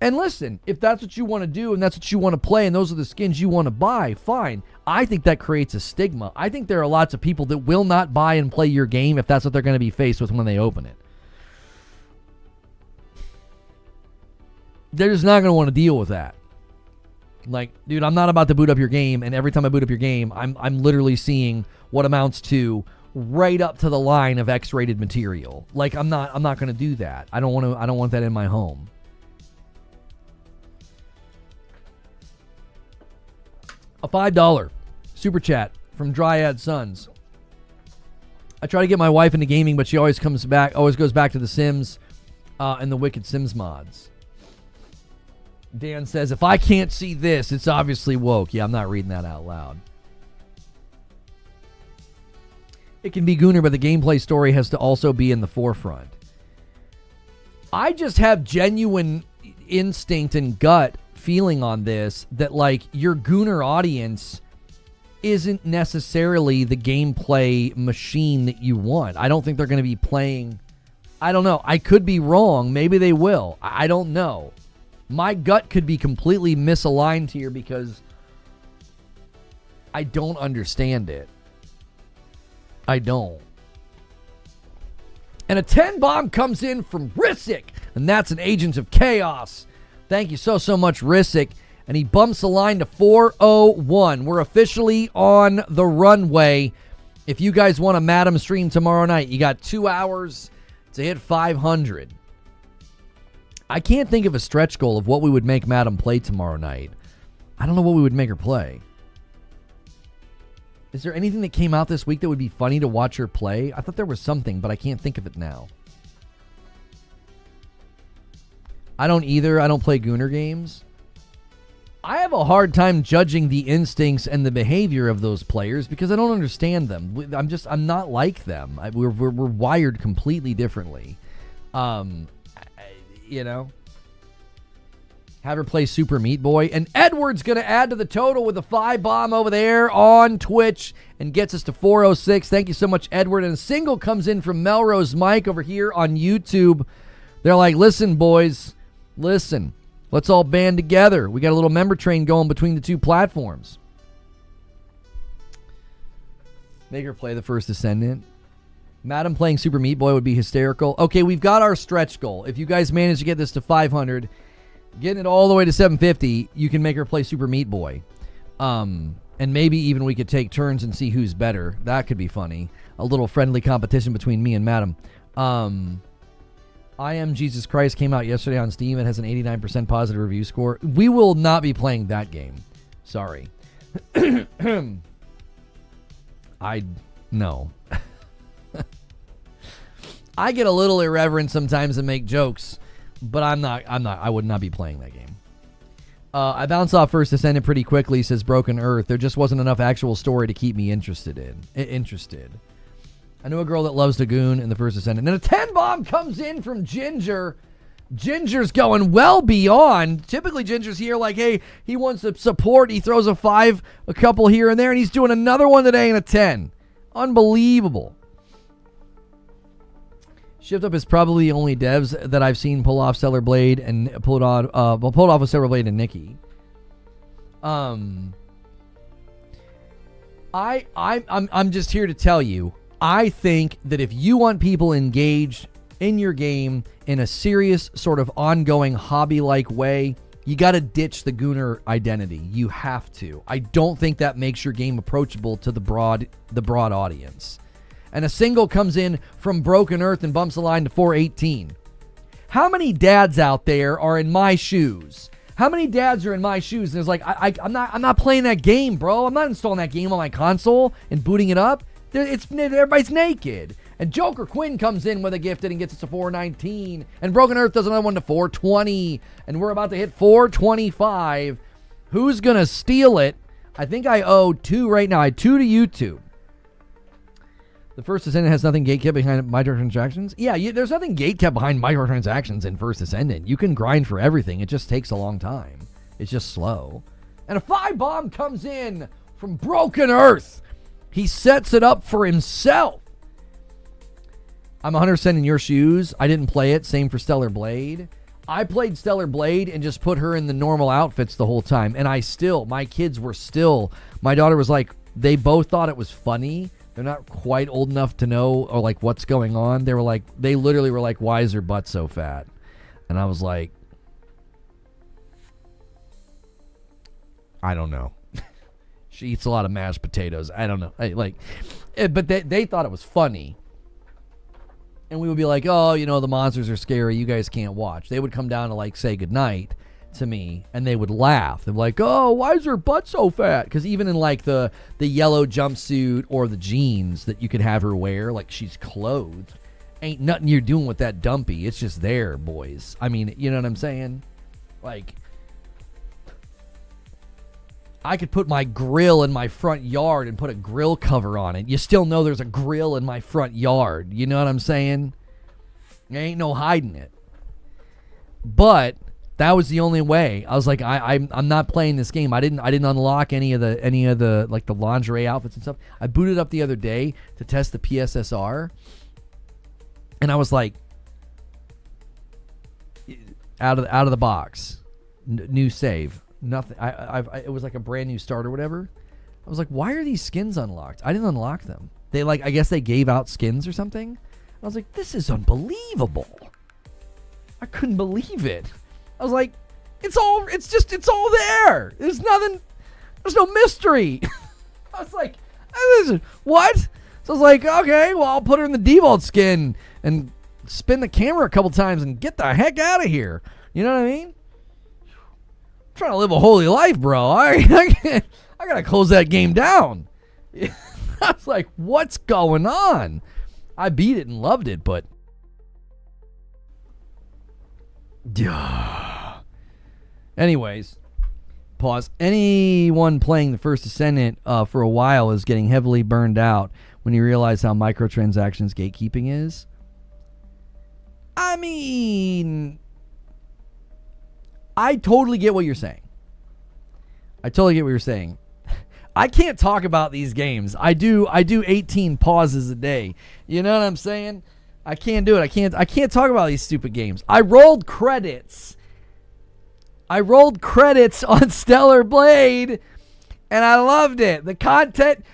And listen, if that's what you want to do and that's what you want to play and those are the skins you want to buy, fine. I think that creates a stigma. I think there are lots of people that will not buy and play your game if that's what they're going to be faced with when they open it. They're just not going to want to deal with that. Like, dude, I'm not about to boot up your game, and every time I boot up your game, I'm literally seeing what amounts to right up to the line of X-rated material. Like, I'm not going to do that. I don't want that in my home. A $5 super chat from Dryad Sons. I try to get my wife into gaming, but she always goes back to The Sims and the Wicked Sims mods. Dan says, if I can't see this, it's obviously woke. Yeah, I'm not reading that out loud. It can be Gooner, but the gameplay story has to also be in the forefront. I just have genuine instinct and gut feeling on this that, like, your Gooner audience isn't necessarily the gameplay machine that you want. I don't think they're going to be playing. I don't know. I could be wrong. Maybe they will. I don't know. My gut could be completely misaligned here because I don't understand it. I don't. And a 10 bomb comes in from Rissick, and that's an Agent of Chaos. Thank you so much, Rissick. And he bumps the line to 401. We're officially on the runway. If you guys want a Madam stream tomorrow night, you got 2 hours to hit 500. I can't think of a stretch goal of what we would make Madam play tomorrow night. I don't know what we would make her play. Is there anything that came out this week that would be funny to watch her play? I thought there was something, but I can't think of it now. I don't either. I don't play Gooner games. I have a hard time judging the instincts and the behavior of those players because I don't understand them. I'm not like them. We're wired completely differently. You know, have her play Super Meat Boy. And Edward's going to add to the total with a 5 bomb over there on Twitch and gets us to 406. Thank you so much, Edward. And a single comes in from Melrose Mike over here on YouTube. They're like, listen, boys, listen, let's all band together. We got a little member train going between the two platforms. Make her play the First Descendant. Madam playing Super Meat Boy would be hysterical. Okay, we've got our stretch goal. If you guys manage to get this to 500, getting it all the way to 750, you can make her play Super Meat Boy. And maybe even we could take turns and see who's better. That could be funny. A little friendly competition between me and Madam. I Am Jesus Christ came out yesterday on Steam. It has an 89% positive review score. We will not be playing that game. Sorry. No. I get a little irreverent sometimes and make jokes, but I would not be playing that game. I bounced off First Descendant pretty quickly, says Broken Earth. There just wasn't enough actual story to keep me interested. I know a girl that loves Dagoon in the First Descendant. And a 10 bomb comes in from Ginger. Ginger's going well beyond. Typically, Ginger's here like, hey, he wants to support. He throws a 5, a couple here and there, and he's doing another one today and a 10. Unbelievable. Shift Up is probably the only devs that I've seen pull off Stellar Blade and pulled off with Stellar Blade and Nikki. I'm just here to tell you, I think that if you want people engaged in your game in a serious sort of ongoing hobby-like way, you got to ditch the Gooner identity. You have to. I don't think that makes your game approachable to the broad audience. And a single comes in from Broken Earth and bumps the line to 418. How many dads out there are in my shoes? How many dads are in my shoes? And it's like, I'm not playing that game, bro. I'm not installing that game on my console and booting it up. Everybody's naked. And Joker Quinn comes in with a gifted and gets us to 419. And Broken Earth does another one to 420. And we're about to hit 425. Who's going to steal it? I think I owe 2 right now. I 2 to YouTube. The First Descendant has nothing gatekept behind microtransactions. Yeah, there's nothing gatekept behind microtransactions in First Descendant. You can grind for everything. It just takes a long time. It's just slow. And a 5-bomb comes in from Broken Earth. He sets it up for himself. I'm 100% in your shoes. I didn't play it. Same for Stellar Blade. I played Stellar Blade and just put her in the normal outfits the whole time. And my kids were still, my daughter was like, they both thought it was funny. They're not quite old enough to know or like what's going on. They literally were like, why is her butt so fat? And I was like, I don't know. She eats a lot of mashed potatoes. I don't know. But they thought it was funny. And we would be like, oh, the monsters are scary. You guys can't watch. They would come down to like say goodnight to me and they would laugh. They'd be like, oh, why is her butt so fat? Because even in like the yellow jumpsuit or the jeans that you could have her wear, like she's clothed, ain't nothing you're doing with that dumpy. It's just there, boys. I mean, you know what I'm saying? Like, I could put my grill in my front yard and put a grill cover on it. You still know there's a grill in my front yard. You know what I'm saying? There ain't no hiding it. But that was the only way. I was like, I'm not playing this game. I didn't unlock any of the like the lingerie outfits and stuff. I booted up the other day to test the PSSR, and I was like, out of the box, new save. Nothing. It was like a brand new start or whatever. I was like, why are these skins unlocked? I didn't unlock them. They I guess they gave out skins or something. I was like, this is unbelievable. I couldn't believe it. I was like, it's all there. There's nothing. There's no mystery. I was like, what? So I was like, okay, well, I'll put her in the default skin and spin the camera a couple times and get the heck out of here. You know what I mean? Trying to live a holy life, bro. I gotta close that game down. I was like, what's going on? I beat it and loved it, but anyways, pause. Anyone playing the First Descendant for a while is getting heavily burned out when you realize how microtransactions gatekeeping is. I mean, I totally get what you're saying. I can't talk about these games. I do 18 pauses a day. You know what I'm saying? I can't do it. I can't talk about these stupid games. I rolled credits on Stellar Blade and I loved it. The content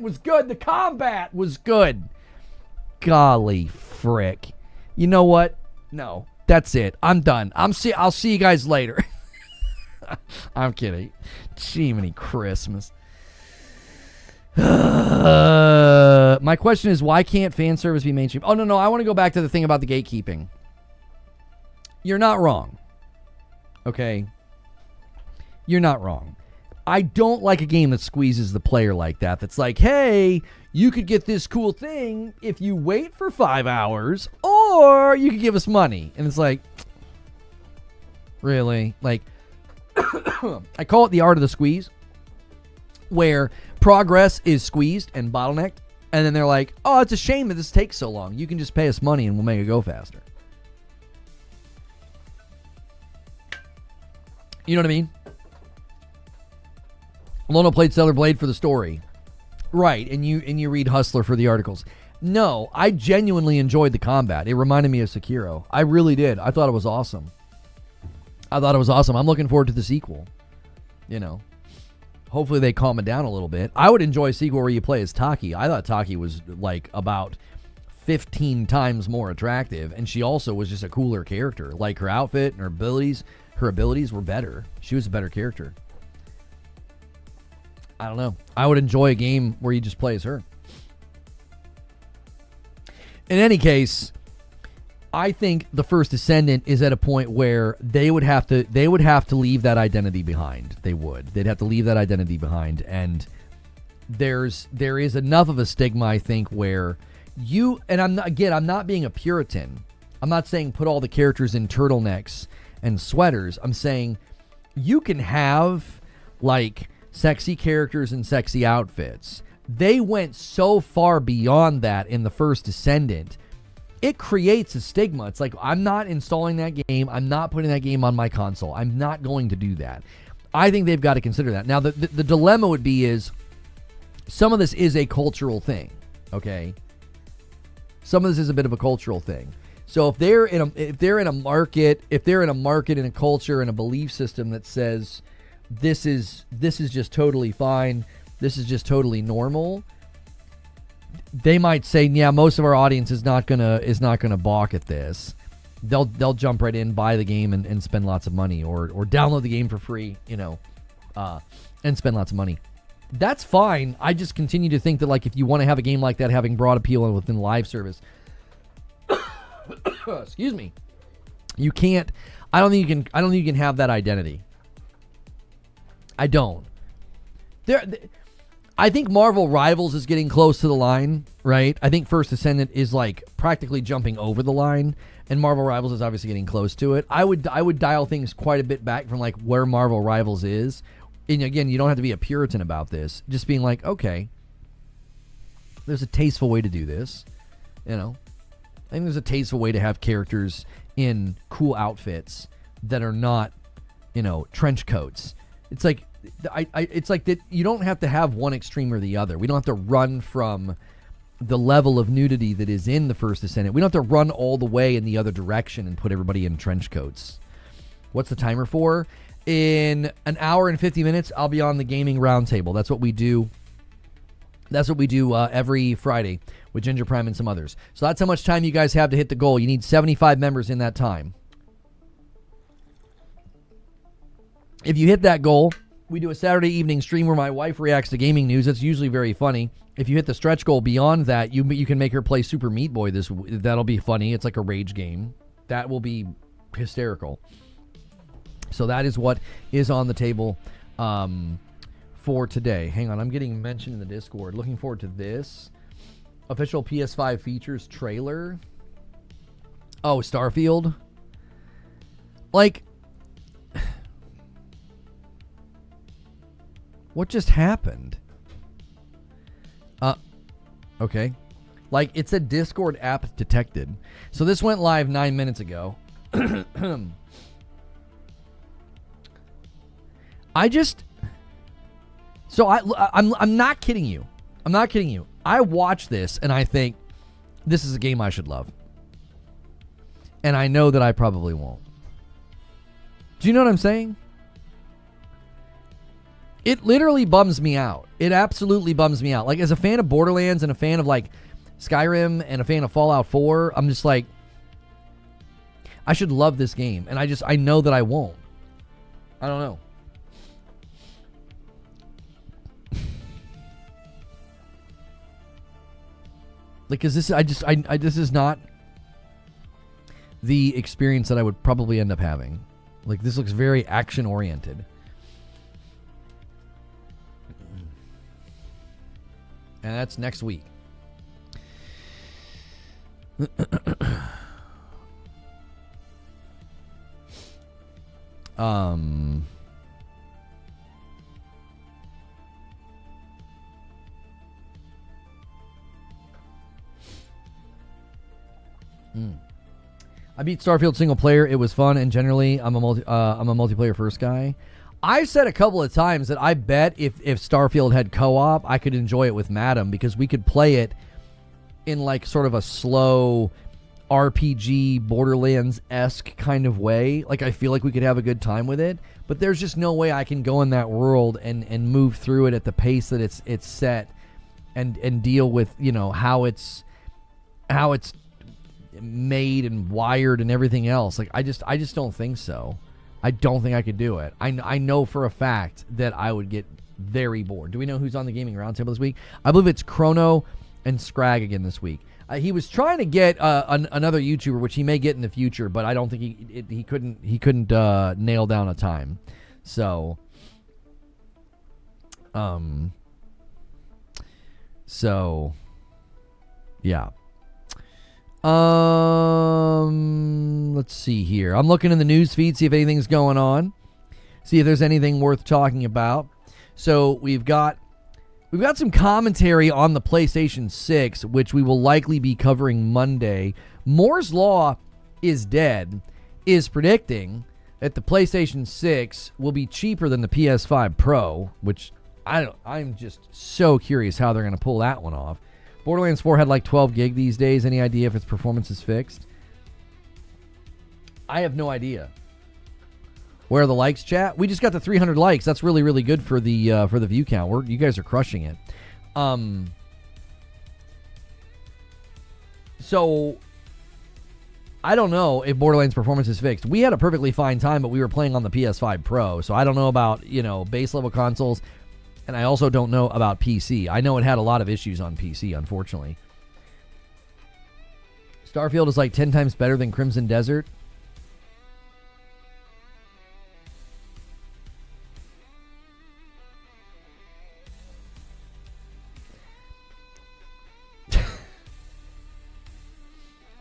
was good. The combat was good. Golly frick. You know what? No. That's it. I'm done. I'll see you guys later. I'm kidding. Jiminy Christmas. My question is, why can't fan service be mainstream? Oh, no. I want to go back to the thing about the gatekeeping. You're not wrong. Okay? You're not wrong. I don't like a game that squeezes the player like that. That's like, hey, you could get this cool thing if you wait for 5 hours, or you could give us money. And it's like, really? Like, I call it the art of the squeeze, where progress is squeezed and bottlenecked, and then they're like, oh, it's a shame that this takes so long. You can just pay us money and we'll make it go faster. You know what I mean? Lono played Stellar Blade for the story. Right, and you read Hustler for the articles. No, I genuinely enjoyed the combat. It reminded me of Sekiro. I really did. I thought it was awesome. I'm looking forward to the sequel. You know. Hopefully they calm it down a little bit. I would enjoy a sequel where you play as Taki. I thought Taki was like about 15 times more attractive, and she also was just a cooler character. Like her outfit and her abilities were better. She was a better character. I don't know. I would enjoy a game where you just play as her. In any case, I think the First Descendant is at a point where they would have to leave that identity behind. They'd have to leave that identity behind and there is enough of a stigma, I think, where you, and I'm not being a Puritan. I'm not saying put all the characters in turtlenecks and sweaters. I'm saying you can have like sexy characters and sexy outfits. They went so far beyond that in the First Descendant. It creates a stigma. It's like, I'm not installing that game. I'm not putting that game on my console. I'm not going to do that. I think they've got to consider that. Now, the dilemma would be is some of this is a cultural thing, okay? Some of this is a bit of a cultural thing. So if they're in a market and a culture and a belief system that says this is just totally fine, this is just totally normal, they might say, yeah, most of our audience is not gonna balk at this. They'll jump right in, buy the game, and spend lots of money, or download the game for free, and spend lots of money. That's fine. I just continue to think that, like, if you want to have a game like that having broad appeal and within live service, excuse me, you can't. I don't think you can have that identity. I don't. I think Marvel Rivals is getting close to the line, right? I think First Descendant is like practically jumping over the line, and Marvel Rivals is obviously getting close to it. I would dial things quite a bit back from like where Marvel Rivals is. And again, you don't have to be a Puritan about this. Just being like, okay, there's a tasteful way to do this. I think there's a tasteful way to have characters in cool outfits that are not, trench coats. It's like it's like that. You don't have to have one extreme or the other. We don't have to run from the level of nudity that is in the First Descendant. We don't have to run all the way in the other direction and put everybody in trench coats. What's the timer for? In an hour and 50 minutes, I'll be on the gaming roundtable. That's what we do. That's what we do every Friday with Ginger Prime and some others. So that's how much time you guys have to hit the goal. You need 75 members in that time. If you hit that goal, we do a Saturday evening stream where my wife reacts to gaming news. That's usually very funny. If you hit the stretch goal beyond that, you can make her play Super Meat Boy. That'll be funny. It's like a rage game. That will be hysterical. So that is what is on the table for today. Hang on, I'm getting mentioned in the Discord. Looking forward to this. Official PS5 features trailer. Oh, Starfield. Like, what just happened? Okay. Like, it's a Discord app detected. So this went live 9 minutes ago. I'm not kidding you. I'm not kidding you. I watch this and I think this is a game I should love. And I know that I probably won't. Do you know what I'm saying? It literally bums me out. It absolutely bums me out. Like, as a fan of Borderlands and a fan of, like, Skyrim and a fan of Fallout 4, I'm just like, I should love this game. And I know that I won't. I don't know. Like, cause this is not the experience that I would probably end up having. Like, this looks very action oriented. And that's next week. I beat Starfield single player. It was fun, and generally, I'm a multiplayer first guy. I've said a couple of times that I bet if Starfield had co-op, I could enjoy it with Madam, because we could play it in like sort of a slow RPG Borderlands-esque kind of way. Like, I feel like we could have a good time with it, but there's just no way I can go in that world and move through it at the pace that it's set and deal with, how it's made and wired and everything else. Like, I just don't think so. I don't think I could do it. I know for a fact that I would get very bored. Do we know who's on the gaming roundtable this week? I believe it's Chrono and Scrag again this week. He was trying to get another YouTuber, which he may get in the future, but I don't think he couldn't nail down a time. So, So, yeah. Let's see here. I'm looking in the news feed, see if anything's going on. See if there's anything worth talking about. So we've got some commentary on the PlayStation 6, which we will likely be covering Monday. Moore's Law is dead, is predicting that the PlayStation 6 will be cheaper than the PS5 Pro, which I'm just so curious how they're going to pull that one off. Borderlands 4 had like 12 gig these days. Any idea if its performance is fixed? I have no idea. Where are the likes, chat? We just got the 300 likes. That's really, really good for the view count. You guys are crushing it. So I don't know if Borderlands performance is fixed. We had a perfectly fine time, but we were playing on the PS5 Pro, so I don't know about, base level consoles, and I also don't know about PC. I know it had a lot of issues on PC, unfortunately. Starfield is like 10 times better than Crimson Desert.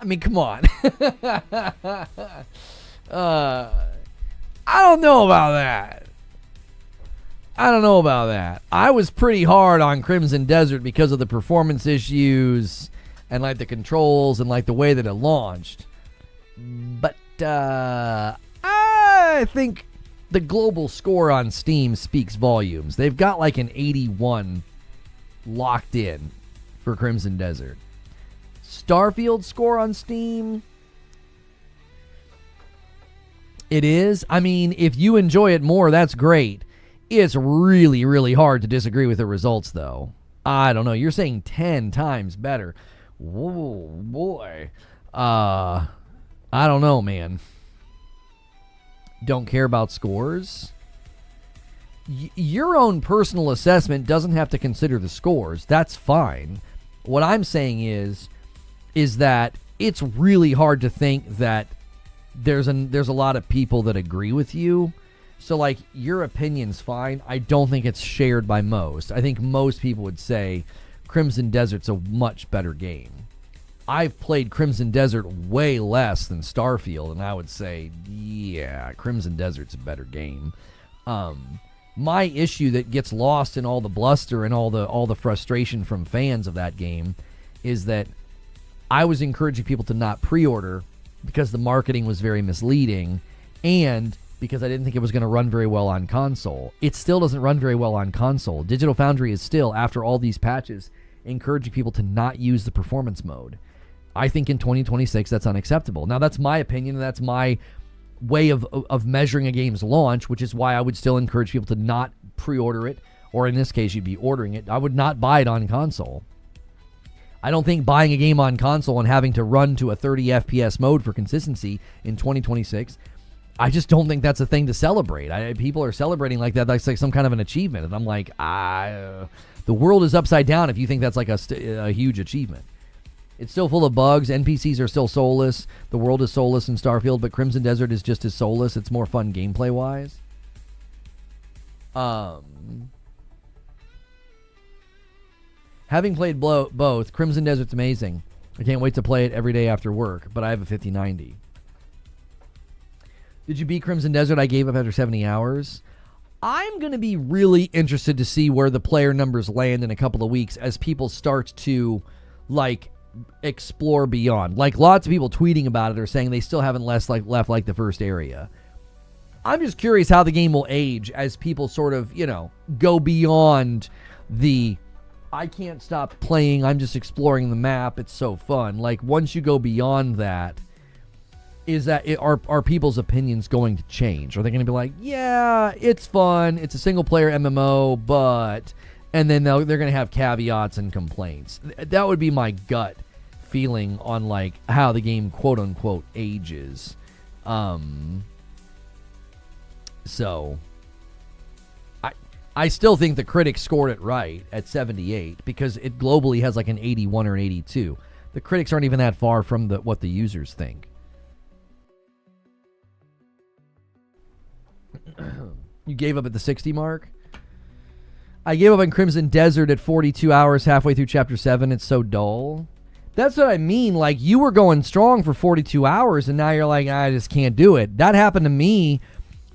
I mean, come on. I don't know about that. I was pretty hard on Crimson Desert because of the performance issues and like the controls and like the way that it launched. But I think the global score on Steam speaks volumes. They've got like an 81 locked in for Crimson Desert. Starfield score on Steam, it is. I mean, if you enjoy it more, that's great. It's really, really hard to disagree with the results, though. I don't know. You're saying 10 times better. Whoa, boy. I don't know, man. Don't care about scores? Your own personal assessment doesn't have to consider the scores. That's fine. What I'm saying is that it's really hard to think that there's a lot of people that agree with you. So, like, your opinion's fine. I don't think it's shared by most. I think most people would say Crimson Desert's a much better game. I've played Crimson Desert way less than Starfield, and I would say, yeah, Crimson Desert's a better game. My issue that gets lost in all the bluster and all the frustration from fans of that game is that I was encouraging people to not pre-order because the marketing was very misleading and because I didn't think it was going to run very well on console. It still doesn't run very well on console. Digital Foundry is still, after all these patches, encouraging people to not use the performance mode. I think in 2026 that's unacceptable. Now, that's my opinion, and that's my way of measuring a game's launch, which is why I would still encourage people to not pre-order it, or in this case, you'd be ordering it. I would not buy it on console. I don't think buying a game on console and having to run to a 30 FPS mode for consistency in 2026, I just don't think that's a thing to celebrate. People are celebrating like that. That's like some kind of an achievement. And I'm like, the world is upside down if you think that's like a huge achievement. It's still full of bugs. NPCs are still soulless. The world is soulless in Starfield, but Crimson Desert is just as soulless. It's more fun gameplay-wise. Having played both, Crimson Desert's amazing. I can't wait to play it every day after work, but I have a 5090. Did you beat Crimson Desert? I gave up after 70 hours. I'm going to be really interested to see where the player numbers land in a couple of weeks as people start to, like, explore beyond. Like, lots of people tweeting about it are saying they still haven't left the first area. I'm just curious how the game will age as people sort of, go beyond the I can't stop playing, I'm just exploring the map, it's so fun. Like, once you go beyond that, are people's opinions going to change? Are they going to be like, yeah, it's fun, it's a single-player MMO, but... And then they're going to have caveats and complaints. That would be my gut feeling on, like, how the game, quote-unquote, ages. So... I still think the critics scored it right at 78 because it globally has like an 81 or an 82. The critics aren't even that far from what the users think. You gave up at the 60 mark? I gave up on Crimson Desert at 42 hours halfway through Chapter 7. It's so dull. That's what I mean. Like, you were going strong for 42 hours, and now you're like, I just can't do it. That happened to me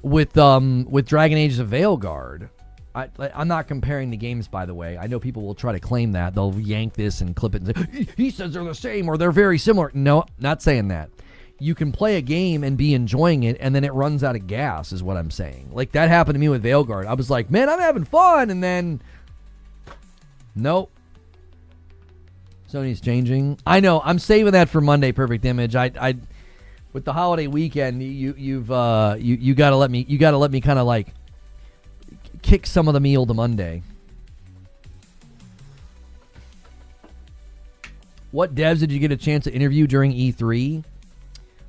with Dragon Age of Veilguard. I'm not comparing the games, by the way. I know people will try to claim that. They'll yank this and clip it and say, he says they're the same or they're very similar. No, not saying that. You can play a game and be enjoying it, and then it runs out of gas, is what I'm saying. Like, that happened to me with Veilguard. I was like, man, I'm having fun, and then, nope. Sony's changing. I know. I'm saving that for Monday. Perfect Image. I with the holiday weekend, you gotta let me kind of like kick some of the meal to Monday. What devs did you get a chance to interview during E3?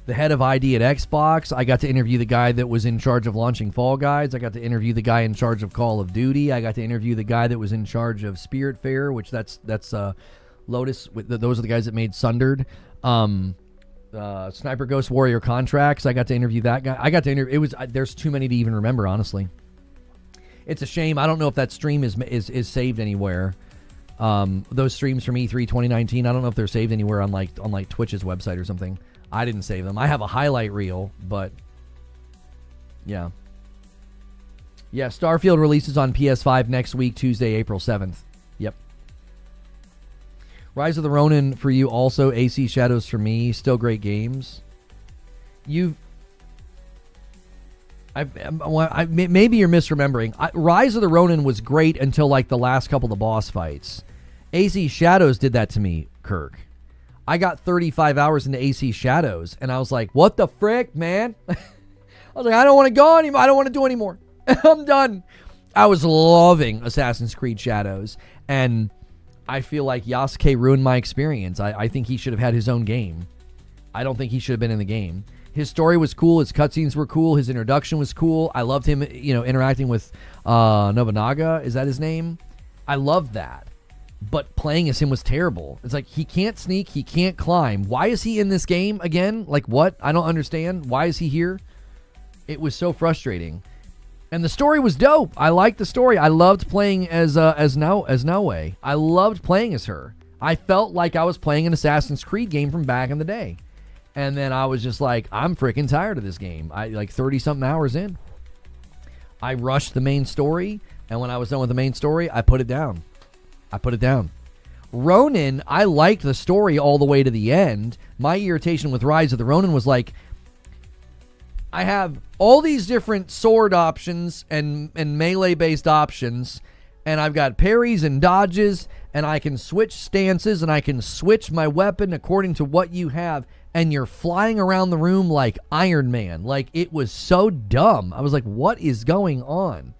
The head of ID at Xbox. I got to interview the guy that was in charge of launching Fall Guys. I got to interview the guy in charge of Call of Duty. I got to interview the guy that was in charge of Spiritfarer, which that's Lotus. Those are the guys that made Sundered. Sniper Ghost Warrior Contracts. I got to interview that guy. I got to interview. There's too many to even remember, honestly. It's a shame. I don't know if that stream is saved anywhere. Those streams from E3 2019. I don't know if they're saved anywhere on like Twitch's website or something. I didn't save them. I have a highlight reel, but yeah. Yeah, Starfield releases on PS5 next week, Tuesday, April 7th. Yep. Rise of the Ronin for you also. AC Shadows for me. Still great games. Maybe you're misremembering. Rise of the Ronin was great until like the last couple of the boss fights. AC Shadows did that to me, Kirk. I got 35 hours into AC Shadows, and I was like, what the frick, man? I was like, I don't want to go anymore. I don't want to do anymore. I'm done. I was loving Assassin's Creed Shadows, and I feel like Yasuke ruined my experience. I think he should have had his own game. I don't think he should have been in the game. His story was cool. His cutscenes were cool. His introduction was cool. I loved him, interacting with Nobunaga. Is that his name? I loved that. But playing as him was terrible. It's like, he can't sneak. He can't climb. Why is he in this game again? Like, what? I don't understand. Why is he here? It was so frustrating. And the story was dope. I liked the story. I loved playing as Noe. I loved playing as her. I felt like I was playing an Assassin's Creed game from back in the day. And then I was just like, I'm freaking tired of this game. I like 30-something hours in. I rushed the main story, and when I was done with the main story, I put it down. Ronin, I liked the story all the way to the end. My irritation with Rise of the Ronin was like, I have all these different sword options and melee-based options, and I've got parries and dodges, and I can switch stances, and I can switch my weapon according to what you have, and you're flying around the room like Iron Man. Like, it was so dumb. I was like, what is going on?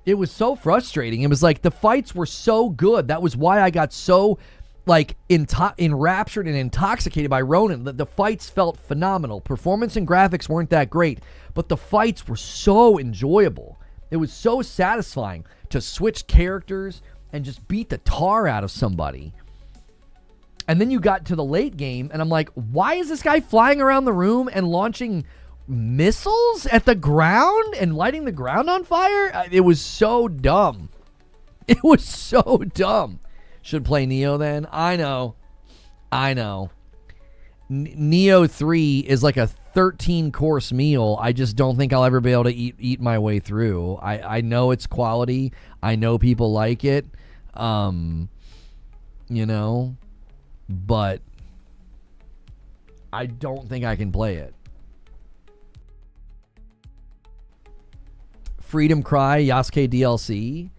It was so frustrating. It was like the fights were so good. That was why I got so like enraptured and intoxicated by Ronin. The fights felt phenomenal. Performance and graphics weren't that great, but the fights were so enjoyable. It was so satisfying to switch characters and just beat the tar out of somebody. And then you got to the late game, and I'm like, why is this guy flying around the room and launching missiles at the ground and lighting the ground on fire? It was so dumb. It was so dumb. Should play Neo then. I know. Neo 3 is like a 13-course meal. I just don't think I'll ever be able to eat my way through. I know it's quality. I know people like it. But I don't think I can play it. Freedom Cry, Yasuke DLC.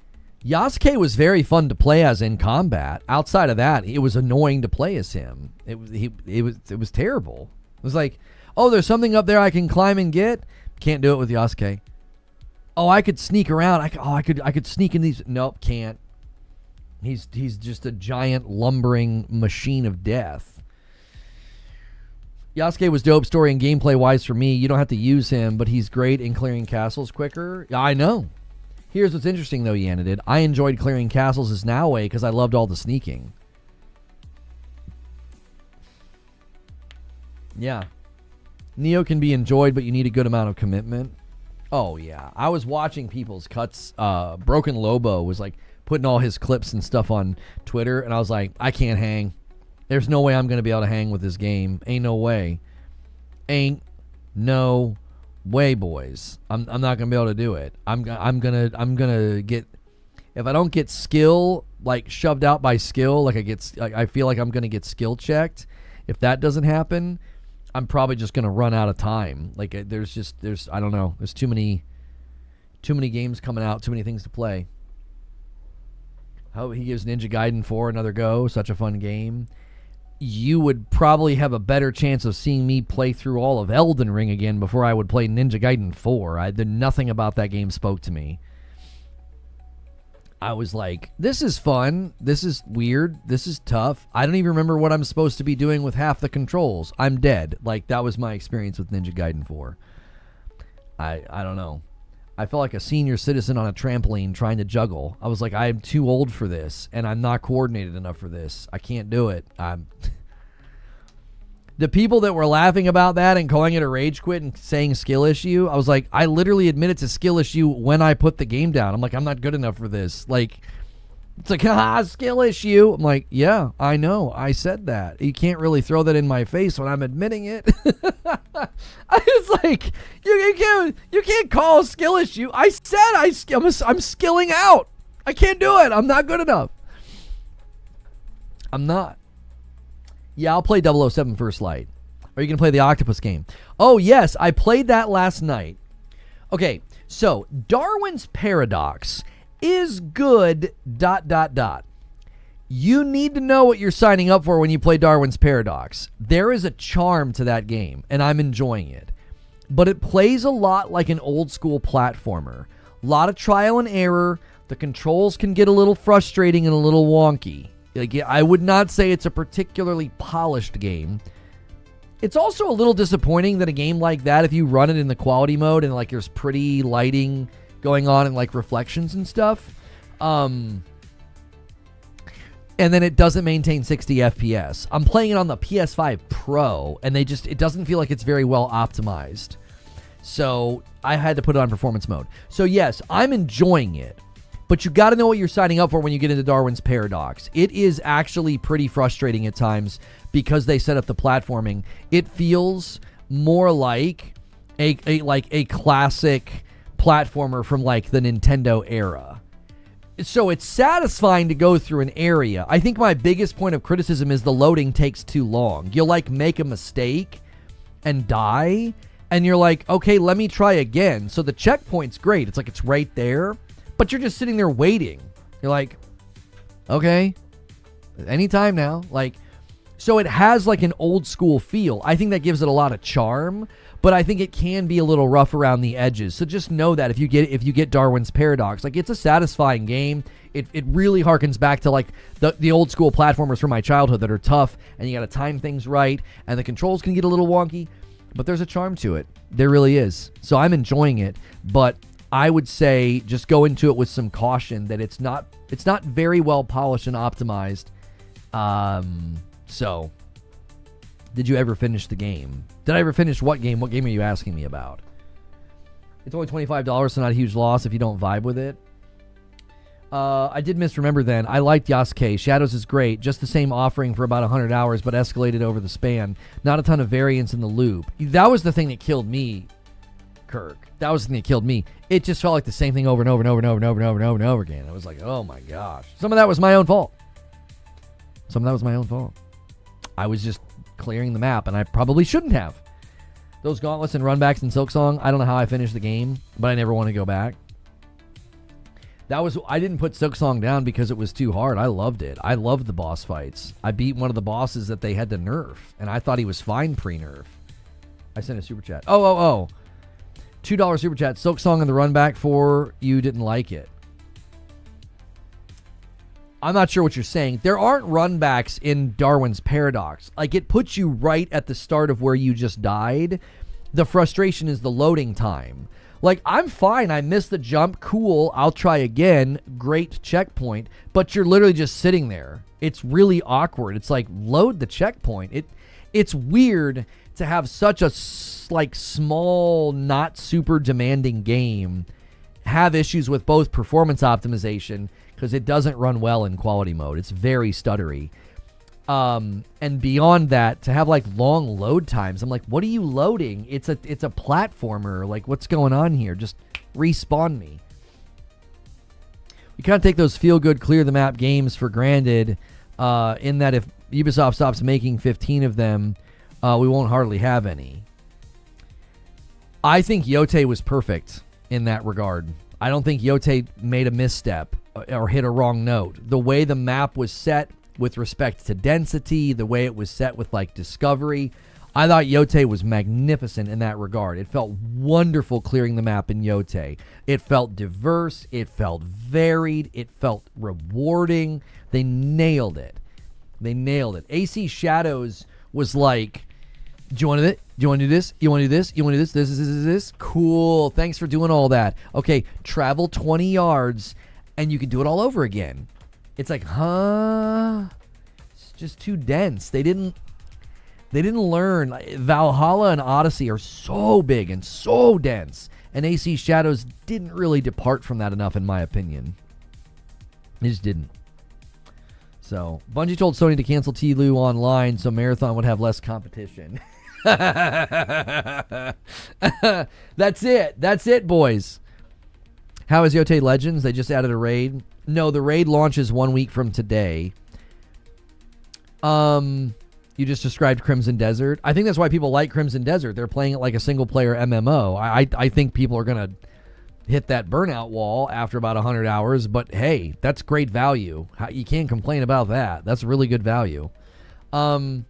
Yasuke was very fun to play as in combat. Outside of that, it was annoying to play as him. It was terrible. It was like, oh, there's something up there I can climb and get. Can't do it with Yasuke. Oh, I could sneak around. I could sneak in these. Nope, can't. He's just a giant lumbering machine of death. Yasuke was dope story and gameplay wise for me. You don't have to use him, but he's great in clearing castles quicker. I know. Here's what's interesting though, Yanadid. I enjoyed clearing castles as Naue because I loved all the sneaking. Yeah. Neo can be enjoyed, but you need a good amount of commitment. Oh, yeah. I was watching people's cuts. Broken Lobo was like putting all his clips and stuff on Twitter, and I was like, I can't hang. There's no way I'm going to be able to hang with this game. Ain't no way. Ain't no way, boys. I'm not going to be able to do it. I'm gonna get, if I don't get skill like shoved out by skill, like I feel like I'm going to get skill checked. If that doesn't happen, I'm probably just going to run out of time. Like there's I don't know. There's too many games coming out, too many things to play. How he gives Ninja Gaiden 4 another go. Such a fun game. You would probably have a better chance of seeing me play through all of Elden Ring again before I would play Ninja Gaiden 4. Nothing about that game spoke to me. I was like, this is fun. This is weird. This is tough. I don't even remember what I'm supposed to be doing with half the controls. I'm dead. Like, that was my experience with Ninja Gaiden 4. I don't know. I felt like a senior citizen on a trampoline trying to juggle. I was like, I am too old for this, and I'm not coordinated enough for this. I can't do it. The people that were laughing about that and calling it a rage quit and saying skill issue, I was like, I literally admitted to skill issue when I put the game down. I'm like, I'm not good enough for this. Like, it's like, skill issue. I'm like, yeah, I know. I said that. You can't really throw that in my face when I'm admitting it. It's like, you can't call a skill issue. I said I'm skilling out. I can't do it. I'm not good enough. I'm not. Yeah, I'll play 007 First Light. Are you going to play the octopus game? Oh, yes, I played that last night. Okay, so Darwin's Paradox is good, ... You need to know what you're signing up for when you play Darwin's Paradox. There is a charm to that game, and I'm enjoying it. But it plays a lot like an old school platformer. A lot of trial and error. The controls can get a little frustrating and a little wonky. Like, I would not say it's a particularly polished game. It's also a little disappointing that a game like that, if you run it in the quality mode and like there's pretty lighting going on and like reflections and stuff, and then it doesn't maintain 60 FPS. I'm playing it on the PS5 Pro, and it doesn't feel like it's very well optimized. So I had to put it on performance mode. So yes, I'm enjoying it. But you got to know what you're signing up for when you get into Darwin's Paradox. It is actually pretty frustrating at times because they set up the platforming. It feels more like a classic platformer from like the Nintendo era. So it's satisfying to go through an area. I think my biggest point of criticism is the loading takes too long. You'll like make a mistake and die, and you're like, okay, let me try again. So the checkpoint's great. It's like it's right there. But you're just sitting there waiting. You're like, okay, anytime now. Like, so it has like an old school feel. I think that gives it a lot of charm, but I think it can be a little rough around the edges. So just know that if you get Darwin's Paradox, like it's a satisfying game. It really harkens back to like the old school platformers from my childhood that are tough, and you got to time things right, and the controls can get a little wonky, but there's a charm to it. There really is. So I'm enjoying it, but I would say just go into it with some caution that it's not very well polished and optimized. So, did you ever finish the game? Did I ever finish what game? What game are you asking me about? It's only $25, so not a huge loss if you don't vibe with it. I did misremember then. I liked Yasuke. Shadows is great. Just the same offering for about 100 hours, but escalated over the span. Not a ton of variance in the loop. That was the thing that killed me, Kirk. That was the thing that killed me. It just felt like the same thing over and over and over and over and over and over and over and over again. I was like, oh my gosh. Some of that was my own fault. I was just clearing the map, and I probably shouldn't have. Those gauntlets and runbacks in Silksong, I don't know how I finished the game, but I never want to go back. I didn't put Silksong down because it was too hard. I loved it. I loved the boss fights. I beat one of the bosses that they had to nerf, and I thought he was fine pre-nerf. I sent a super chat. Oh. $2 super chat. Silksong and the runback for you didn't like it. I'm not sure what you're saying. There aren't runbacks in Darwin's Paradox. Like, it puts you right at the start of where you just died. The frustration is the loading time. Like, I'm fine. I missed the jump. Cool. I'll try again. Great checkpoint. But you're literally just sitting there. It's really awkward. It's like, load the checkpoint. It's weird to have such a like small, not super demanding game have issues with both performance optimization because it doesn't run well in quality mode. It's very stuttery. And beyond that, to have like long load times, I'm like, what are you loading? It's a platformer. Like, what's going on here? Just respawn me. You kind of take those feel-good, clear-the-map games for granted, in that if Ubisoft stops making 15 of them, we won't hardly have any. I think Yote was perfect in that regard. I don't think Yote made a misstep or hit a wrong note. The way the map was set with respect to density, the way it was set with like discovery, I thought Yote was magnificent in that regard. It felt wonderful clearing the map in Yote. It felt diverse. It felt varied. It felt rewarding. They nailed it. They nailed it. AC Shadows was like, do you want to do it? Do you want to do this? You want to do this? You want to do this? This? Cool. Thanks for doing all that. Okay, travel 20 yards and you can do it all over again. It's like, huh? It's just too dense. They didn't learn. Valhalla and Odyssey are so big and so dense, and AC Shadows didn't really depart from that enough, in my opinion. They just didn't. So, Bungie told Sony to cancel TLOU online so Marathon would have less competition. That's it. That's it, boys. How is Yote Legends? They just added a raid. No, the raid launches 1 week from today. You just described Crimson Desert. I think that's why people like Crimson Desert. They're playing it like a single-player MMO. I think people are going to hit that burnout wall after about 100 hours, but hey, that's great value. You can't complain about that. That's really good value. So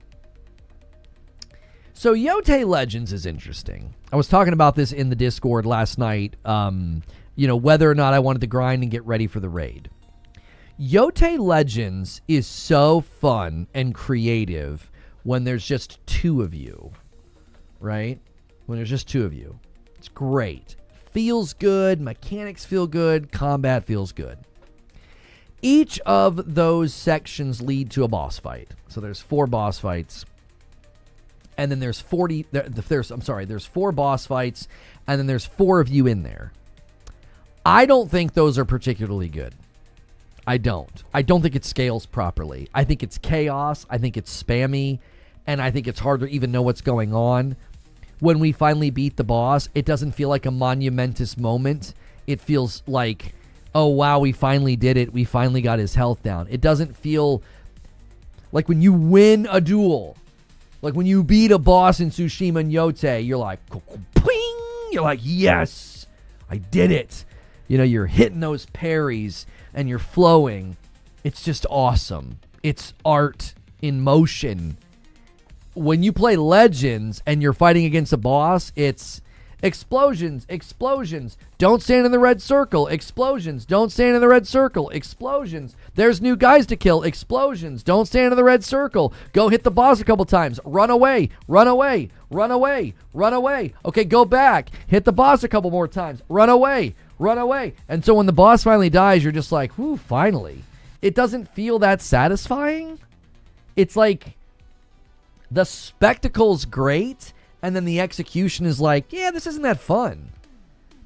Yote Legends is interesting. I was talking about this in the Discord last night, whether or not I wanted to grind and get ready for the raid. Yote Legends is so fun and creative when there's just two of you, right? When there's just two of you. It's great. Feels good. Mechanics feel good. Combat feels good. Each of those sections lead to a boss fight. So there's 4 boss fights. And then there's there's 4 boss fights. And then there's 4 of you in there. I don't think those are particularly good. I don't think it scales properly. I think it's chaos. I think it's spammy. And I think it's hard to even know what's going on. When we finally beat the boss, it doesn't feel like a monumentous moment. It feels like, oh, wow, we finally did it. We finally got his health down. It doesn't feel like when you win a duel, like when you beat a boss in Tsushima and Yote, you're like, ping! You're like, yes, I did it. You're hitting those parries and you're flowing. It's just awesome. It's art in motion. When you play Legends and you're fighting against a boss, it's explosions, explosions. Don't stand in the red circle. Explosions. Don't stand in the red circle. Explosions. There's new guys to kill. Explosions. Don't stand in the red circle. Go hit the boss a couple times. Run away. Run away. Run away. Run away. Okay, go back. Hit the boss a couple more times. Run away. Run away. And so when the boss finally dies, you're just like, whew, finally. It doesn't feel that satisfying. It's like the spectacle's great, and then the execution is like, yeah, this isn't that fun.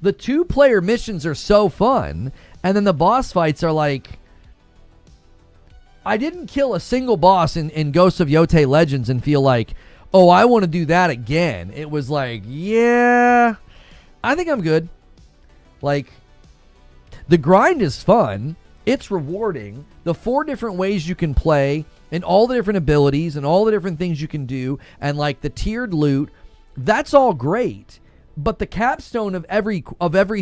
The 2-player missions are so fun, and then the boss fights are like, I didn't kill a single boss in Ghosts of Yote Legends and feel like, oh, I want to do that again. It was like, yeah, I think I'm good. Like, the grind is fun. It's rewarding. The 4 different ways you can play and all the different abilities and all the different things you can do and like the tiered loot, that's all great. But the capstone of every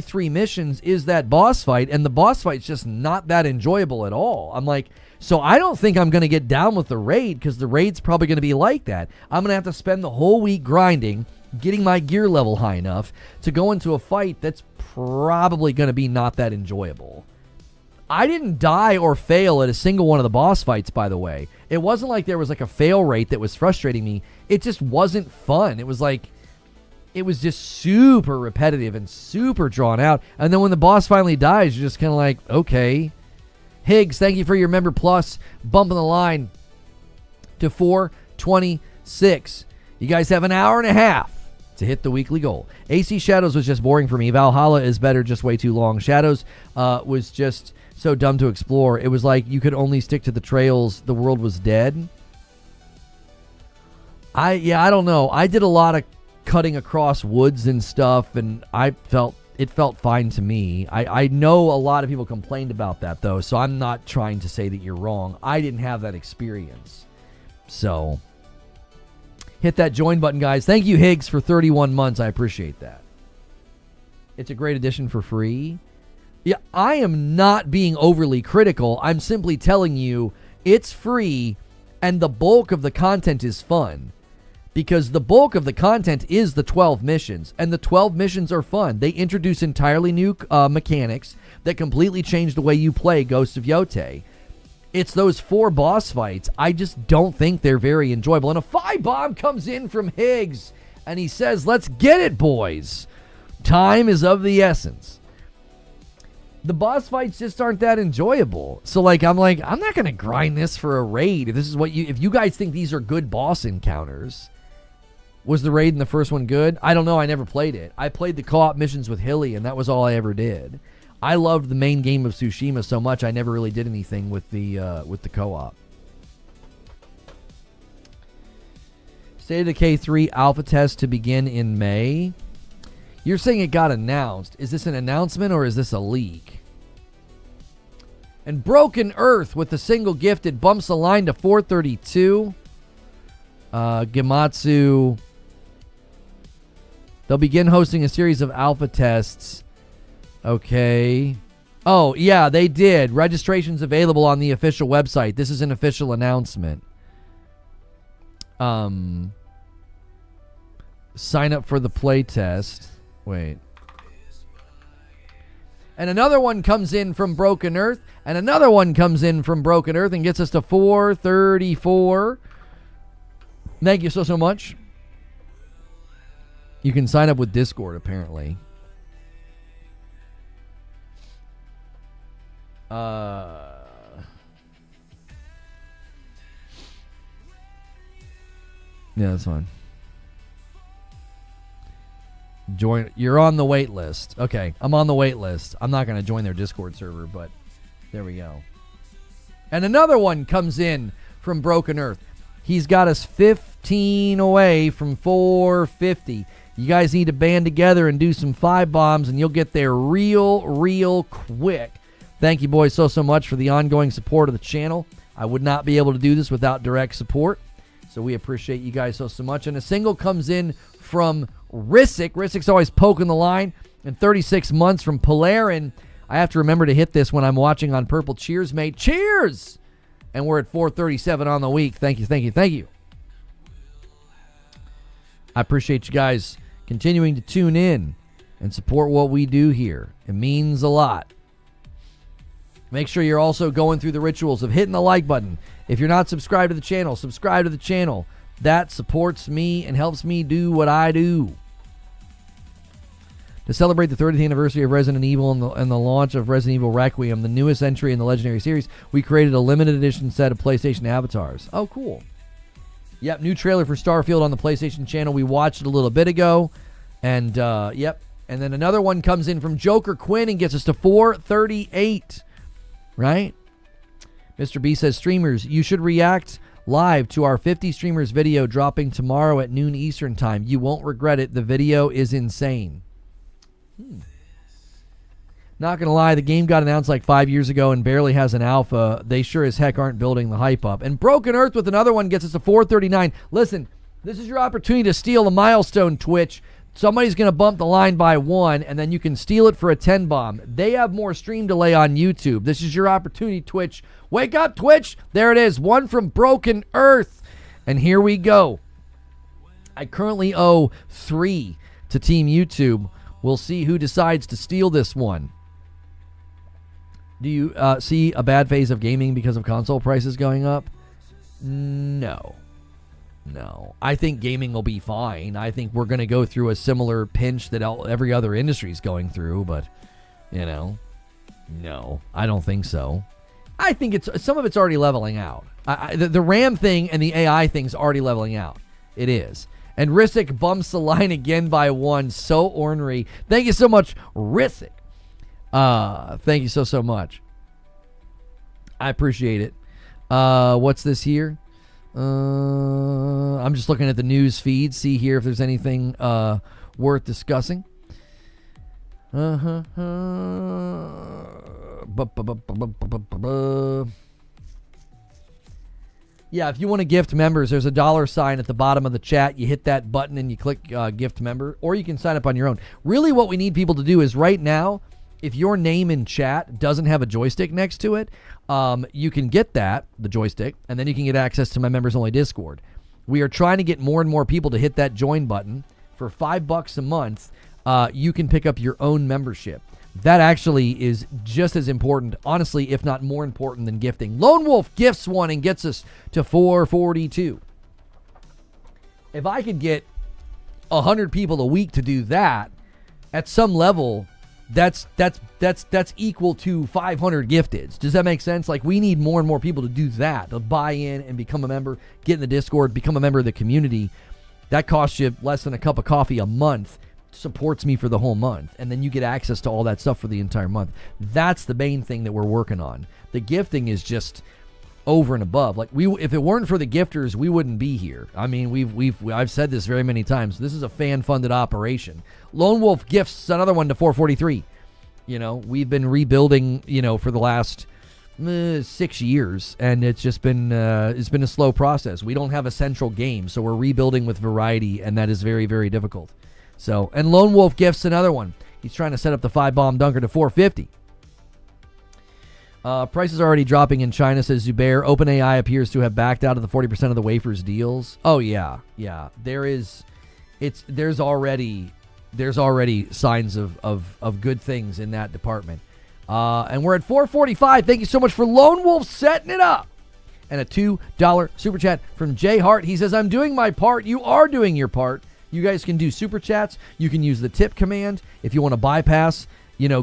3 missions is that boss fight, and the boss fight's just not that enjoyable at all. I'm like, so I don't think I'm going to get down with the raid because the raid's probably going to be like that. I'm going to have to spend the whole week grinding, getting my gear level high enough to go into a fight that's probably going to be not that enjoyable. I didn't die or fail at a single one of the boss fights, by the way. It wasn't like there was like a fail rate that was frustrating me. It just wasn't fun. It was like, it was just super repetitive and super drawn out. And then when the boss finally dies, you're just kind of like, okay. Higgs, thank you for your member plus. Bumping the line to 426. You guys have an hour and a half to hit the weekly goal. AC Shadows was just boring for me. Valhalla is better, just way too long. Shadows was just so dumb to explore. It was like you could only stick to the trails. The world was dead. I don't know. I did a lot of cutting across woods and stuff, and it felt fine to me. I know a lot of people complained about that, though, so I'm not trying to say that you're wrong. I didn't have that experience. So, hit that join button, guys. Thank you, Higgs, for 31 months. I appreciate that. It's a great addition for free. Yeah, I am not being overly critical. I'm simply telling you it's free, and the bulk of the content is fun. Because the bulk of the content is the 12 missions, and the 12 missions are fun. They introduce entirely new mechanics that completely change the way you play Ghost of Yotei. It's those 4 boss fights. I just don't think they're very enjoyable. And a 5-bomb comes in from Higgs, and he says, let's get it, boys. Time is of the essence. The boss fights just aren't that enjoyable. So, I'm not going to grind this for a raid. If you guys think these are good boss encounters. Was the raid in the first one good? I don't know. I never played it. I played the co-op missions with Hilly, and that was all I ever did. I loved the main game of Tsushima so much, I never really did anything with the co-op. State of Decay 3 alpha test to begin in May. You're saying it got announced. Is this an announcement or is this a leak? And Broken Earth with the single gift, it bumps the line to 432. Gematsu. They'll begin hosting a series of alpha tests. Okay. Oh, yeah, they did. Registration's available on the official website. This is an official announcement. Sign up for the play test. Wait. And another one comes in from Broken Earth. And another one comes in from Broken Earth and gets us to 434. Thank you so much. You can sign up with Discord, apparently. Yeah, that's fine. Join. You're on the wait list. Okay, I'm on the wait list. I'm not going to join their Discord server, but there we go. And another one comes in from Broken Earth. He's got us 15 away from 450. You guys need to band together and do some 5 bombs, and you'll get there real quick. Thank you, boys, so much for the ongoing support of the channel. I would not be able to do this without direct support, so we appreciate you guys so much. And a single comes in from Rissick. Rissick's always poking the line. And 36 months from Polarin. I have to remember to hit this when I'm watching on Purple. Cheers, mate. Cheers! And we're at 437 on the week. Thank you. I appreciate you guys continuing to tune in and support what we do here. It means a lot. Make sure you're also going through the rituals of hitting the like button. If you're not subscribed to the channel, subscribe to the channel. That supports me and helps me do what I do. To celebrate the 30th anniversary of Resident Evil and the launch of Resident Evil Requiem, the newest entry in the Legendary series, we created a limited edition set of PlayStation avatars. Oh, cool. Yep, new trailer for Starfield on the PlayStation channel. We watched it a little bit ago. And, yep. And then another one comes in from Joker Quinn and gets us to 438. Right? Mr. B says, streamers, you should react live to our 50 streamers video dropping tomorrow at noon Eastern time. You won't regret it. The video is insane. Not gonna lie, the game got announced like 5 years ago and barely has an alpha. They sure as heck aren't building the hype up. And Broken Earth with another one gets us to 439. Listen, this is your opportunity to steal a milestone, Twitch. Somebody's gonna bump the line by 1, and then you can steal it for a 10 bomb. They have more stream delay on YouTube. This is your opportunity, Twitch. Wake up, Twitch! There it is, 1 from Broken Earth. And here we go. I currently owe 3 to Team YouTube. We'll see who decides to steal this one. Do you see a bad phase of gaming because of console prices going up? No. I think gaming will be fine. I think we're going to go through a similar pinch that every other industry is going through, but, no, I don't think so. I think some of it's already leveling out. The RAM thing and the AI thing's already leveling out. It is. And Rissick bumps the line again by 1. So ornery. Thank you so much, Rissick. Thank you so much. I appreciate it. What's this here? I'm just looking at the news feed, see here if there's anything worth discussing. Yeah, if you want to gift members, there's a $sign at the bottom of the chat. You hit that button and you click gift member, or you can sign up on your own. Really what we need people to do is right now, if your name in chat doesn't have a joystick next to it, you can get the joystick, and then you can get access to my members only Discord. We are trying to get more and more people to hit that join button. For $5 a month, you can pick up your own membership. That actually is just as important, honestly, if not more important than gifting. Lone Wolf gifts one and gets us to 442. If I could get 100 people a week to do that, at some level, that's equal to 500 gifteds. Does that make sense? Like, we need more and more people to do that, to buy in and become a member, get in the Discord, become a member of the community. That costs you less than a cup of coffee a month, supports me for the whole month, and then you get access to all that stuff for the entire month. That's the main thing that we're working on. The gifting is just over and above. Like, if it weren't for the gifters, we wouldn't be here. I mean, I've said this very many times. This is a fan-funded operation. Lone Wolf gifts another one to 443. You know, we've been rebuilding, for the last 6 years, and it's just been it's been a slow process. We don't have a central game, so we're rebuilding with variety, and that is very, very difficult. So, and Lone Wolf gifts another one. He's trying to set up the 5-bomb dunker to 450. Prices are already dropping in China, says Zubair. OpenAI appears to have backed out of the 40% of the wafers deals. Oh yeah. There's already signs of good things in that department. And we're at 445. Thank you so much for Lone Wolf setting it up. And a $2 super chat from Jay Hart. He says, I'm doing my part. You are doing your part. You guys can do super chats. You can use the tip command. If you want to bypass,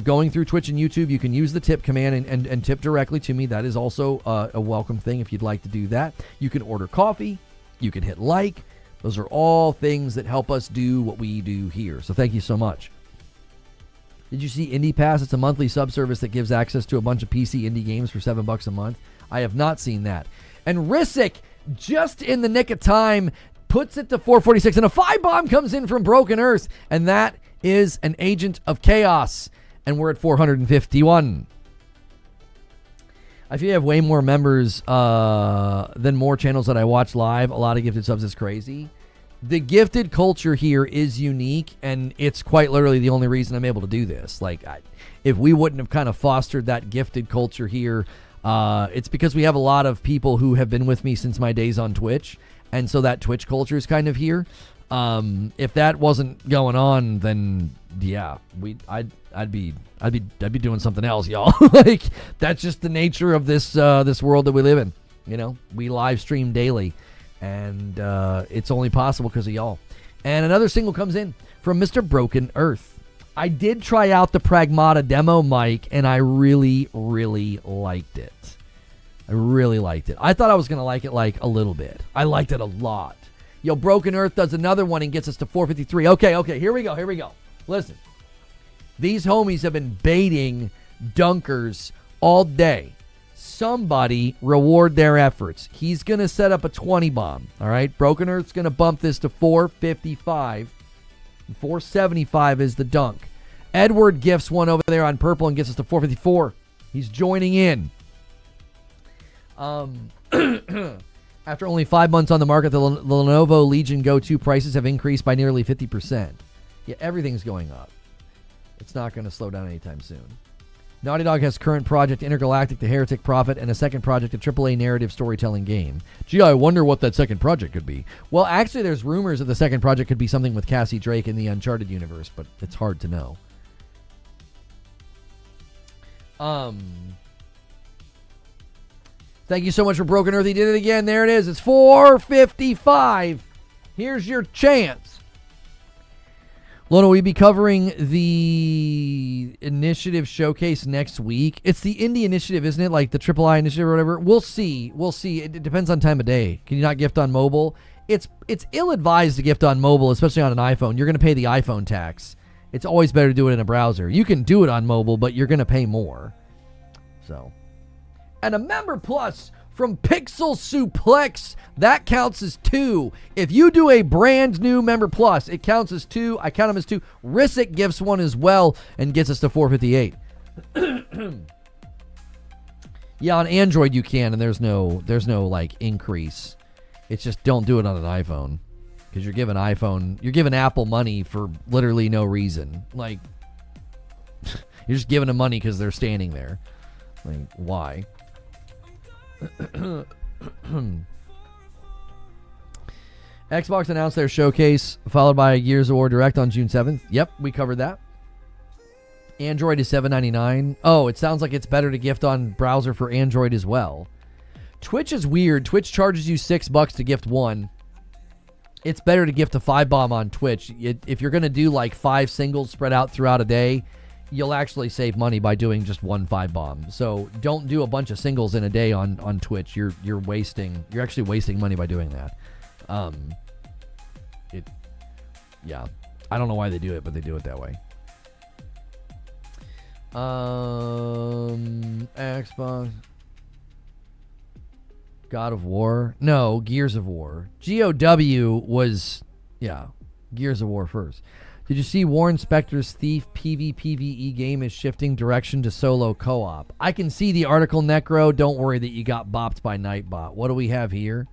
going through Twitch and YouTube, you can use the tip command and tip directly to me. That is also a welcome thing if you'd like to do that. You can order coffee. You can hit like. Those are all things that help us do what we do here. So thank you so much. Did you see Indie Pass? It's a monthly sub-service that gives access to a bunch of PC indie games for $7 a month. I have not seen that. And Rissick, just in the nick of time, puts it to 446, and a 5-bomb comes in from Broken Earth, and that is an Agent of Chaos, and we're at 451. I feel you have way more members than more channels that I watch live. A lot of gifted subs is crazy. The gifted culture here is unique, and it's quite literally the only reason I'm able to do this. Like, if we wouldn't have kind of fostered that gifted culture here, it's because we have a lot of people who have been with me since my days on Twitch. And so that Twitch culture is kind of here. If that wasn't going on, then yeah, I'd be doing something else, y'all. Like, that's just the nature of this world that we live in. We live stream daily, and it's only possible because of y'all. And another single comes in from Mr. Broken Earth. I did try out the Pragmata demo mic, and I really, really liked it. I really liked it. I thought I was going to like it like a little bit. I liked it a lot. Yo, Broken Earth does another one and gets us to 453. Okay, here we go. Listen. These homies have been baiting dunkers all day. Somebody reward their efforts. He's going to set up a 20-bomb, all right? Broken Earth's going to bump this to 455. 475 is the dunk. Edward gifts one over there on purple and gets us to 454. He's joining in. After only 5 months on the market, the Lenovo Legion Go 2 prices have increased by nearly 50%. Yeah, everything's going up. It's not going to slow down anytime soon. Naughty Dog has current project Intergalactic, The Heretic Prophet, and a second project, a AAA narrative storytelling game. Gee, I wonder what that second project could be. Well, actually, there's rumors that the second project could be something with Cassie Drake in the Uncharted universe, but it's hard to know. Thank you so much for Broken Earth. He did it again. There it is. It's 455. Here's your chance. Lona, will we be covering the initiative showcase next week? It's the indie initiative, isn't it? Like the III initiative or whatever. We'll see. It depends on time of day. Can you not gift on mobile? it's ill-advised to gift on mobile, especially on an iPhone. You're going to pay the iPhone tax. It's always better to do it in a browser. You can do it on mobile, but you're going to pay more. So, and a member plus from Pixel Suplex, that counts as 2. If you do a brand new member plus, it counts as 2. I count them as 2. Rissick gifts one as well and gets us to 458. Yeah, on Android you can, and there's no like increase. It's just don't do it on an iPhone, because you're giving Apple money for literally no reason. Like, you're just giving them money because they're standing there. Like, why? Xbox announced their showcase, followed by a Gears of War Direct on June 7th. Yep, we covered that. Android is $7.99. Oh, it sounds like it's better to gift on browser for Android as well. Twitch is weird. Twitch charges you $6 to gift one. It's better to gift a 5-bomb on Twitch. If you're going to do like 5 singles spread out throughout a day, you'll actually save money by doing just one 5-bomb. So don't do a bunch of singles in a day on Twitch. You're actually wasting money by doing that. Yeah. I don't know why they do it, but they do it that way. Xbox. God of War. No, Gears of War. GOW was, Gears of War first. Did you see Warren Spector's Thief PvPvE game is shifting direction to solo co-op? I can see the article, Necro. Don't worry that you got bopped by Nightbot. What do we have here?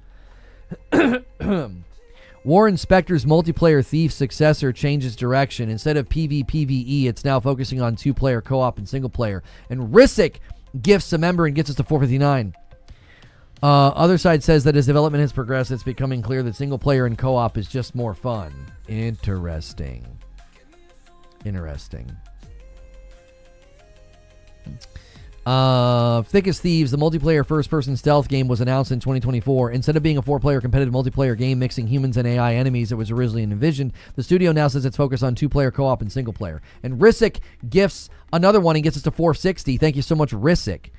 Warren Spector's multiplayer Thief successor changes direction. Instead of PvPvE, it's now focusing on 2-player co-op and single player. And Rissick gifts a member and gets us to 459. Other side says that as development has progressed, it's becoming clear that single player and co-op is just more fun. Interesting. Thick as Thieves, the multiplayer first-person stealth game, was announced in 2024. Instead of being a 4-player competitive multiplayer game mixing humans and AI enemies that was originally envisioned, the studio now says it's focused on 2-player co-op and single player. And Rissick gifts another one and gets us to 460. Thank you so much, Rissick.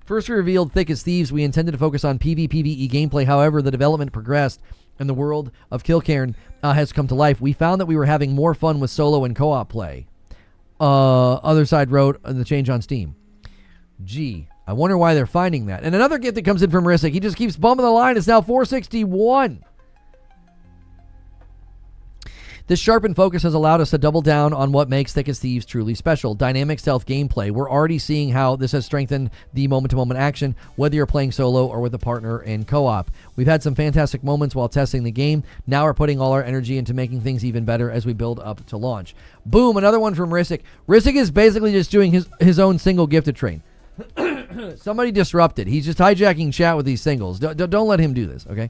First revealed Thick as Thieves, we intended to focus on PvPvE gameplay. However, the development progressed and the world of Killcairn has come to life. We found that we were having more fun with solo and co-op play. Other side wrote the change on Steam. Gee, I wonder why they're finding that. And another gift that comes in from Rissick. He just keeps bumping the line. It's now 461. This sharpened focus has allowed us to double down on what makes Thick as Thieves truly special. Dynamic stealth gameplay. We're already seeing how this has strengthened the moment-to-moment action, whether you're playing solo or with a partner in co-op. We've had some fantastic moments while testing the game. Now we're putting all our energy into making things even better as we build up to launch. Boom, another one from Rissick. Rissick is basically just doing his own single gifted train. Somebody disrupted. He's just hijacking chat with these singles. Don't let him do this, okay?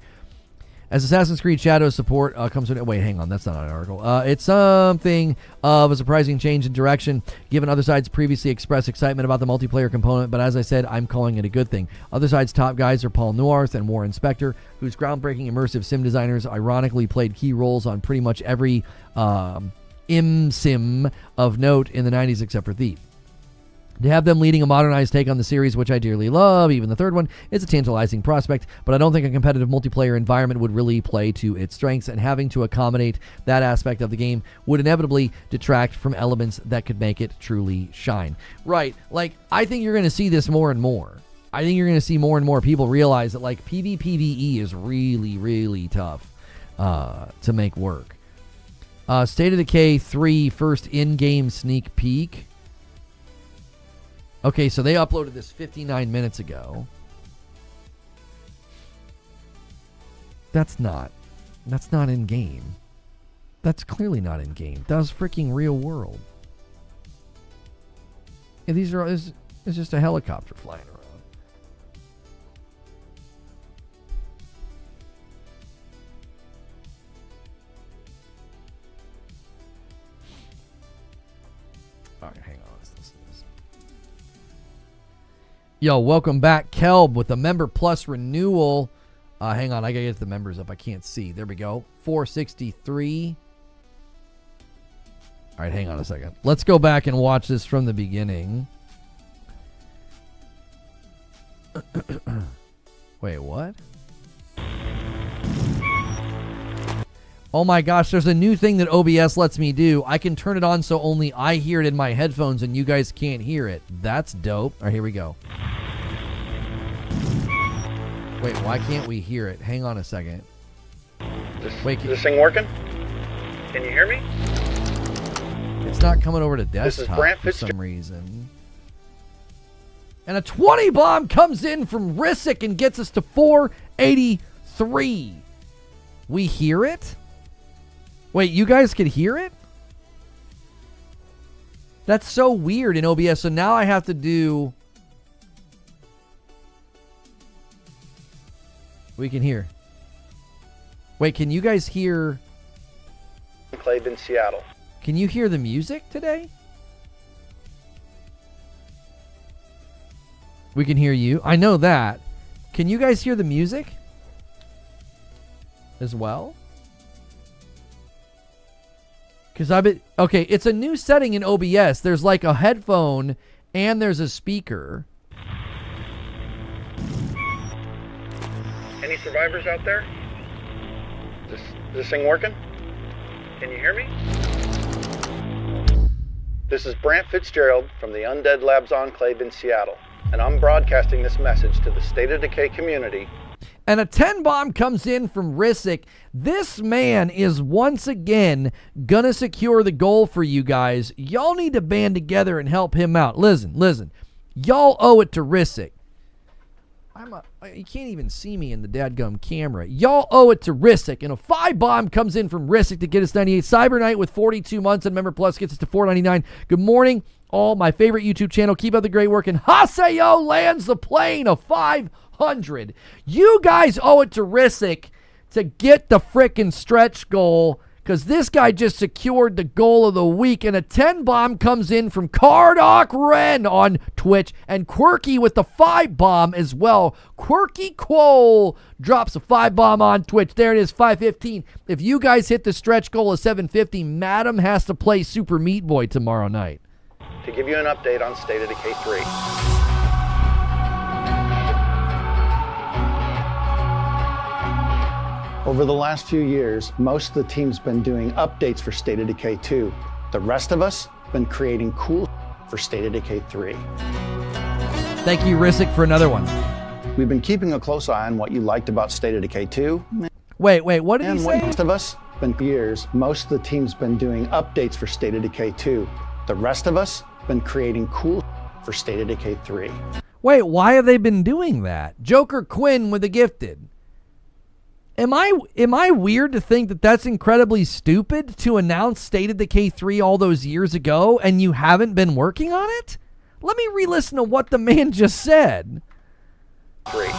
As Assassin's Creed Shadows support comes in... Wait, hang on. That's not an article. It's something of a surprising change in direction, given other sides previously expressed excitement about the multiplayer component, but as I said, I'm calling it a good thing. Other side's top guys are Paul Newhart and Warren Spector, whose groundbreaking immersive sim designers ironically played key roles on pretty much every sim of note in the 90s except for Thief. To have them leading a modernized take on the series, which I dearly love, even the third one, is a tantalizing prospect, but I don't think a competitive multiplayer environment would really play to its strengths, and having to accommodate that aspect of the game would inevitably detract from elements that could make it truly shine. Right, like, I think you're going to see this more and more. I think you're going to see more and more people realize that, like, PvPvE is really, really tough to make work. State of Decay 3 first in-game sneak peek. Okay, so they uploaded this 59 minutes ago. That's not in-game. That's clearly not in-game. That was freaking real world. Yeah, it's just a helicopter flying around. All right, hang on. Let's listen to this. Yo, welcome back, Kelb, with the Member Plus renewal. Hang on, I gotta get the members up. I can't see. There we go. 463. All right, hang on a second. Let's go back and watch this from the beginning. Wait, what? Oh my gosh, there's a new thing that OBS lets me do. I can turn it on so only I hear it in my headphones and you guys can't hear it. That's dope. All right, here we go. Wait, why can't we hear it? Hang on a second. Is this thing working? Can you hear me? It's not coming over to desktop for some reason. And a 20 bomb comes in from Rissick and gets us to 483. We hear it? Wait, you guys could hear it? That's so weird in OBS. So now I have to do... We can hear. Wait, can you guys hear... Played in Seattle. Can you hear the music today? We can hear you. I know that. Can you guys hear the music as well? Because I've been... Okay, it's a new setting in OBS. There's like a headphone and there's a speaker. Any survivors out there? Is this thing working? Can you hear me? This is Brant Fitzgerald from the Undead Labs Enclave in Seattle, and I'm broadcasting this message to the State of Decay community. And a 10 bomb comes in from Rissick. This man is once again gonna secure the goal for you guys. Y'all need to band together and help him out. Listen. Y'all owe it to Rissick. You can't even see me in the dadgum camera. Y'all owe it to Rissick. And a 5 bomb comes in from Rissick to get us 98. Cyber Knight with 42 months and Member Plus gets us to 499. Good morning, all. My favorite YouTube channel. Keep up the great work. And Haseo lands the plane of 500. You guys owe it to Rissick to get the frickin' stretch goal, because this guy just secured the goal of the week. And a 10 bomb comes in from Cardock Ren on Twitch, and Quirky with the 5 bomb as well. Quirky Quole drops a 5 bomb on Twitch. There it is, 515. If you guys hit the stretch goal of 750, Madam has to play Super Meat Boy tomorrow night. To give you an update on State of Decay 3. Over the last few years, most of the team's been doing updates for State of Decay 2. The rest of us been creating cool for State of Decay 3. Thank you, Rissick, for another one. We've been keeping a close eye on what you liked about State of Decay 2. Wait, what did he say? And most of us been years, most of the team's been doing updates for State of Decay 2. The rest of us been creating cool for State of Decay 3. Wait, why have they been doing that? Joker Quinn with the gifted. Am I weird to think that that's incredibly stupid to announce State of Decay 3 all those years ago and you haven't been working on it? Let me re-listen to what the man just said. 3.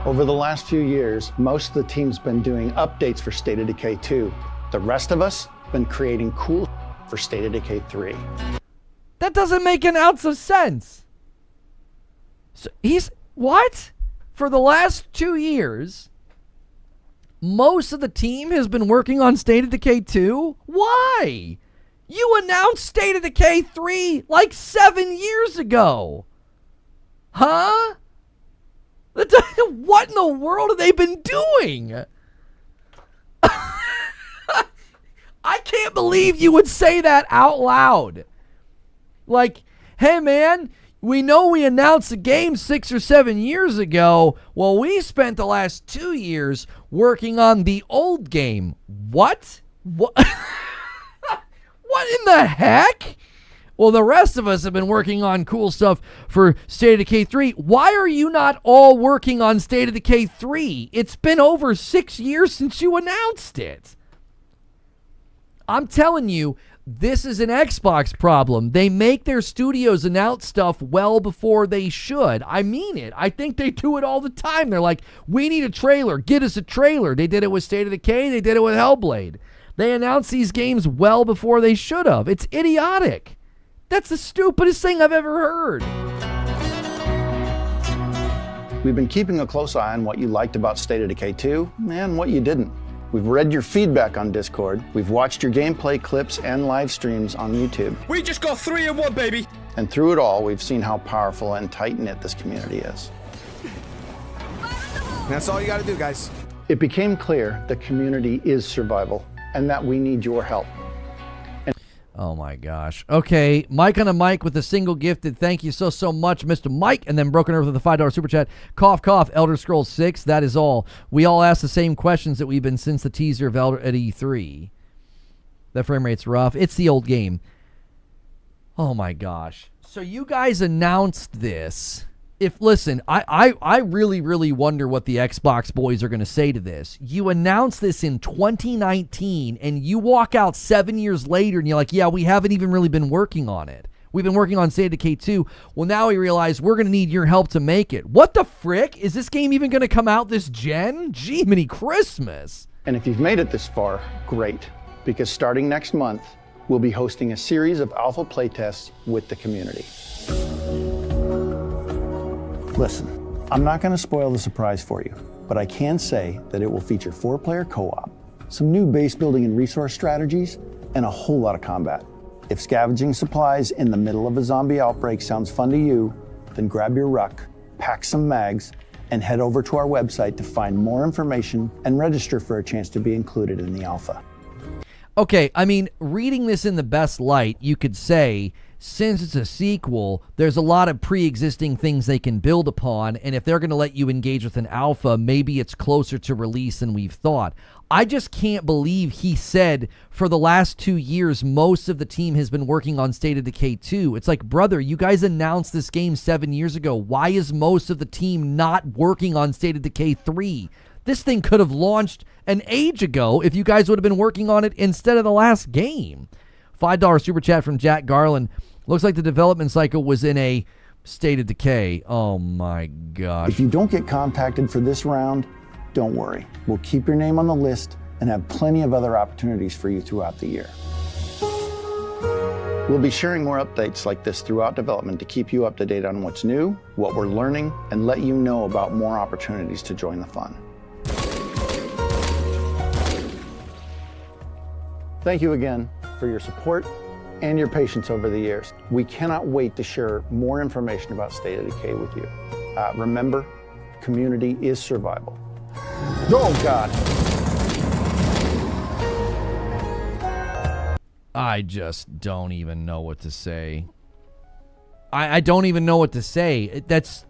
Over the last few years, most of the team's been doing updates for State of Decay 2. The rest of us been creating cool for State of Decay 3. That doesn't make an ounce of sense. So what? For the last 2 years, most of the team has been working on State of Decay 2? Why? You announced State of Decay 3 like 7 years ago. Huh? What in the world have they been doing? I can't believe you would say that out loud. Like, hey man, we know we announced the game 6 or 7 years ago. Well, we spent the last 2 years working on the old game. What? What in the heck? Well, the rest of us have been working on cool stuff for State of Decay 3. Why are you not all working on State of Decay 3? It's been over 6 years since you announced it. I'm telling you, this is an Xbox problem. They make their studios announce stuff well before they should. I mean it. I think they do it all the time. They're like, we need a trailer. Get us a trailer. They did it with State of Decay. They did it with Hellblade. They announce these games well before they should have. It's idiotic. That's the stupidest thing I've ever heard. We've been keeping a close eye on what you liked about State of Decay 2 and what you didn't. We've read your feedback on Discord. We've watched your gameplay clips and live streams on YouTube. We just got 3 in 1, baby. And through it all, we've seen how powerful and tight-knit this community is. That's all you got to do, guys. It became clear the community is survival and that we need your help. Oh my gosh. Okay, Mike on a mic with a single gifted. Thank you so much, Mr. Mike. And then Broken Earth with a $5 super chat. Cough, cough, Elder Scrolls 6. That is all. We all ask the same questions that we've been since the teaser of Elder at E3. That frame rate's rough. It's the old game. Oh my gosh. So you guys announced this. Listen, I really wonder what the Xbox boys are going to say to this. You announced this in 2019, and you walk out 7 years later, and you're like, yeah, we haven't even really been working on it. We've been working on State of Decay 2. Well, now we realize we're going to need your help to make it. What the frick? Is this game even going to come out this gen? Gee, mini Christmas. And if you've made it this far, great. Because starting next month, we'll be hosting a series of alpha playtests with the community. Listen, I'm not going to spoil the surprise for you, but I can say that it will feature 4-player co-op, some new base building and resource strategies, and a whole lot of combat. If scavenging supplies in the middle of a zombie outbreak sounds fun to you, then grab your ruck, pack some mags, and head over to our website to find more information and register for a chance to be included in the alpha. Okay, I mean, reading this in the best light, you could say, since it's a sequel, there's a lot of pre-existing things they can build upon, and if they're going to let you engage with an alpha, maybe it's closer to release than we've thought. I just can't believe he said for the last 2 years, most of the team has been working on State of Decay 2. It's like, brother, you guys announced this game 7 years ago. Why is most of the team not working on State of Decay 3? This thing could have launched an age ago if you guys would have been working on it instead of the last game. $5 super chat from Jack Garland. Looks like the development cycle was in a state of decay. Oh my gosh. If you don't get contacted for this round, don't worry. We'll keep your name on the list and have plenty of other opportunities for you throughout the year. We'll be sharing more updates like this throughout development to keep you up to date on what's new, what we're learning, and let you know about more opportunities to join the fun. Thank you again for your support and your patience over the years. We cannot wait to share more information about State of Decay with you. Remember, community is survival. Oh, God. I just don't even know what to say. I don't even know what to say. That's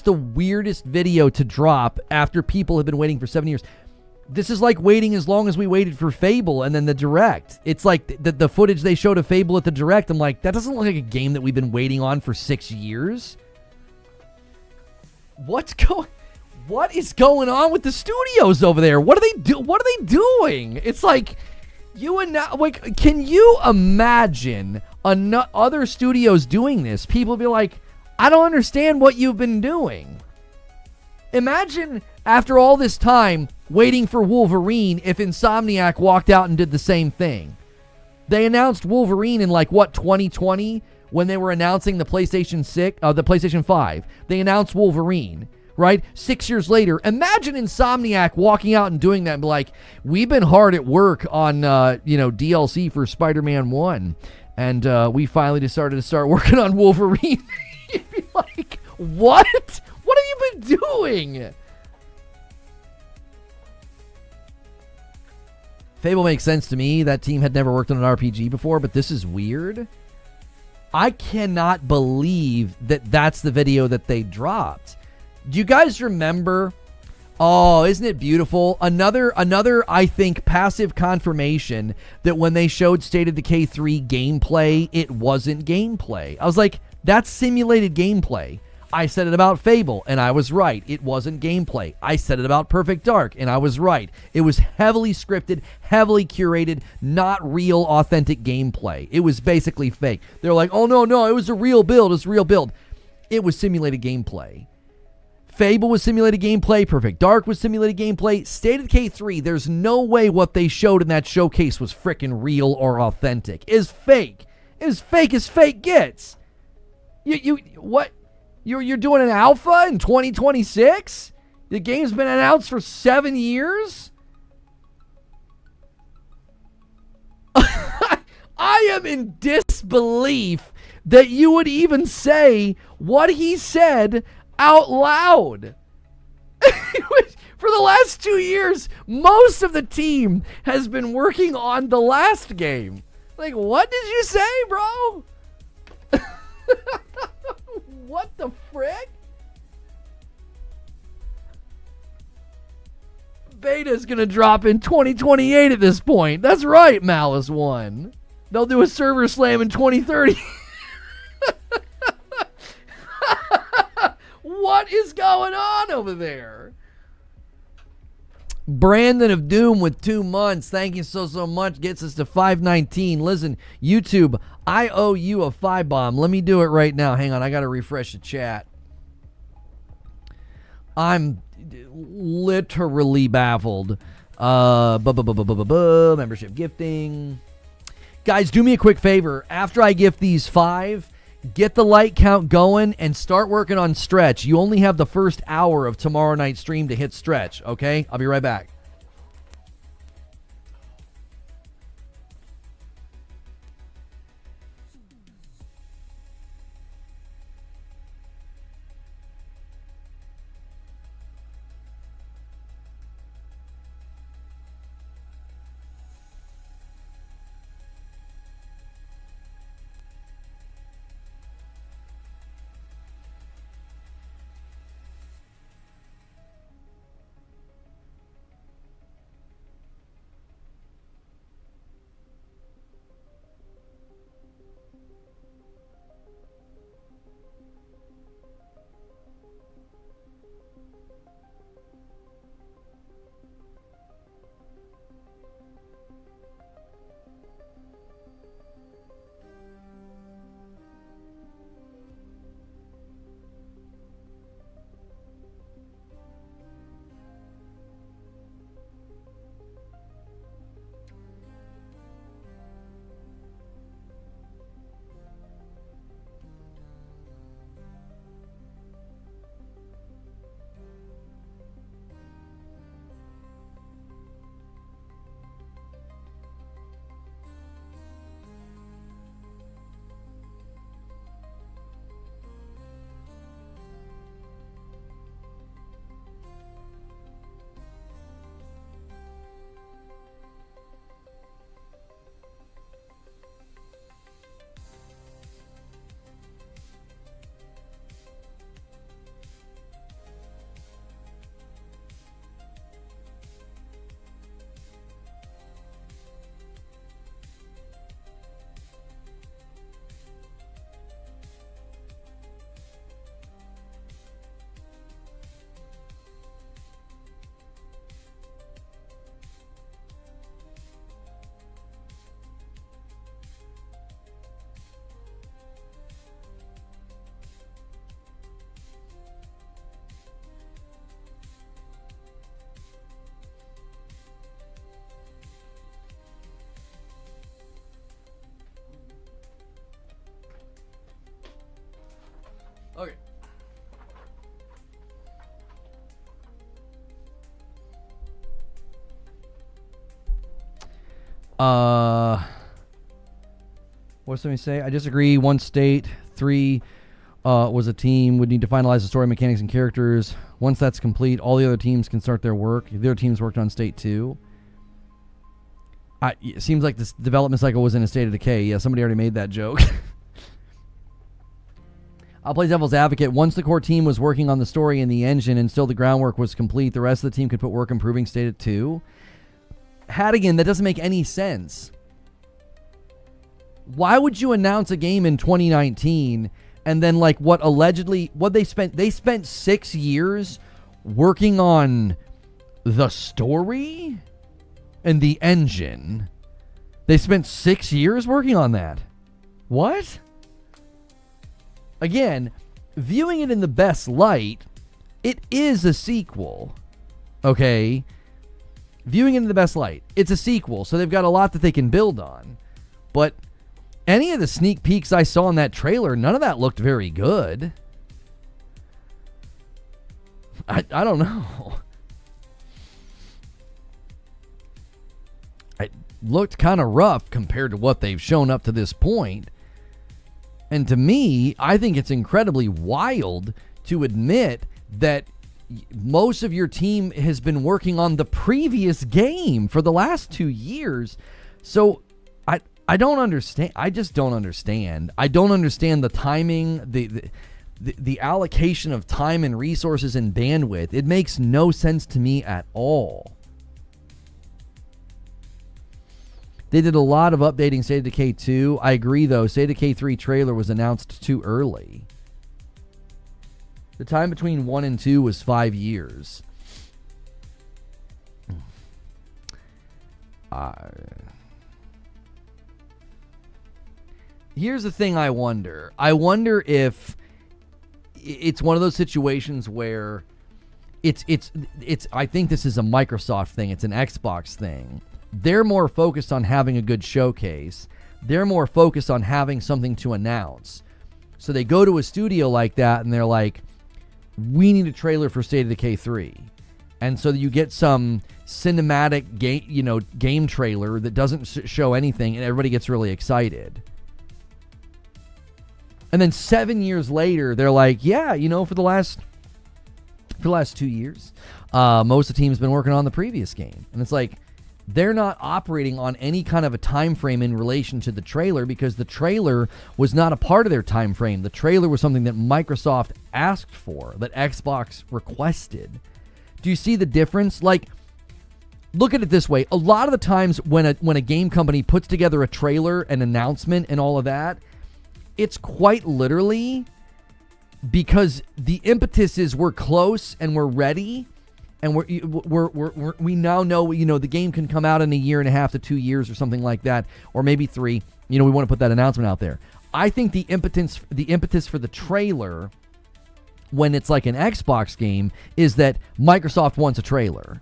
the weirdest video to drop after people have been waiting for 7 years. This is like waiting as long as we waited for Fable and then the Direct. It's like the footage they showed of Fable at the Direct. I'm like, that doesn't look like a game that we've been waiting on for 6 years. What is going on with the studios over there? What are they doing? It's like can you imagine other studios doing this? People be like, I don't understand what you've been doing. Imagine after all this time waiting for Wolverine if Insomniac walked out and did the same thing. They announced Wolverine in 2020 when they were announcing the PlayStation 5. They announced Wolverine, right? 6 years later, imagine Insomniac walking out and doing that and be like, we've been hard at work on DLC for Spider-Man 1, and we finally decided to start working on Wolverine. You'd be like, what? What have you been doing? Fable makes sense to me. That team had never worked on an RPG before, but this is weird. I cannot believe that that's the video that they dropped. Do you guys remember? Oh, isn't it beautiful? Another, I think, passive confirmation that when they showed State of Decay 3 gameplay, it wasn't gameplay. I was like, that's simulated gameplay. I said it about Fable, and I was right. It wasn't gameplay. I said it about Perfect Dark, and I was right. It was heavily scripted, heavily curated, not real, authentic gameplay. It was basically fake. They're like, oh, no, it was a real build. It's a real build. It was simulated gameplay. Fable was simulated gameplay. Perfect Dark was simulated gameplay. State of Decay 3, there's no way what they showed in that showcase was frickin' real or authentic. It's fake. It's fake as fake gets. What? You're doing an alpha in 2026? The game's been announced for 7 years? I am in disbelief that you would even say what he said out loud. For the last 2 years, most of the team has been working on the last game. Like, what did you say, bro? What the frick? Beta's gonna drop in 2028 at this point. That's right, Malice 1. They'll do a server slam in 2030. What is going on over there? Brandon of Doom with 2 months. Thank you so much. Gets us to 519. Listen, YouTube, I owe you a 5-bomb. Let me do it right now. Hang on, I got to refresh the chat. I'm literally baffled. Membership gifting. Guys, do me a quick favor. After I gift these 5, get the like count going and start working on stretch. You only have the first hour of tomorrow night's stream to hit stretch, okay? I'll be right back. Okay. What does somebody say? I disagree. 1 state, 3 was a team. Would need to finalize the story mechanics and characters. Once that's complete, all the other teams can start their work. The other teams worked on state 2. It seems like this development cycle was in a state of decay. Yeah, somebody already made that joke. I'll play devil's advocate. Once the core team was working on the story and the engine and still the groundwork was complete, the rest of the team could put work improving state at 2. Haddigan, that doesn't make any sense. Why would you announce a game in 2019 and then like what they spent 6 years working on the story and the engine. They spent 6 years working on that. What? Again, viewing it in the best light, it is a sequel. Okay? Viewing it in the best light, it's a sequel, so they've got a lot that they can build on. But any of the sneak peeks I saw in that trailer, none of that looked very good. I don't know. It looked kind of rough compared to what they've shown up to this point. And to me, I think it's incredibly wild to admit that most of your team has been working on the previous game for the last 2 years. So I don't understand. I just don't understand. I don't understand the timing, the allocation of time and resources and bandwidth. It makes no sense to me at all. They did a lot of updating State of Decay 2. I agree, though. State of Decay 3 trailer was announced too early. The time between 1 and 2 was 5 years. Here's the thing I wonder. I wonder if it's one of those situations where it's I think this is a Microsoft thing. It's an Xbox thing. They're more focused on having a good showcase. They're more focused on having something to announce. So they go to a studio like that and they're like, we need a trailer for State of Decay 3. And so you get some cinematic game trailer that doesn't show anything and everybody gets really excited. And then 7 years later, they're like, yeah, for the last 2 years, most of the team's been working on the previous game. And it's like, they're not operating on any kind of a time frame in relation to the trailer because the trailer was not a part of their time frame. The trailer was something that Microsoft asked for, that Xbox requested. Do you see the difference? Like, look at it this way. A lot of the times when a game company puts together a trailer, an announcement, and all of that, it's quite literally because the impetus is we're close and we're ready. And we now know, the game can come out in 1.5 to 2 years or something like that, or maybe 3. We want to put that announcement out there. I think the impetus for the trailer, when it's like an Xbox game, is that Microsoft wants a trailer.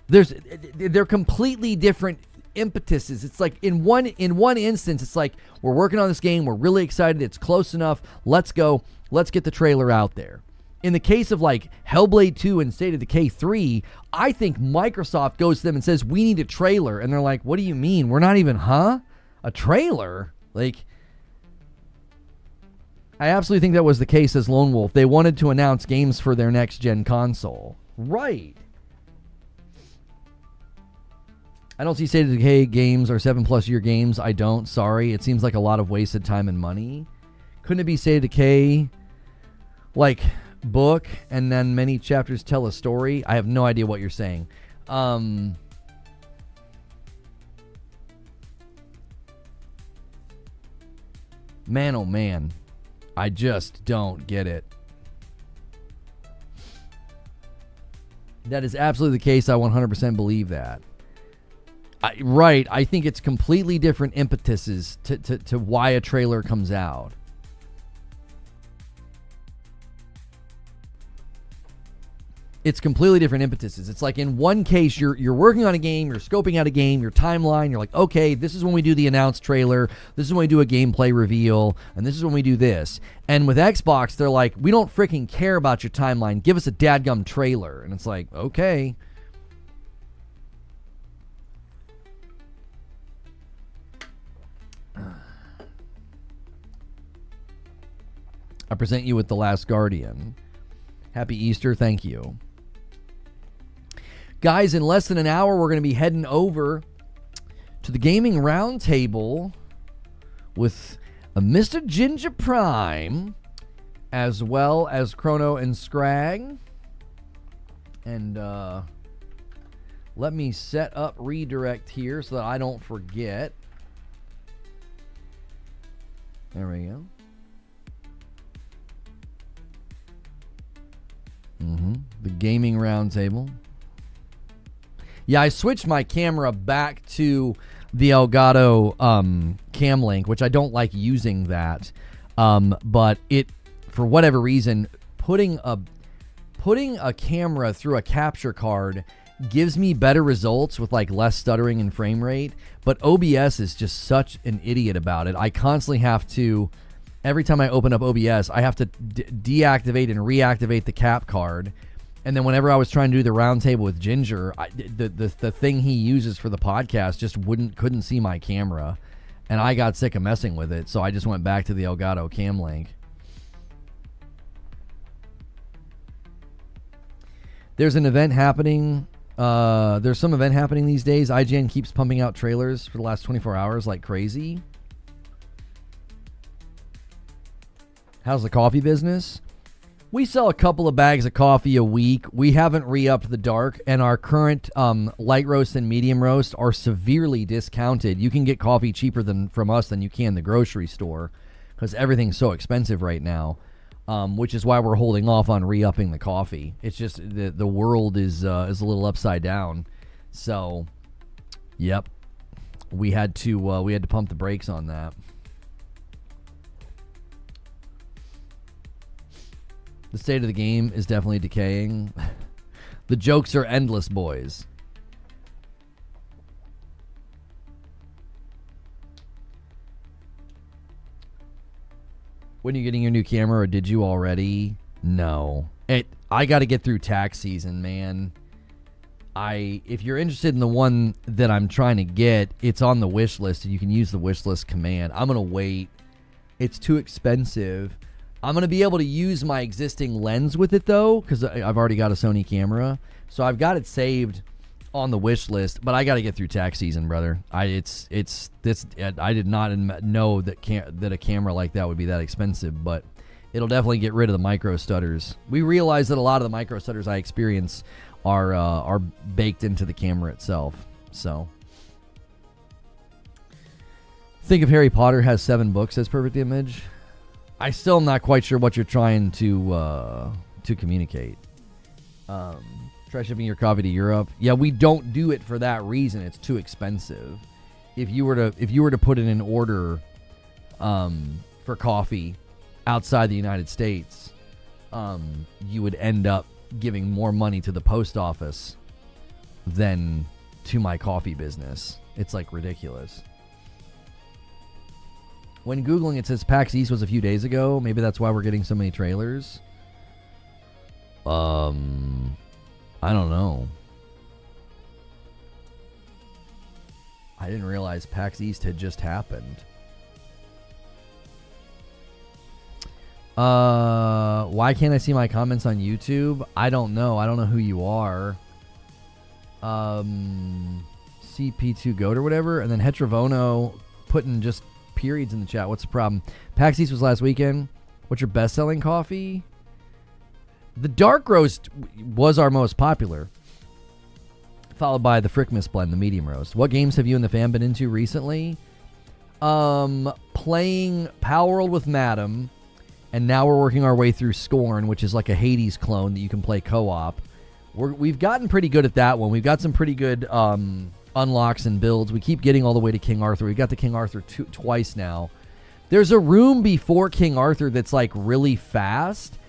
They're completely different impetuses. It's like in one instance, it's like we're working on this game, we're really excited, it's close enough, let's go, let's get the trailer out there. In the case of like Hellblade 2 and State of Decay 3, I think Microsoft goes to them and says, we need a trailer. And they're like, what do you mean? We're not even, a trailer? Like, I absolutely think that was the case as Lone Wolf. They wanted to announce games for their next-gen console. Right. I don't see State of Decay games are 7+ year games. I don't. Sorry. It seems like a lot of wasted time and money. Couldn't it be State of Decay, like, book and then many chapters tell a story? I have no idea what you're saying. Man, oh man, I just don't get it. That is absolutely the case. I 100% believe that. Right, I think it's completely different impetuses to why a trailer comes out. It's completely different impetuses. It's like in one case, you're working on a game, you're scoping out a game, your timeline, you're like, okay, this is when we do the announced trailer, this is when we do a gameplay reveal, and this is when we do this. And with Xbox, they're like, we don't freaking care about your timeline, give us a dadgum trailer. And it's like, okay. I present you with The Last Guardian. Happy Easter, thank you. Guys, in less than an hour, we're going to be heading over to the Gaming Roundtable with a Mr. Ginger Prime, as well as Chrono and Scrag. And let me set up redirect here so that I don't forget. There we go. The Gaming Roundtable. Yeah, I switched my camera back to the Elgato Cam Link, which I don't like using that. But it, for whatever reason, putting a camera through a capture card gives me better results with like less stuttering and frame rate. But OBS is just such an idiot about it. I constantly have to, every time I open up OBS, I have to deactivate and reactivate the cap card. And then whenever I was trying to do the roundtable with Ginger, the thing he uses for the podcast just couldn't see my camera. And I got sick of messing with it, so I just went back to the Elgato Cam Link. There's an event happening. There's some event happening these days. IGN keeps pumping out trailers for the last 24 hours like crazy. How's the coffee business? We sell a couple of bags of coffee a week. We haven't re-upped the dark, and our current light roast and medium roast are severely discounted. You can get coffee cheaper from us than you can the grocery store because everything's so expensive right now, which is why we're holding off on re-upping the coffee. It's just the world is a little upside down. So, yep, we had to pump the brakes on that. The state of the game is definitely decaying. The jokes are endless, boys. When are you getting your new camera, or did you already? No. I got to get through tax season, man. If you're interested in the one that I'm trying to get, it's on the wish list, and you can use the wish list command. I'm going to wait. It's too expensive. I'm going to be able to use my existing lens with it, though, because I've already got a Sony camera. So I've got it saved on the wish list, but I got to get through tax season, brother. I did not know that a camera like that would be that expensive, but it'll definitely get rid of the micro stutters. We realize that a lot of the micro stutters I experience are baked into the camera itself. So think if Harry Potter has 7 books as perfect image. I still am not quite sure what you're trying to communicate. Try shipping your coffee to Europe. Yeah, we don't do it for that reason. It's too expensive. If you were to put in an order for coffee outside the United States, you would end up giving more money to the post office than to my coffee business. It's like ridiculous. When Googling, it says PAX East was a few days ago. Maybe that's why we're getting so many trailers. I don't know. I didn't realize PAX East had just happened. Why can't I see my comments on YouTube? I don't know. I don't know who you are. CP2 Goat or whatever. And then Heterovono putting just periods in the chat. What's the problem? PAX East was last weekend. What's your best-selling coffee? The dark roast was our most popular, followed by the Frickmas blend, the medium roast. What games have you and the fam been into recently? Playing Power World with Madam, and now we're working our way through Scorn, which is like a Hades clone that you can play co-op. We've gotten pretty good at that one. We've got some pretty good unlocks and builds. We keep getting all the way to King Arthur. We got to King Arthur twice now. There's a room before King Arthur that's like really fast.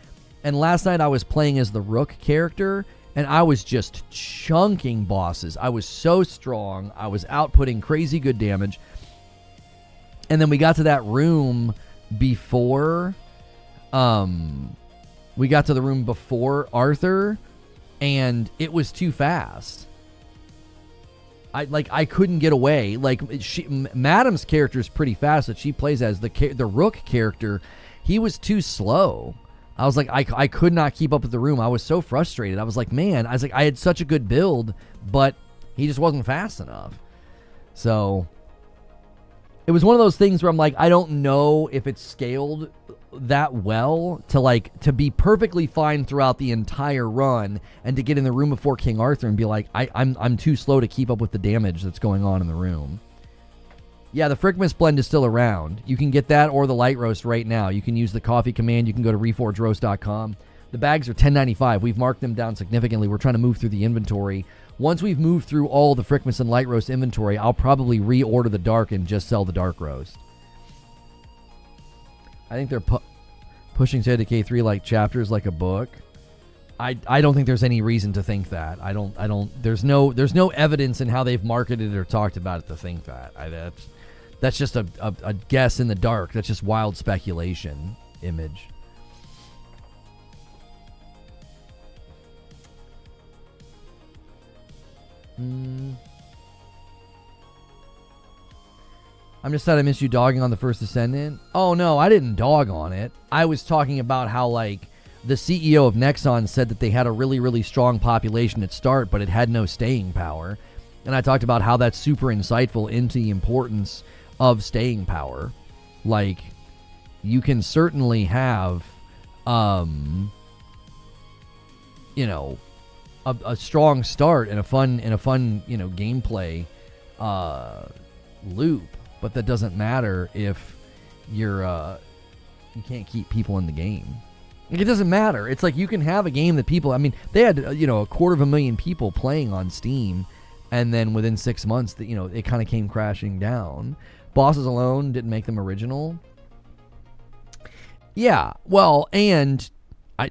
And last night I was playing as the Rook character, and I was just chunking bosses. I was so strong. I was outputting crazy good damage. And then we got to that room before Arthur, and it was too fast. I couldn't get away. Madam's character is pretty fast that she plays as. The Rook character, he was too slow. I was like, I could not keep up with the room. I was so frustrated. I was like, I had such a good build, but he just wasn't fast enough. So it was one of those things where I'm like, I don't know if it's scaled that well to be perfectly fine throughout the entire run, and to get in the room before King Arthur and be like, I'm too slow to keep up with the damage that's going on in the room. Yeah, the Frickmas blend is still around. You can get that or the light roast right now. You can use the coffee command. You can go to reforgeroast.com. The bags are $10.95. We've marked them down significantly. We're trying to move through the inventory. Once we've moved through all the Frickmas and light roast inventory, I'll probably reorder the dark and just sell the dark roast. I think they're pushing State of Decay 3 like chapters, like a book. I don't think there's any reason to think that. There's no evidence in how they've marketed it or talked about it to think that. That's just a guess in the dark. That's just wild speculation. Image. I'm just sad I missed you dogging on the First Descendant. Oh no, I didn't dog on it. I was talking about how the CEO of Nexon said that they had a really, really strong population at start, but it had no staying power. And I talked about how that's super insightful into the importance of staying power. Like, you can certainly have, you know, a strong start and a fun, you know, gameplay loop, but that doesn't matter if you're you can't keep people in the game. Like, it doesn't matter. It's like you can have a game that people, I mean, they had, you know, 250,000 people playing on Steam, and then within 6 months, that, you know, it kind of came crashing down. Bosses Alone didn't make them original. Yeah, well, and I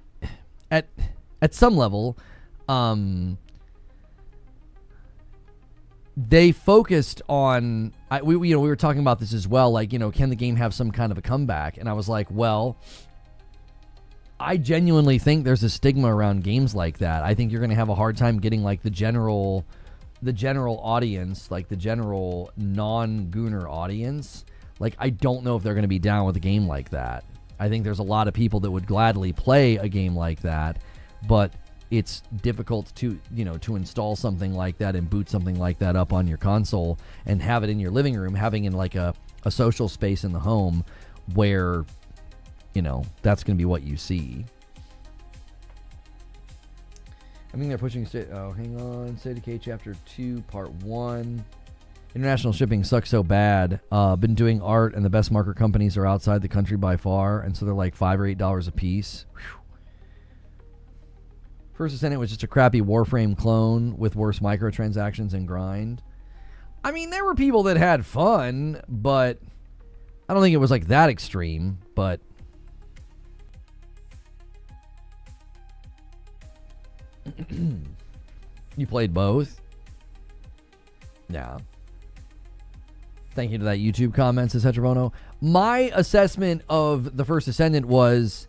at some level, they focused on, we were talking about this as well, like, you know, can the game have some kind of a comeback? And I was like, well, I genuinely think there's a stigma around games like that. I think you're going to have a hard time getting, like, the general audience, like the general non-Gooner audience. Like, I don't know if they're going to be down with a game like that. I think there's a lot of people that would gladly play a game like that, but it's difficult to, you know, to install something like that and boot something like that up on your console and have it in your living room, having in like a social space in the home where, you know, that's going to be what you see. I mean, they're pushing State of Decay Chapter 2, Part 1. International shipping sucks so bad. Been doing art, and the best marker companies are outside the country by far, and so they're like $5 or $8 a piece. Whew. First Descendant was just a crappy Warframe clone with worse microtransactions and grind. I mean, there were people that had fun, but I don't think it was like that extreme, but... You played both? Yeah. Thank you to that YouTube comment, says Heterobono. My assessment of the First Descendant was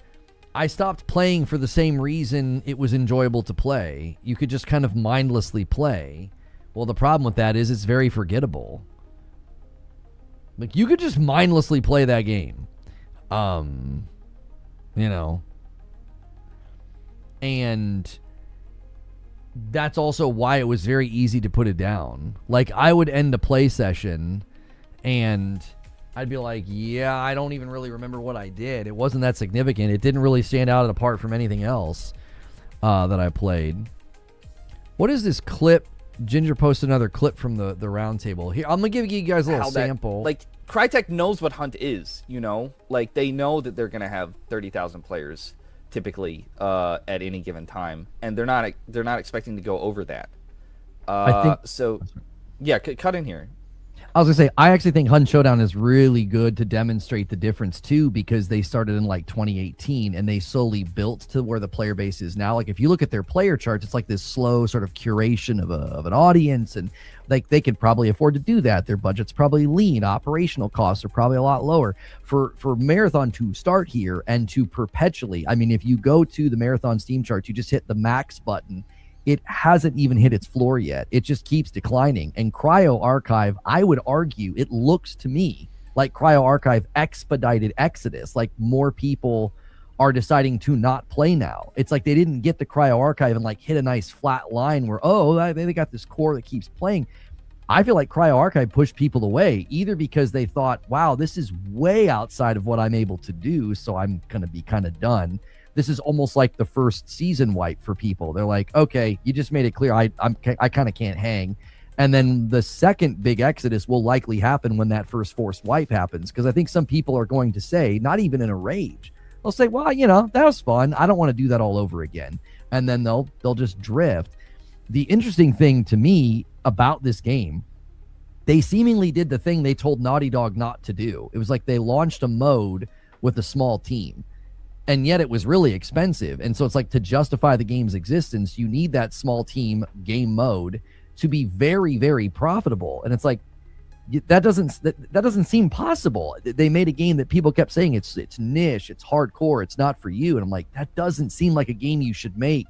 I stopped playing for the same reason it was enjoyable to play. You could just kind of mindlessly play. Well, the problem with that is it's very forgettable. Like, you could just mindlessly play that game. You know. And that's also why it was very easy to put it down. Like, I would end a play session and I'd be like, yeah, I don't even really remember what I did. It wasn't that significant. It didn't really stand out apart from anything else that I played. What is this clip? Ginger posted another clip from the round table. Here, I'm going to give you guys a little sample. Like, Crytek knows what Hunt is, you know? Like, they know that they're going to have 30,000 players typically at any given time, and they're not expecting to go over that. I think so. Yeah, cut in here. I was gonna say, I actually think Hunt Showdown is really good to demonstrate the difference too, because they started in like 2018 and they slowly built to where the player base is now. Like, if you look at their player charts, it's like this slow sort of curation of an audience, and like they could probably afford to do that. Their budget's probably lean. Operational costs are probably a lot lower for Marathon to start here and to perpetually. I mean, if you go to the Marathon Steam chart, you just hit the max button. It hasn't even hit its floor yet. It just keeps declining. And Cryo Archive, I would argue, it looks to me like Cryo Archive expedited Exodus. Like, more people are deciding to not play now. It's like they didn't get the Cryo Archive and like hit a nice flat line where, oh, they got this core that keeps playing. I feel like Cryo Archive pushed people away, either because they thought, wow, this is way outside of what I'm able to do, so I'm going to be kind of done. This is almost like the first season wipe for people. They're like, okay, you just made it clear I kind of can't hang. And then the second big exodus will likely happen when that first forced wipe happens, because I think some people are going to say, not even in a rage, they'll say, well, you know, that was fun. I don't want to do that all over again. And then they'll just drift. The interesting thing to me about this game, they seemingly did the thing they told Naughty Dog not to do. It was like they launched a mode with a small team, and yet it was really expensive. And so it's like, to justify the game's existence, you need that small team game mode to be very, very profitable. And it's like, that doesn't seem possible. They made a game that people kept saying it's niche, it's hardcore, it's not for you. And I'm like, that doesn't seem like a game you should make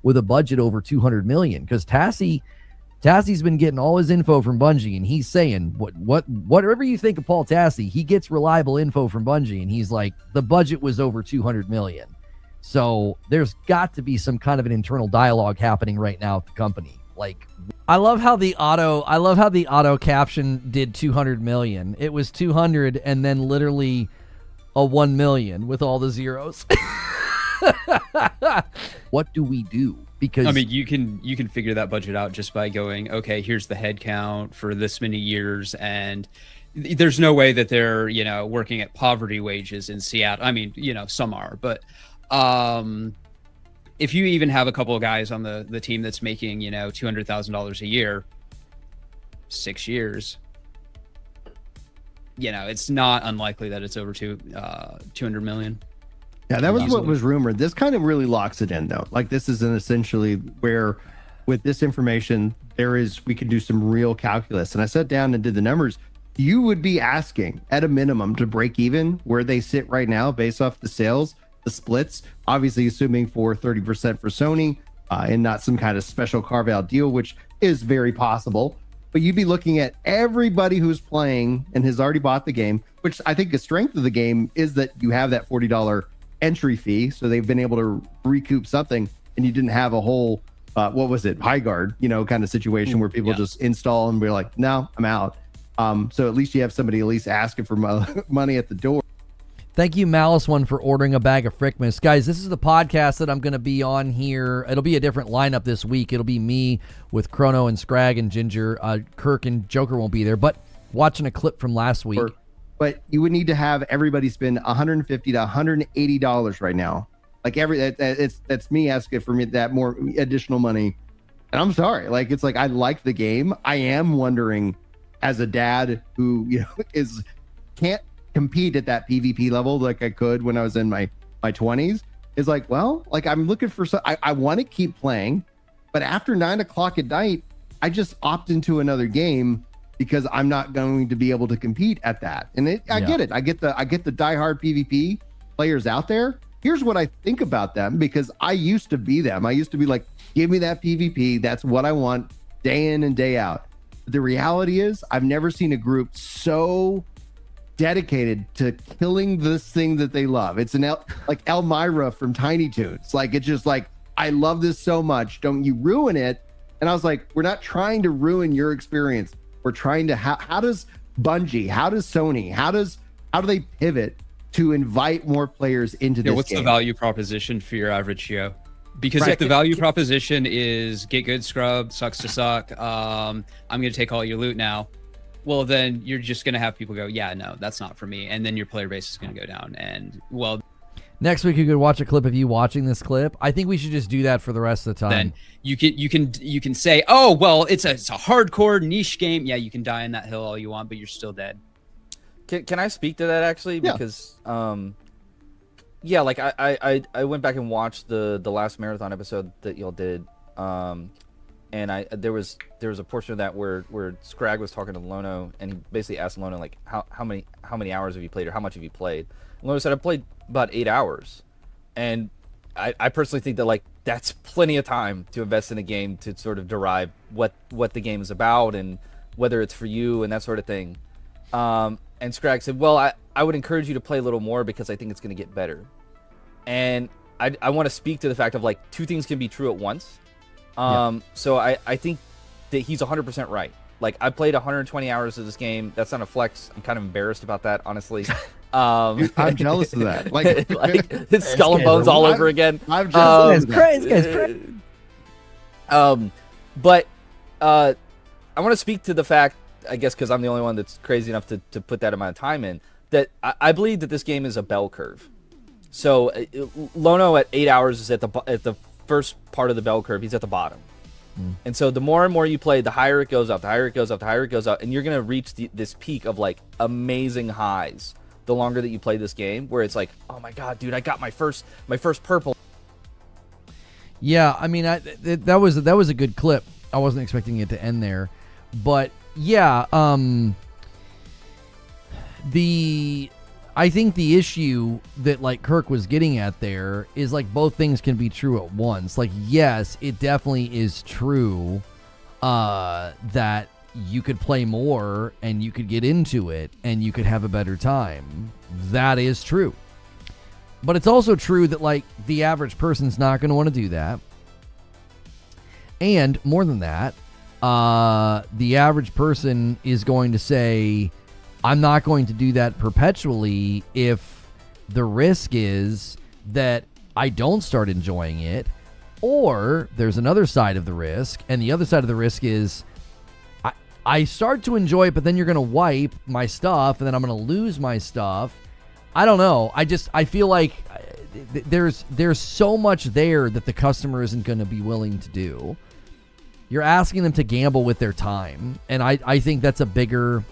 with a budget over 200 million. Because Tassie's been getting all his info from Bungie, and he's saying whatever you think of Paul Tassi, he gets reliable info from Bungie, and he's like, the budget was over 200 million. So there's got to be some kind of an internal dialogue happening right now at the company. Like, I love how the auto caption did 200 million. It was 200 and then literally a 1 million with all the zeros. What do we do? Because I mean, you can figure that budget out just by going, okay, here's the head count for this many years, and there's no way that they're, working at poverty wages in Seattle. I mean, some are, but if you even have a couple of guys on the team that's making, $200,000 a year, 6 years, it's not unlikely that it's over 200 million. Yeah, that was what was rumored. This kind of really locks it in, though. Like, this is essentially where, with this information, we can do some real calculus. And I sat down and did the numbers. You would be asking, at a minimum, to break even where they sit right now based off the sales, the splits, obviously assuming for 30% for Sony and not some kind of special carve-out deal, which is very possible. But you'd be looking at everybody who's playing and has already bought the game, which I think the strength of the game is that you have that $40 entry fee, so they've been able to recoup something, and you didn't have a whole high guard kind of situation where people just install and be like, no, I'm out. So at least you have somebody at least asking for money at the door. Thank you, Malice One, for ordering a bag of Frickmas. Guys, this is the podcast that I'm going to be on here. It'll be a different lineup this week. It'll be me with Chrono and Scrag and Ginger. Kirk and Joker won't be there, but watching a clip from last week. But you would need to have everybody spend $150 to $180 right now. Like that's me asking for that more additional money. And I'm sorry, it's like I like the game. I am wondering, as a dad who can't compete at that PvP level like I could when I was in my 20s, is like, well, I'm looking for I want to keep playing, but after 9 o'clock at night, I just opt into another game because I'm not going to be able to compete at that. And I get it. I get the diehard PvP players out there. Here's what I think about them, because I used to be them. I used to be like, give me that PvP. That's what I want day in and day out. The reality is I've never seen a group so dedicated to killing this thing that they love. It's like Elmira from Tiny Toons. It's just like, I love this so much. Don't you ruin it. And I was like, we're not trying to ruin your experience. We're trying to, how does Bungie, how does Sony, how do they pivot to invite more players into this what's game? The value proposition for your average Geo? Because if the value proposition is get good scrub, sucks to suck, I'm going to take all your loot now, well, then you're just going to have people go, yeah, no, that's not for me. And then your player base is going to go down. And, well, next week you could watch a clip of you watching this clip. I think we should just do that for the rest of the time. Then you can say, oh, well, it's a hardcore niche game. Yeah, you can die on that hill all you want, but you're still dead. Can I speak to that actually? Yeah. Because I went back and watched the last marathon episode that y'all did, and there was a portion of that where Scrag was talking to Lono, and he basically asked Lono like how many hours have you played, or how much have you played? And Lono said, I played about 8 hours, and I personally think that that's plenty of time to invest in a game to sort of derive what the game is about and whether it's for you and that sort of thing. And Scrag said, well, I would encourage you to play a little more because I think it's going to get better. And I want to speak to the fact of two things can be true at once. So I think that he's 100% right. I played 120 hours of this game. That's not a flex. I'm kind of embarrassed about that, honestly. I'm jealous of that. It's Skull and Bones all over again. I'm jealous of Crazy. But I want to speak to the fact, I guess because I'm the only one that's crazy enough to put that amount of time in, that I believe that this game is a bell curve. So Lono at 8 hours is at the first part of the bell curve. He's at the bottom. And so the more and more you play, the higher it goes up, the higher it goes up, the higher it goes up, and you're going to reach this peak of amazing highs the longer that you play this game, where it's like, oh my god, dude, I got my first purple. Yeah, I mean, that was a good clip. I wasn't expecting it to end there, but yeah, I think the issue that Kirk was getting at there is both things can be true at once. Yes, it definitely is true that you could play more and you could get into it and you could have a better time. That is true. But it's also true that, like, the average person's not going to want to do that. And more than that, the average person is going to say, I'm not going to do that perpetually if the risk is that I don't start enjoying it. Or there's another side of the risk, and the other side of the risk is I start to enjoy it, but then you're going to wipe my stuff, and then I'm going to lose my stuff. I don't know. I feel like there's so much there that the customer isn't going to be willing to do. You're asking them to gamble with their time, and I think that's a bigger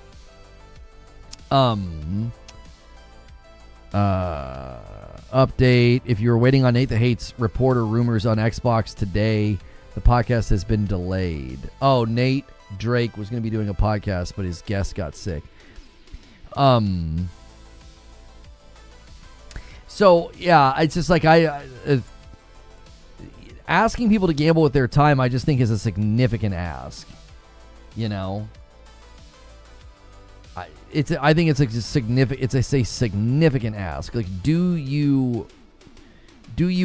update. If you were waiting on Nate the Hates report or rumors on Xbox today, the podcast has been delayed. Oh, Nate Drake was going to be doing a podcast, but his guest got sick. So yeah, it's just like asking people to gamble with their time, I just think is a significant ask. You know, I think it's a significant ask. Like, do you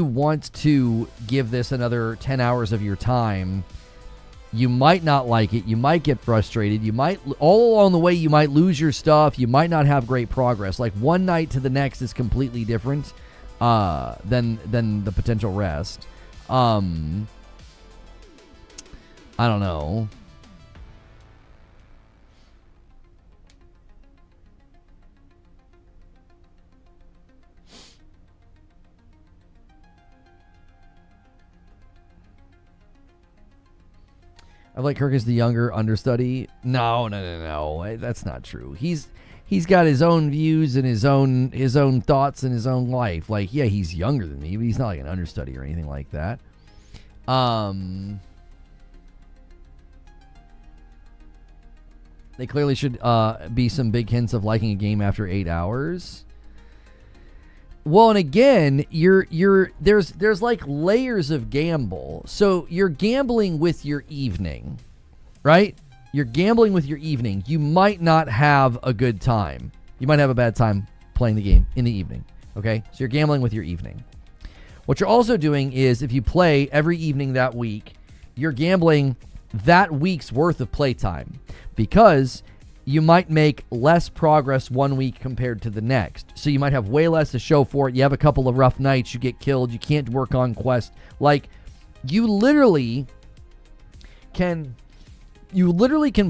want to give this another 10 hours of your time? You might not like it. You might get frustrated. You might, all along the way, you might lose your stuff. You might not have great progress. Like, one night to the next is completely different than the potential rest. I don't know. I like Kirk as the younger understudy. No. That's not true. He's got his own views and his own thoughts and his own life. Like, yeah, he's younger than me, but he's not like an understudy or anything like that. They clearly should be some big hints of liking a game after 8 hours. Well, and again, there's like layers of gamble. So you're gambling with your evening, right? You're gambling with your evening. You might not have a good time. You might have a bad time playing the game in the evening, okay? So you're gambling with your evening. What you're also doing is, if you play every evening that week, you're gambling that week's worth of playtime, because you might make less progress one week compared to the next. So you might have way less to show for it. You have a couple of rough nights. You get killed. You can't work on quests. Like, you literally can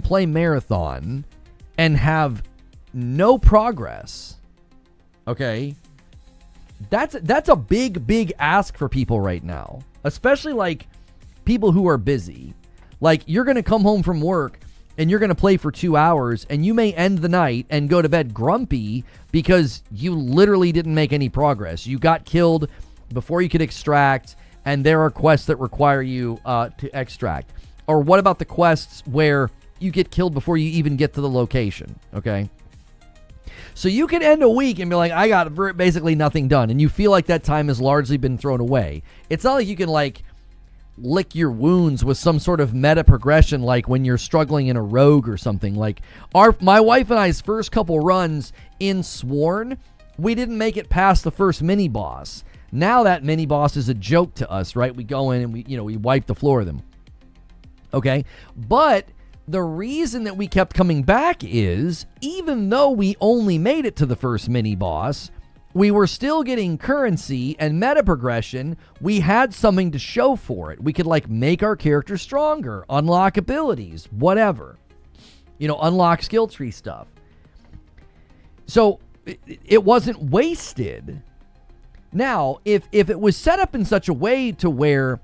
play Marathon and have no progress. Okay? That's a big ask for people right now. Especially, like, people who are busy. Like, you're going to come home from work and you're going to play for 2 hours, and you may end the night and go to bed grumpy because you literally didn't make any progress. You got killed before you could extract, and there are quests that require you to extract. Or what about the quests where you get killed before you even get to the location, okay? So you can end a week and be like, I got basically nothing done, and you feel like that time has largely been thrown away. It's not like you can, like, lick your wounds with some sort of meta progression, like when you're struggling in a rogue or something. Like, my wife and I's first couple runs in Sworn, we didn't make it past the first mini boss. Now that mini boss is a joke to us, right? We go in and we wipe the floor of them. Okay? But the reason that we kept coming back is, even though we only made it to the first mini boss, we were still getting currency and meta progression. We had something to show for it. We could, like, make our character stronger, unlock abilities, whatever. Unlock skill tree stuff. So it wasn't wasted. Now, if it was set up in such a way to where,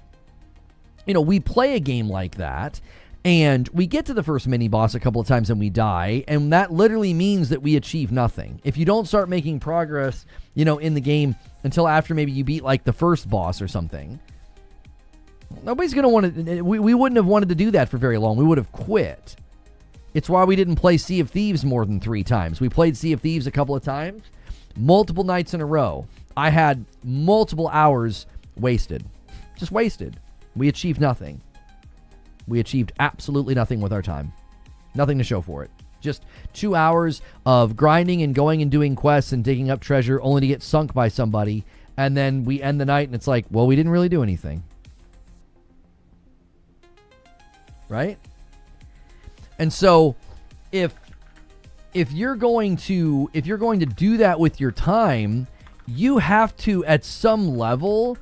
we play a game like that, and we get to the first mini boss a couple of times and we die, and that literally means that we achieve nothing. If you don't start making progress, in the game until after maybe you beat, like, the first boss or something, nobody's going to want to... We wouldn't have wanted to do that for very long. We would have quit. It's why we didn't play Sea of Thieves more than 3 times. We played Sea of Thieves a couple of times, multiple nights in a row. I had multiple hours wasted. Just wasted. We achieved nothing. We achieved absolutely nothing with our time. Nothing to show for it. Just 2 hours of grinding and going and doing quests and digging up treasure only to get sunk by somebody. And then we end the night and it's like, well, we didn't really do anything. Right? And so if you're going to do that with your time, you have to at some level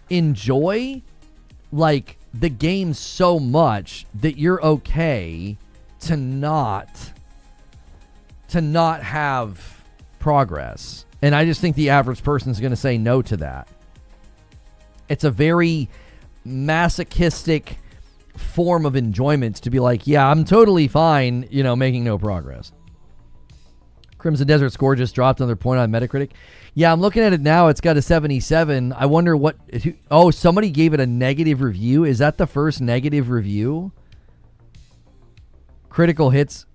enjoy like the game so much that you're okay to not have progress. And I just think the average person is going to say no to that. It's a very masochistic form of enjoyment to be like, yeah, I'm totally fine, making no progress. Crimson Desert score just dropped another point on Metacritic. Yeah, I'm looking at it now. It's got a 77. I wonder what... Oh, somebody gave it a negative review. Is that the first negative review? Critical Hits...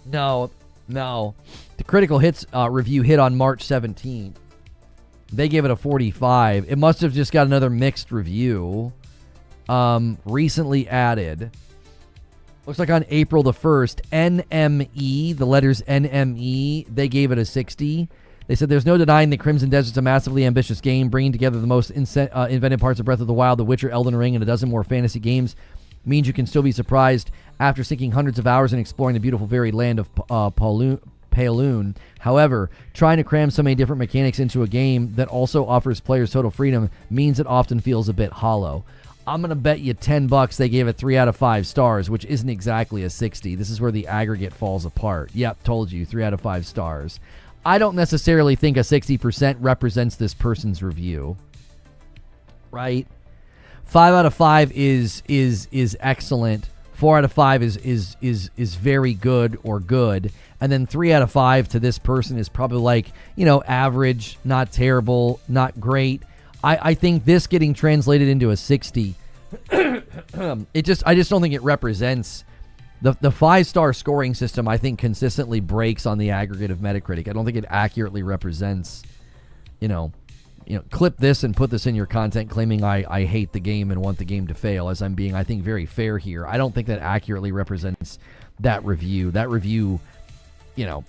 No. The Critical Hits review hit on March 17th. They gave it a 45. It must have just got another mixed review. Recently added. Looks like on April the 1st, NME, the letters NME, they gave it a 60. They said there's no denying that Crimson Desert's a massively ambitious game, bringing together the most inventive parts of Breath of the Wild, The Witcher, Elden Ring, and a dozen more fantasy games. Means you can still be surprised after sinking hundreds of hours and exploring the beautiful varied land of Paloon. However, trying to cram so many different mechanics into a game that also offers players total freedom means it often feels a bit hollow. I'm going to bet you $10 they gave it 3 out of 5 stars, which isn't exactly a 60. This is where the aggregate falls apart. Yep, told you, 3 out of 5 stars. I don't necessarily think a 60% represents this person's review. Right? 5 out of 5 is excellent. 4 out of 5 is very good or good. And then 3 out of 5 to this person is probably like, average, not terrible, not great. I think this getting translated into a 60, I just don't think it represents the 5-star scoring system. I think consistently breaks on the aggregate of Metacritic. I don't think it accurately represents, clip this and put this in your content claiming I hate the game and want the game to fail, as I'm being, I think, very fair here. I don't think that accurately represents that review. That review,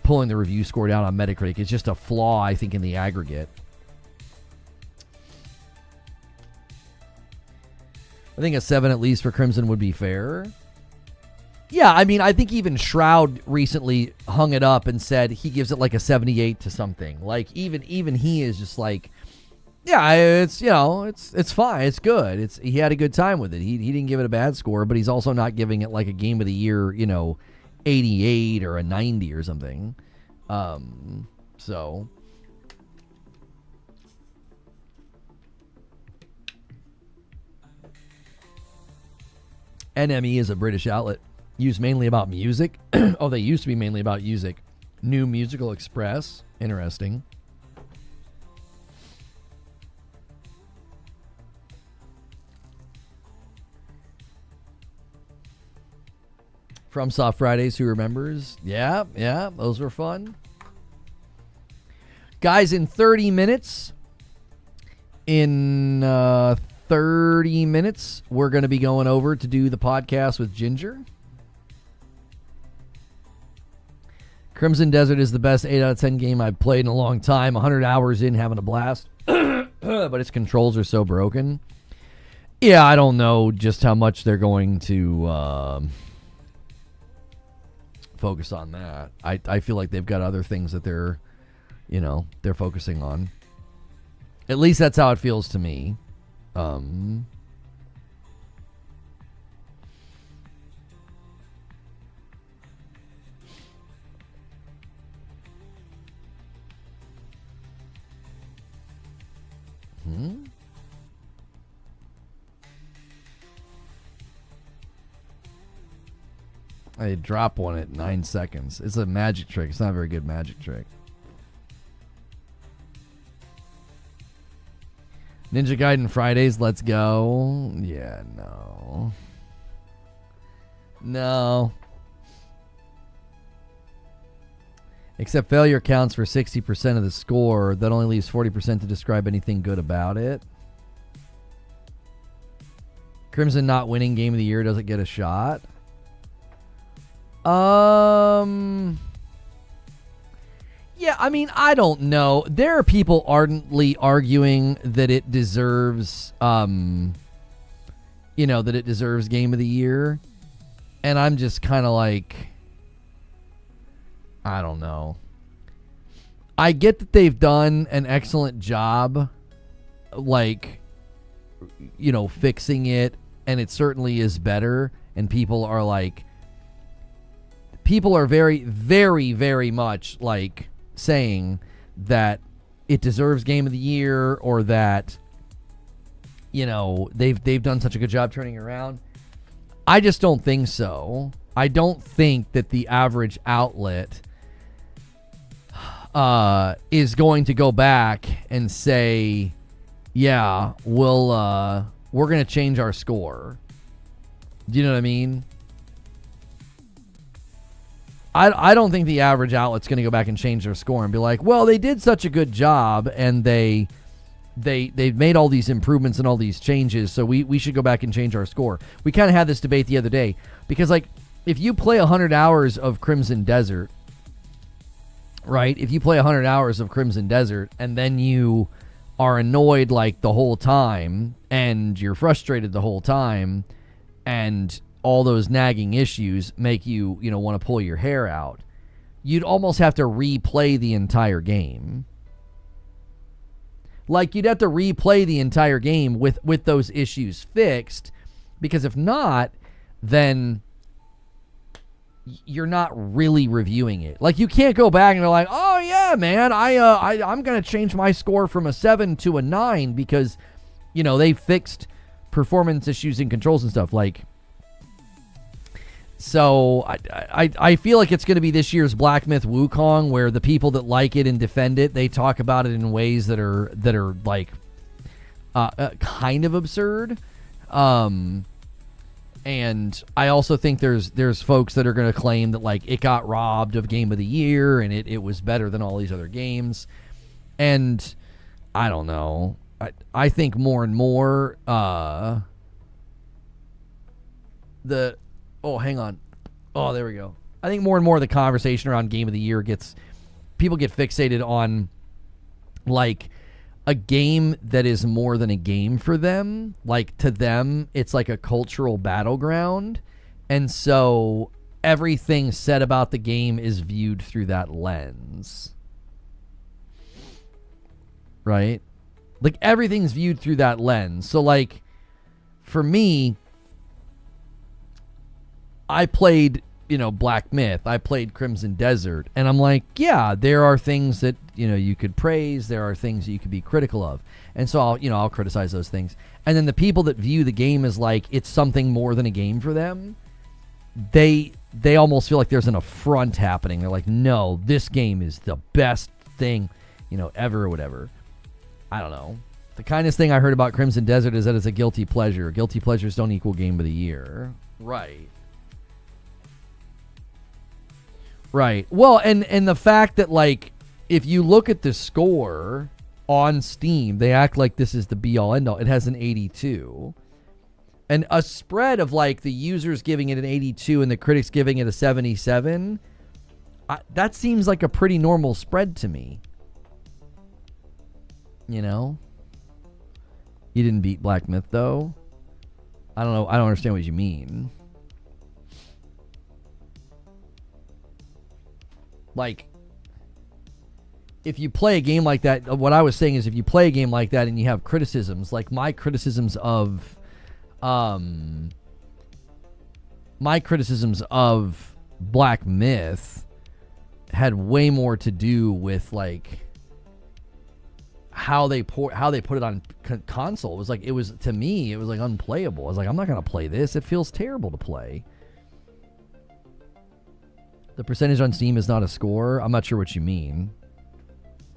pulling the review score down on Metacritic is just a flaw, I think, in the aggregate. I think a 7 at least for Crimson would be fair. Yeah, I mean, I think even Shroud recently hung it up and said he gives it like a 78 to something. Like even he is just like, yeah, it's it's fine, it's good. He had a good time with it. He didn't give it a bad score, but he's also not giving it like a game of the year, 88 or a 90 or something. So. NME is a British outlet used mainly about music. Oh, they used to be mainly about music. New Musical Express. Interesting. FromSoft Fridays, who remembers? Yeah, those were fun. Guys, in 30 minutes, we're going to be going over to do the podcast with Ginger. Crimson Desert is the best 8 out of 10 game I've played in a long time. 100 hours in, having a blast. But its controls are so broken. Yeah, I don't know just how much they're going to focus on that. I feel like they've got other things that they're focusing on. At least that's how it feels to me. I drop one at 9 seconds. It's a magic trick. It's not a very good magic trick. Ninja Gaiden Fridays, let's go. Yeah, no. Except failure counts for 60% of the score. That only leaves 40% to describe anything good about it. Crimson not winning Game of the Year doesn't get a shot. Yeah, I mean, I don't know. There are people ardently arguing that it deserves, that it deserves Game of the Year. And I'm just kind of like, I don't know. I get that they've done an excellent job, fixing it, and it certainly is better. And people are very, very, very much saying that it deserves Game of the Year, or that they've done such a good job turning it around. I just don't think so. I don't think that the average outlet is going to go back and say, yeah, we're going to change our score. Do you know what I mean? I don't think the average outlet's going to go back and change their score and be like, well, they did such a good job, and they've made all these improvements and all these changes, so we should go back and change our score. We kind of had this debate the other day, because if you play 100 hours of Crimson Desert, right? If you play 100 hours of Crimson Desert and then you are annoyed the whole time, and you're frustrated the whole time, and all those nagging issues make you, want to pull your hair out, you'd almost have to replay the entire game. You'd have to replay the entire game with those issues fixed, because if not, then you're not really reviewing it. You can't go back and go oh yeah, man, I'm gonna change my score from a 7 to a 9 because they fixed performance issues and controls and stuff. So I feel like it's going to be this year's Black Myth Wukong, where the people that like it and defend it, they talk about it in ways that are kind of absurd. And I also think there's folks that are going to claim that it got robbed of Game of the Year, and it was better than all these other games. And I don't know. I think more and more hang on. Oh, there we go. I think more and more the conversation around Game of the Year people get fixated on a game that is more than a game for them. To them, it's a cultural battleground. And so everything said about the game is viewed through that lens. Right? Everything's viewed through that lens. So for me, I played, Black Myth. I played Crimson Desert. And I'm yeah, there are things that, you could praise. There are things that you could be critical of. And so I'll criticize those things. And then the people that view the game as it's something more than a game for them, they almost feel like there's an affront happening. They're no, this game is the best thing, ever or whatever. I don't know. The kindest thing I heard about Crimson Desert is that it's a guilty pleasure. Guilty pleasures don't equal Game of the Year. Right. Right. Well, and the fact that if you look at the score on Steam, they act like this is the be all end all. It has an 82. And a spread of the users giving it an 82 and the critics giving it a 77, that seems like a pretty normal spread to me. You didn't beat Black Myth though. I don't know. I don't understand what you mean. If you play a game like that, what I was saying is if you play a game like that and you have criticisms, my criticisms of Black Myth had way more to do with how they put it on console. It was to me it was unplayable. I was I'm not gonna play this. It feels terrible to play. The percentage on Steam is not a score. I'm not sure what you mean.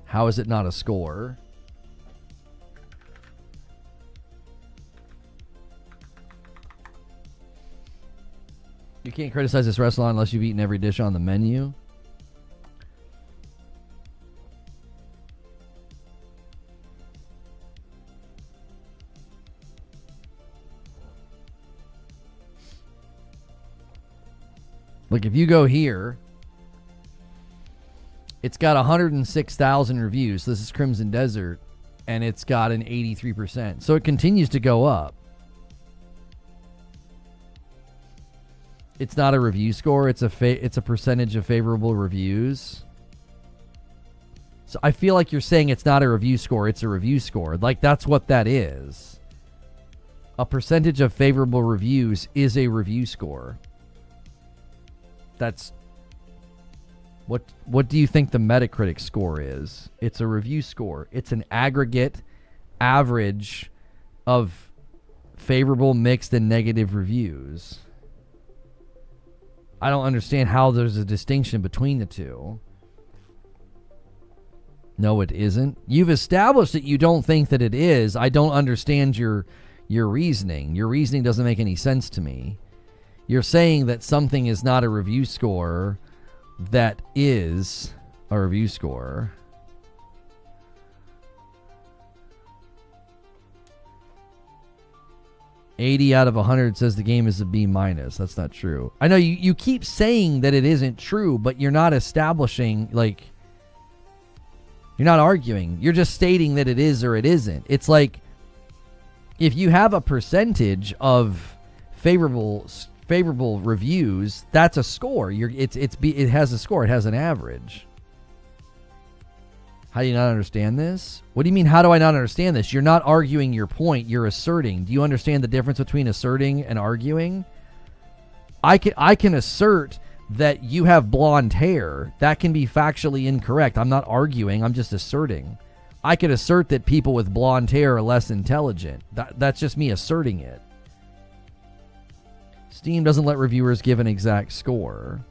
How is it not a score? You can't criticize this restaurant unless you've eaten every dish on the menu. Like if you go here, it's got 106,000 reviews. This is Crimson Desert, and it's got an 83%. So it continues to go up. It's not a review score. It's a percentage of favorable reviews. So I feel like you're saying it's not a review score. It's a review score. Like that's what that is. A percentage of favorable reviews is a review score. That's what do you think the Metacritic score is? It's a review score. It's an aggregate average of favorable, mixed, and negative reviews. I don't understand how there's a distinction between the two. No, it isn't. You've established that you don't think that it is. I don't understand your reasoning. Your reasoning doesn't make any sense to me. You're saying that something is not a review score that is a review score. $80 out of 100 says the game is a B-. That's not true. I know you keep saying that it isn't true, but you're not establishing, like, you're not arguing. You're just stating that it is or it isn't. It's like if you have a percentage of favorable reviews, that's a score. It has a score. It has an average. How do you not understand this? What do you mean, how do I not understand this? You're not arguing your point. You're asserting. Do you understand the difference between asserting and arguing? I can assert that you have blonde hair. That can be factually incorrect. I'm not arguing. I'm just asserting. I could assert that people with blonde hair are less intelligent. That's just me asserting it. Steam doesn't let reviewers give an exact score.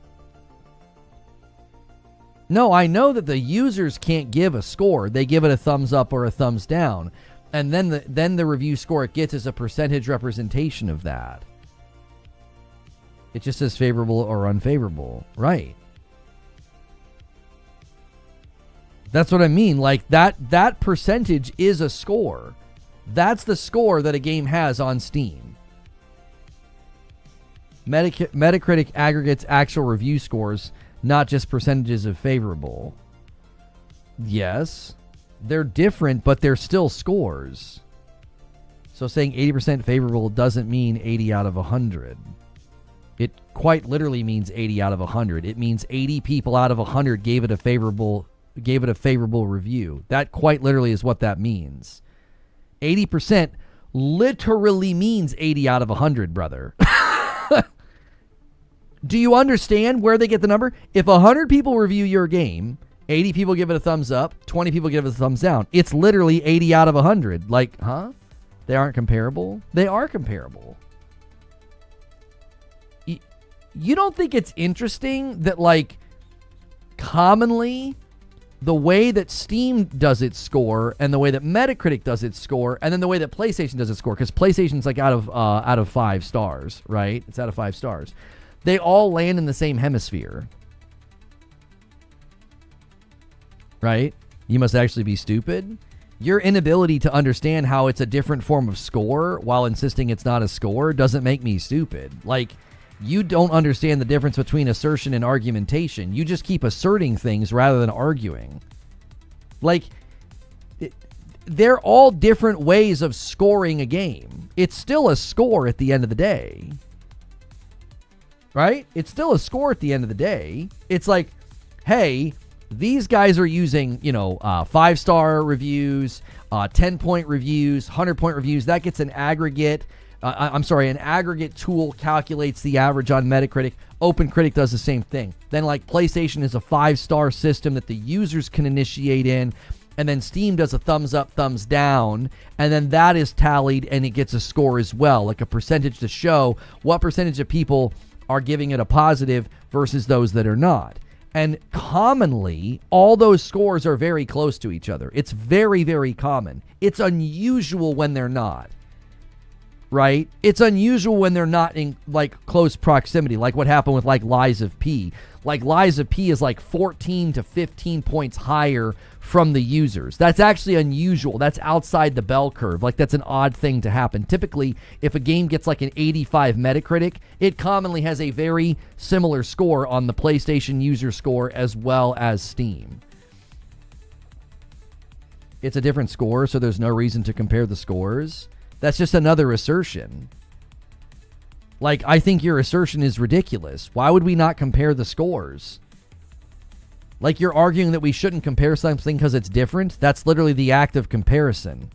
No, I know that the users can't give a score. They give it a thumbs up or a thumbs down. And then the review score it gets is a percentage representation of that. It just says favorable or unfavorable. Right. That's what I mean. Like that percentage is a score. That's the score that a game has on Steam. Metacritic aggregates actual review scores, not just percentages of favorable. Yes, they're different, but they're still scores. So saying 80% favorable doesn't mean 80 out of 100. It quite literally means 80 out of 100. It means 80 people out of 100 gave it a favorable review. That quite literally is what that means. 80% literally means 80 out of 100, brother. Do you understand where they get the number? If 100 people review your game, 80 people give it a thumbs up, 20 people give it a thumbs down. It's literally 80 out of 100. Like, huh? They aren't comparable? They are comparable. You don't think it's interesting that, like, commonly the way that Steam does its score and the way that Metacritic does its score and then the way that PlayStation does its score, because PlayStation's like out of 5 stars, right? It's out of 5 stars. They all land in the same hemisphere. Right? You must actually be stupid. Your inability to understand how it's a different form of score while insisting it's not a score doesn't make me stupid. Like, you don't understand the difference between assertion and argumentation. You just keep asserting things rather than arguing. Like, they're all different ways of scoring a game. It's still a score at the end of the day. Right? It's still a score at the end of the day. It's like, hey, these guys are using, 5-star reviews, 10-point reviews, 100-point reviews. That gets an aggregate. An aggregate tool calculates the average on Metacritic. OpenCritic does the same thing. Then, like, PlayStation is a 5-star system that the users can initiate in. And then Steam does a thumbs up, thumbs down. And then that is tallied and it gets a score as well, like a percentage to show what percentage of people are giving it a positive versus those that are not. And commonly, all those scores are very close to each other. It's very, very common. It's unusual when they're not. right? It's unusual when they're not in like close proximity, like what happened with like Lies of P. Like Lies of P is like 14 to 15 points higher from the users. That's actually unusual. That's outside the bell curve. Like that's an odd thing to happen. Typically, if a game gets like an 85 Metacritic, it commonly has a very similar score on the PlayStation user score as well as Steam. It's a different score, so there's no reason to compare the scores. That's just another assertion. Like, I think your assertion is ridiculous. Why would we not compare the scores? Like, you're arguing that we shouldn't compare something because it's different? That's literally the act of comparison.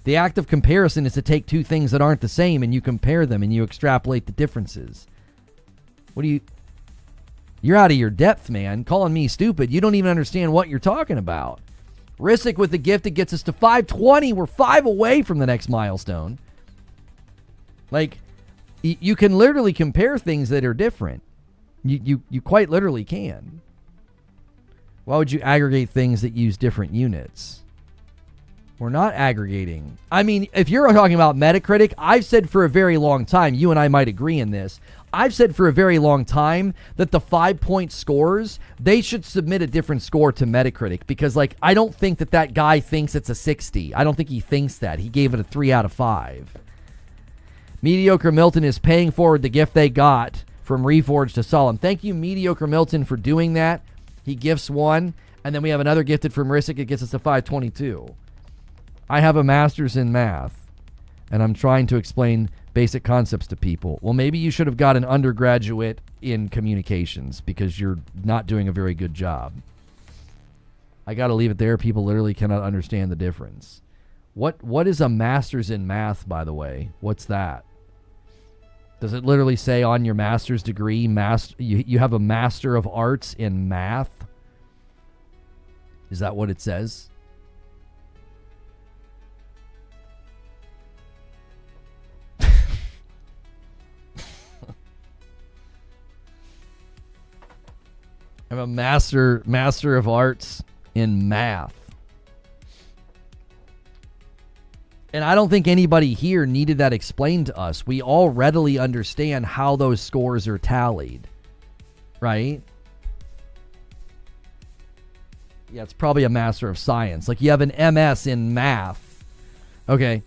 The act of comparison is to take two things that aren't the same and you compare them and you extrapolate the differences. You're out of your depth, man. Calling me stupid. You don't even understand what you're talking about. Rissick with the gift that gets us to 520. We're 5 away from the next milestone. Like, you can literally compare things that are different. You quite literally can. Why would you aggregate things that use different units? We're not aggregating. I mean, if you're talking about Metacritic, I've said for a very long time, you and I might agree in this, I've said for a very long time that the 5-point scores, they should submit a different score to Metacritic because, like, I don't think that guy thinks it's a 60. I don't think he thinks that. He gave it a 3 out of 5. Mediocre Milton is paying forward the gift they got from Reforge to Solemn. Thank you, Mediocre Milton, for doing that. He gifts one, and then we have another gifted from Rissick. It gets us to 522. I have a master's in math, and I'm trying to explain basic concepts to people. Well, maybe you should have got an undergraduate in communications because you're not doing a very good job. I got to leave it there. People literally cannot understand the difference. What is a master's in math, by the way? What's that? Does it literally say on your master's degree, you have a Master of Arts in math? Is that what it says? I have a Master of Arts in math. And I don't think anybody here needed that explained to us. We all readily understand how those scores are tallied, right? Yeah, it's probably a Master of Science. Like you have an MS in math. Okay.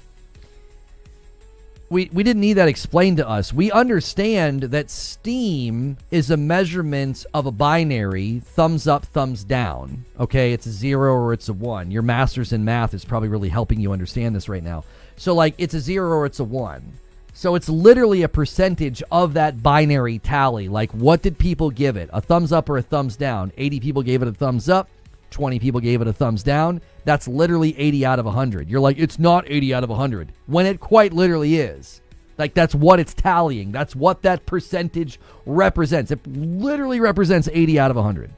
We didn't need that explained to us. We understand that Steam is a measurement of a binary, thumbs up, thumbs down. Okay, it's a 0 or it's a 1. Your master's in math is probably really helping you understand this right now. So like it's a 0 or it's a 1. So it's literally a percentage of that binary tally. Like what did people give it? A thumbs up or a thumbs down? 80 people gave it a thumbs up. 20 people gave it a thumbs down. That's literally 80 out of 100. You're like, it's not 80 out of 100. When it quite literally is. Like, that's what it's tallying. That's what that percentage represents. It literally represents 80 out of 100.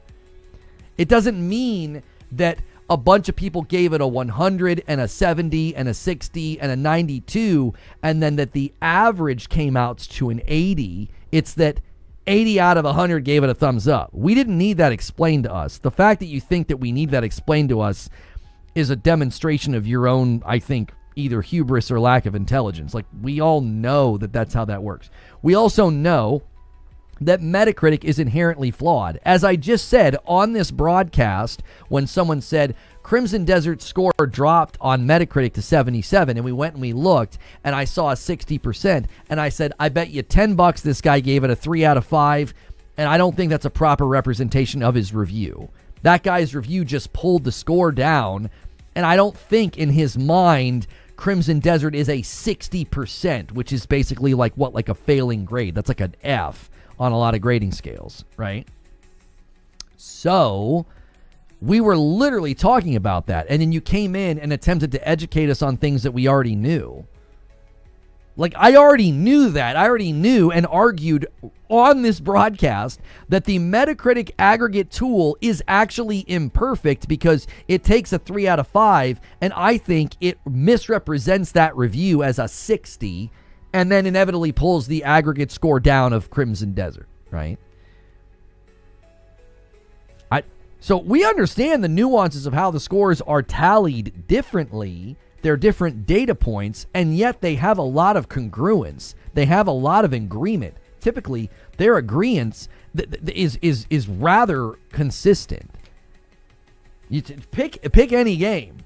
It doesn't mean that a bunch of people gave it a 100 and a 70 and a 60 and a 92, and then that the average came out to an 80. It's that 80 out of 100 gave it a thumbs up. We didn't need that explained to us. The fact that you think that we need that explained to us is a demonstration of your own, I think, either hubris or lack of intelligence. Like, we all know that that's how that works. We also know that Metacritic is inherently flawed. As I just said on this broadcast, when someone said Crimson Desert's score dropped on Metacritic to 77, and we went and we looked, and I saw a 60%, and I said, I bet you $10 this guy gave it a 3 out of 5, and I don't think that's a proper representation of his review. That guy's review just pulled the score down, and I don't think in his mind Crimson Desert is a 60%, which is basically like what, like a failing grade. That's like an F on a lot of grading scales, right? So we were literally talking about that, and then you came in and attempted to educate us on things that we already knew. Like, I already knew that. I already knew and argued on this broadcast that the Metacritic aggregate tool is actually imperfect because it takes a 3 out of 5, and I think it misrepresents that review as a 60, and then inevitably pulls the aggregate score down of Crimson Desert, right? So we understand the nuances of how the scores are tallied differently. They're different data points, and yet they have a lot of congruence. They have a lot of agreement. Typically, their agreement is rather consistent. You pick any game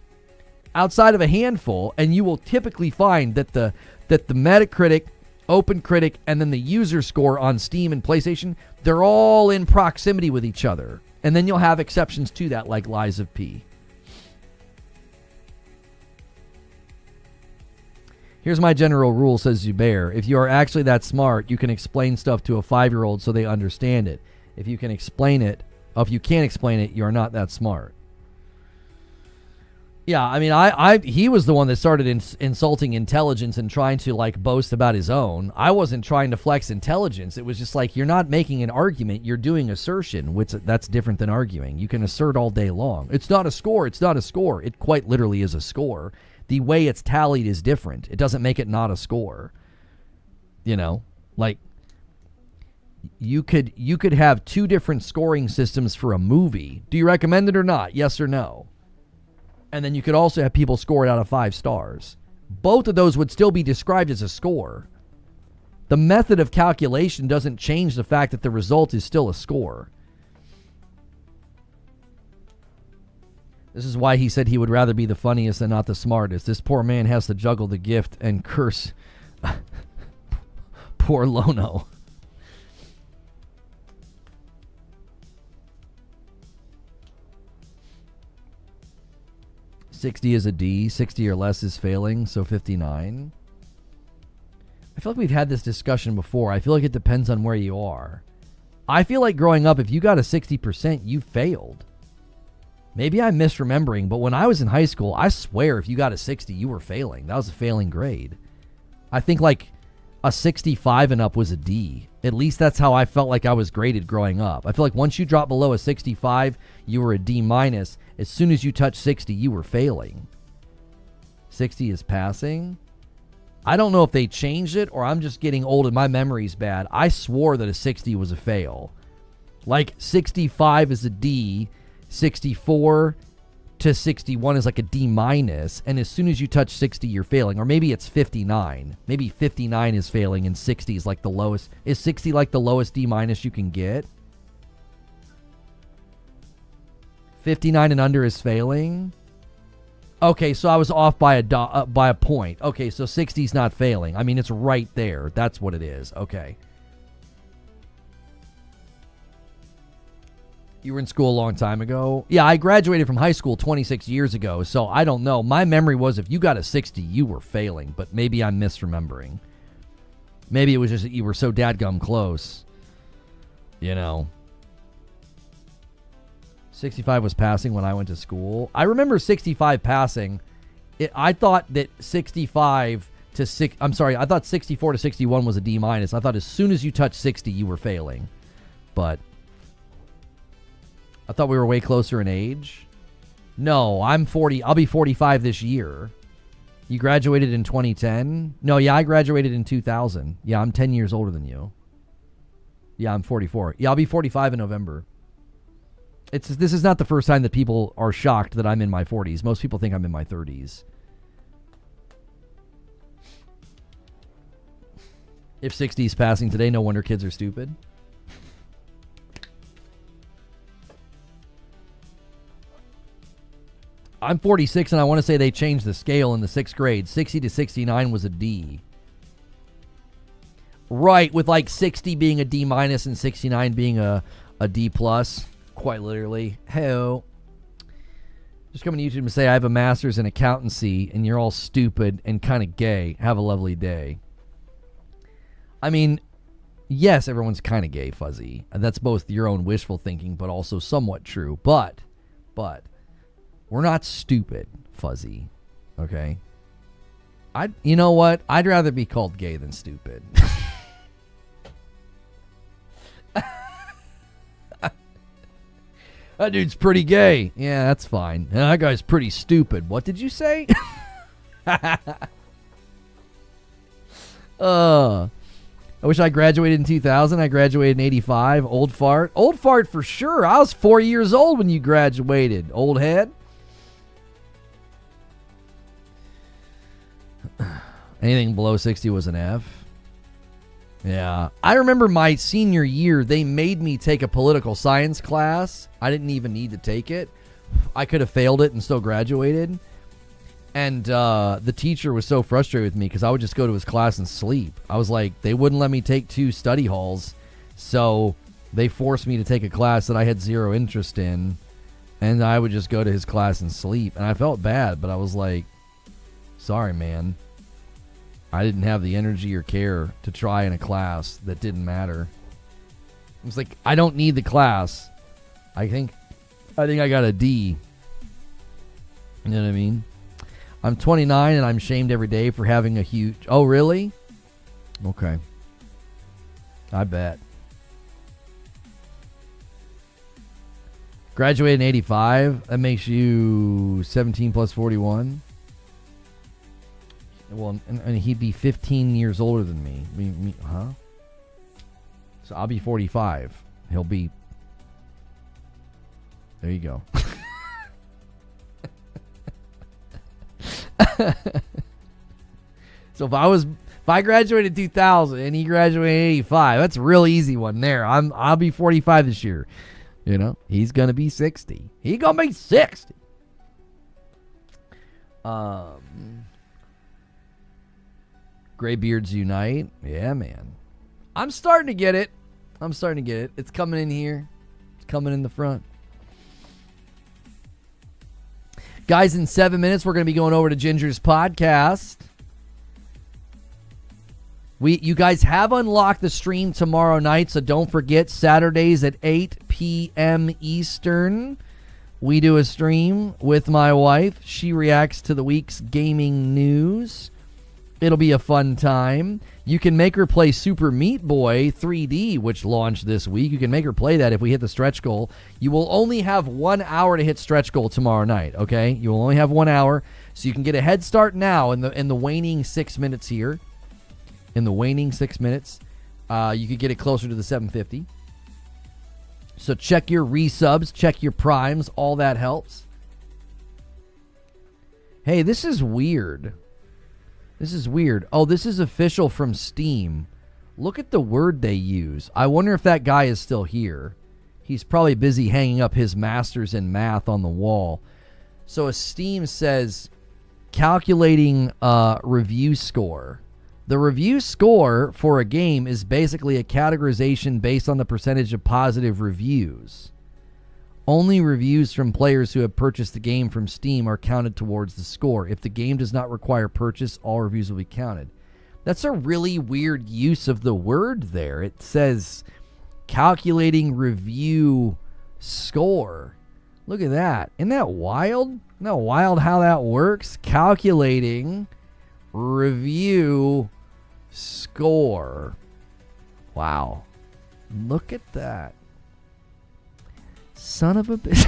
outside of a handful, and you will typically find that the Metacritic, OpenCritic, and then the user score on Steam and PlayStation, they're all in proximity with each other. And then you'll have exceptions to that, like Lies of P. Here's my general rule, says Zubair. If you are actually that smart, you can explain stuff to a 5-year-old so they understand it. If you can't explain it, you're not that smart. Yeah, I mean, he was the one that started insulting intelligence and trying to, like, boast about his own. I wasn't trying to flex intelligence. It was just like, you're not making an argument. You're doing assertion, which that's different than arguing. You can assert all day long. It's not a score. It's not a score. It quite literally is a score. The way it's tallied is different. It doesn't make it not a score. You know, like, you could have 2 different scoring systems for a movie. Do you recommend it or not? Yes or no? And then you could also have people score it out of 5 stars. Both of those would still be described as a score. The method of calculation doesn't change the fact that the result is still a score. This is why he said he would rather be the funniest than not the smartest. This poor man has to juggle the gift and curse poor Lono. $60 is a D, 60 or less is failing, so 59. I feel like we've had this discussion before. I feel like it depends on where you are. I feel like growing up, if you got a 60%, you failed. Maybe I'm misremembering, but when I was in high school, I swear if you got a 60, you were failing. That was a failing grade. I think like a 65 and up was a D. At least that's how I felt like I was graded growing up. I feel like once you drop below a 65, you were a D minus. As soon as you touch 60, you were failing. 60 is passing. I don't know if they changed it or I'm just getting old and my memory's bad. I swore that a 60 was a fail. Like 65 is a D, 64 to 61 is like a D minus, and as soon as you touch 60, you're failing. Or maybe it's 59. Maybe 59 is failing and 60 is like the lowest. Is 60 like the lowest D minus you can get? 59 and under is failing. Okay, so I was off by a point. Okay, so 60 is not failing. I mean, it's right there. That's what it is. Okay. You were in school a long time ago? Yeah, I graduated from high school 26 years ago, so I don't know. My memory was if you got a 60, you were failing, but maybe I'm misremembering. Maybe it was just that you were so dadgum close. You know. 65 was passing when I went to school. I remember 65 passing. I thought that 65 to 6... I'm sorry, I thought 64 to 61 was a D minus. I thought as soon as you touched 60, you were failing. But... I thought we were way closer in age. No, I'm 40. I'll be 45 this year. You graduated in 2010? No, yeah, I graduated in 2000. Yeah, I'm 10 years older than you. Yeah, I'm 44. Yeah, I'll be 45 in November. This is not the first time that people are shocked that I'm in my 40s. Most people think I'm in my 30s. If 60 is passing today, no wonder kids are stupid. I'm 46, and I want to say they changed the scale in the 6th grade. 60 to 69 was a D. Right, with like 60 being a D minus and 69 being a D plus. Quite literally. Hey-o. Just coming to YouTube and say I have a master's in accountancy, and you're all stupid and kind of gay. Have a lovely day. I mean, yes, everyone's kind of gay, Fuzzy. And that's both your own wishful thinking, but also somewhat true. But... we're not stupid, Fuzzy. Okay? You know what? I'd rather be called gay than stupid. That dude's pretty gay. Yeah, that's fine. That guy's pretty stupid. What did you say? I wish I graduated in 2000. I graduated in 85. Old fart. Old fart for sure. I was 4 years old when you graduated. Old head. Anything below 60 was an F. Yeah. I remember my senior year, they made me take a political science class. I didn't even need to take it. I could have failed it and still graduated. And the teacher was so frustrated with me because I would just go to his class and sleep. I was like, they wouldn't let me take 2 study halls. So they forced me to take a class that I had zero interest in. And I would just go to his class and sleep. And I felt bad, but I was like, sorry, man. I didn't have the energy or care to try in a class that didn't matter. It was like, I don't need the class. I think I got a D. You know what I mean? I'm 29 and I'm shamed every day for having a huge... Oh, really? Okay. I bet. Graduated in 85. That makes you 17 plus 41. Well, and he'd be 15 years older than me. Huh? So I'll be 45. He'll be... There you go. So if I graduated in 2000 and he graduated in 85, that's a real easy one there. I'll be 45 this year. You know, he's gonna be 60. He gonna be 60. Graybeards unite. Yeah, man. I'm starting to get it. It's coming in here. It's coming in the front. Guys, in 7 minutes, we're going to be going over to Ginger's podcast. You guys have unlocked the stream tomorrow night, so don't forget, Saturdays at 8 p.m. Eastern, we do a stream with my wife. She reacts to the week's gaming news. It'll be a fun time. You can make her play Super Meat Boy 3D, which launched this week. You can make her play that if we hit the stretch goal. You will only have 1 hour to hit stretch goal tomorrow night, okay? You will only have 1 hour, so you can get a head start now in the waning 6 minutes here. In the waning 6 minutes, you could get it closer to the 750. So check your resubs, check your primes, all that helps. Hey, this is weird. Oh, this is official from Steam. Look at the word they use. I wonder if that guy is still here. He's probably busy hanging up his masters in math on the wall. So a Steam says calculating review score. The review score for a game is basically a categorization based on the percentage of positive reviews. Only reviews from players who have purchased the game from Steam are counted towards the score. If the game does not require purchase, all reviews will be counted. That's a really weird use of the word there. It says calculating review score. Look at that. Isn't that wild? Isn't that wild how that works? Calculating review score. Wow. Look at that. Son of a bitch.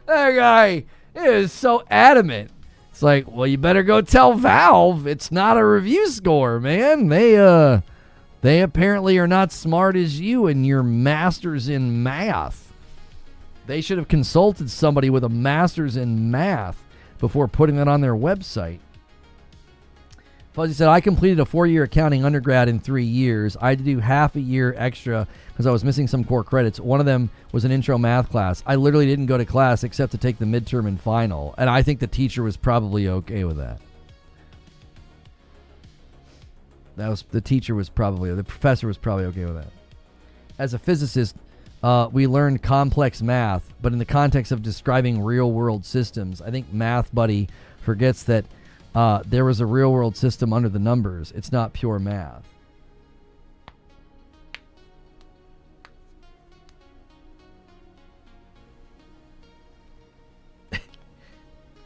That guy is so adamant. It's like, well, you better go tell Valve it's not a review score, man. They apparently are not smart as you and your masters in math. They should have consulted somebody with a master's in math before putting that on their website. Fuzzy said, I completed a 4-year accounting undergrad in 3 years. I had to do half a year extra because I was missing some core credits. One of them was an intro math class. I literally didn't go to class except to take the midterm and final. And I think the teacher was probably okay with that. The professor was probably okay with that. As a physicist, we learned complex math, but in the context of describing real-world systems, I think Math Buddy forgets that there was a real-world system under the numbers. It's not pure math.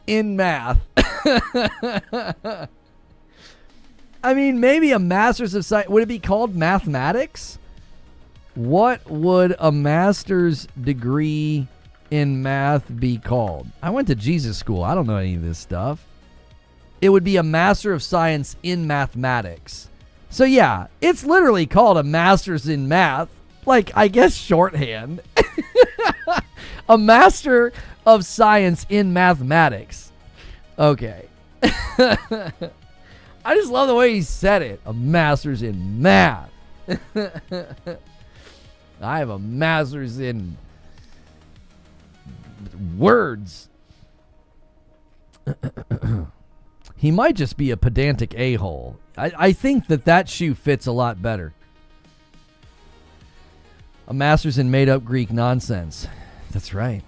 In math. I mean, maybe a master's of science. Would it be called mathematics? What would a master's degree in math be called? I went to Jesus school. I don't know any of this stuff. It would be a Master of Science in Mathematics. So yeah, it's literally called a Master's in Math. Like, I guess shorthand. A Master of Science in Mathematics. Okay. I just love the way he said it. A Master's in Math. I have a Master's in words. He might just be a pedantic a-hole. I think that shoe fits a lot better. A Master's in made-up Greek nonsense. That's right.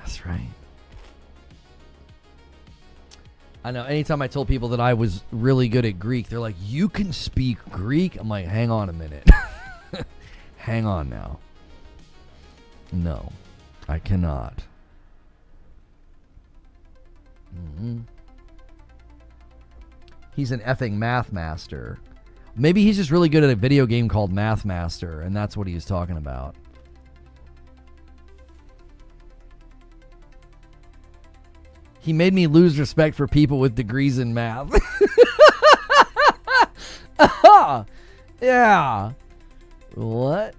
That's right. I know. Anytime I told people that I was really good at Greek, they're like, you can speak Greek? I'm like, hang on a minute. Hang on now. No, I cannot. Mm-hmm. He's an effing math master. Maybe he's just really good at a video game called Math Master, and that's what he was talking about. He made me lose respect for people with degrees in math. Yeah. What?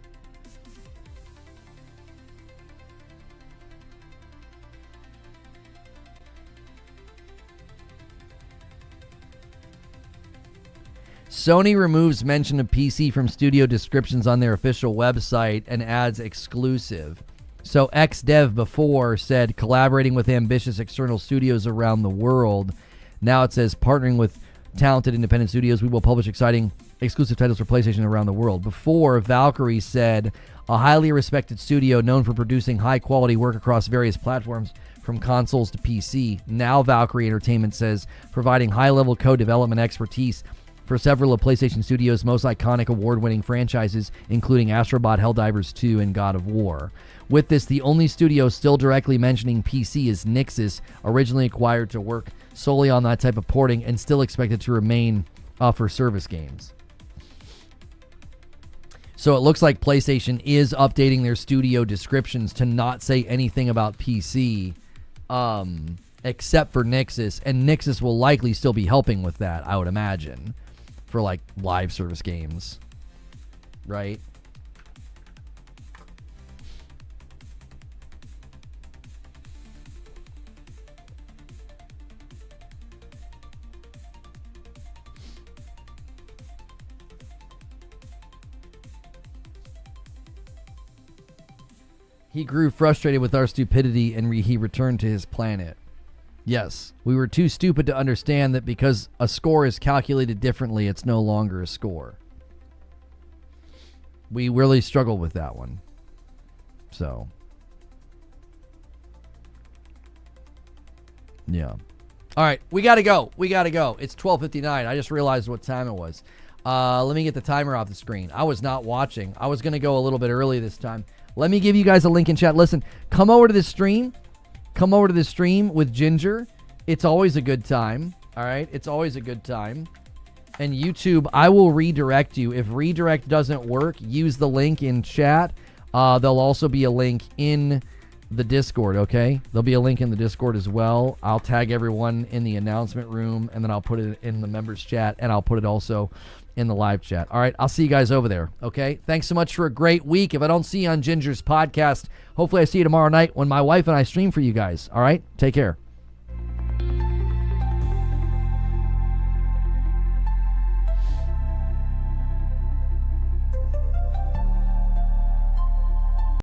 Sony removes mention of PC from studio descriptions on their official website and adds exclusive. So ex-dev before said collaborating with ambitious external studios around the world. Now it says partnering with talented independent studios. We will publish exciting exclusive titles for PlayStation around the world. Before, Valkyrie said a highly respected studio known for producing high-quality work across various platforms from consoles to PC. Now Valkyrie Entertainment says providing high-level co-development expertise for several of PlayStation Studios' most iconic award-winning franchises, including Astrobot, Helldivers 2, and God of War. With this, the only studio still directly mentioning PC is Nixis, originally acquired to work solely on that type of porting and still expected to remain for service games. So it looks like PlayStation is updating their studio descriptions to not say anything about PC, except for Nixis, and Nixis will likely still be helping with that, I would imagine, for like live service games, right? He grew frustrated with our stupidity and he returned to his planet. Yes, we were too stupid to understand that because a score is calculated differently, it's no longer a score. We really struggled with that one. So, yeah. All right, we got to go. We got to go. It's 12:59. I just realized what time it was. Let me get the timer off the screen. I was not watching. I was going to go a little bit early this time. Let me give you guys a link in chat. Listen, come over to this stream. Come over to the stream with Ginger. It's always a good time. All right? It's always a good time. And YouTube, I will redirect you. If redirect doesn't work, use the link in chat. There'll also be a link in the Discord, okay? There'll be a link in the Discord as well. I'll tag everyone in the announcement room, and then I'll put it in the members chat, and I'll put it also in the live chat. All right, I'll see you guys over there, okay? Thanks so much for a great week. If I don't see you on Ginger's podcast, hopefully I see you tomorrow night when my wife and I stream for you guys, all right? Take care.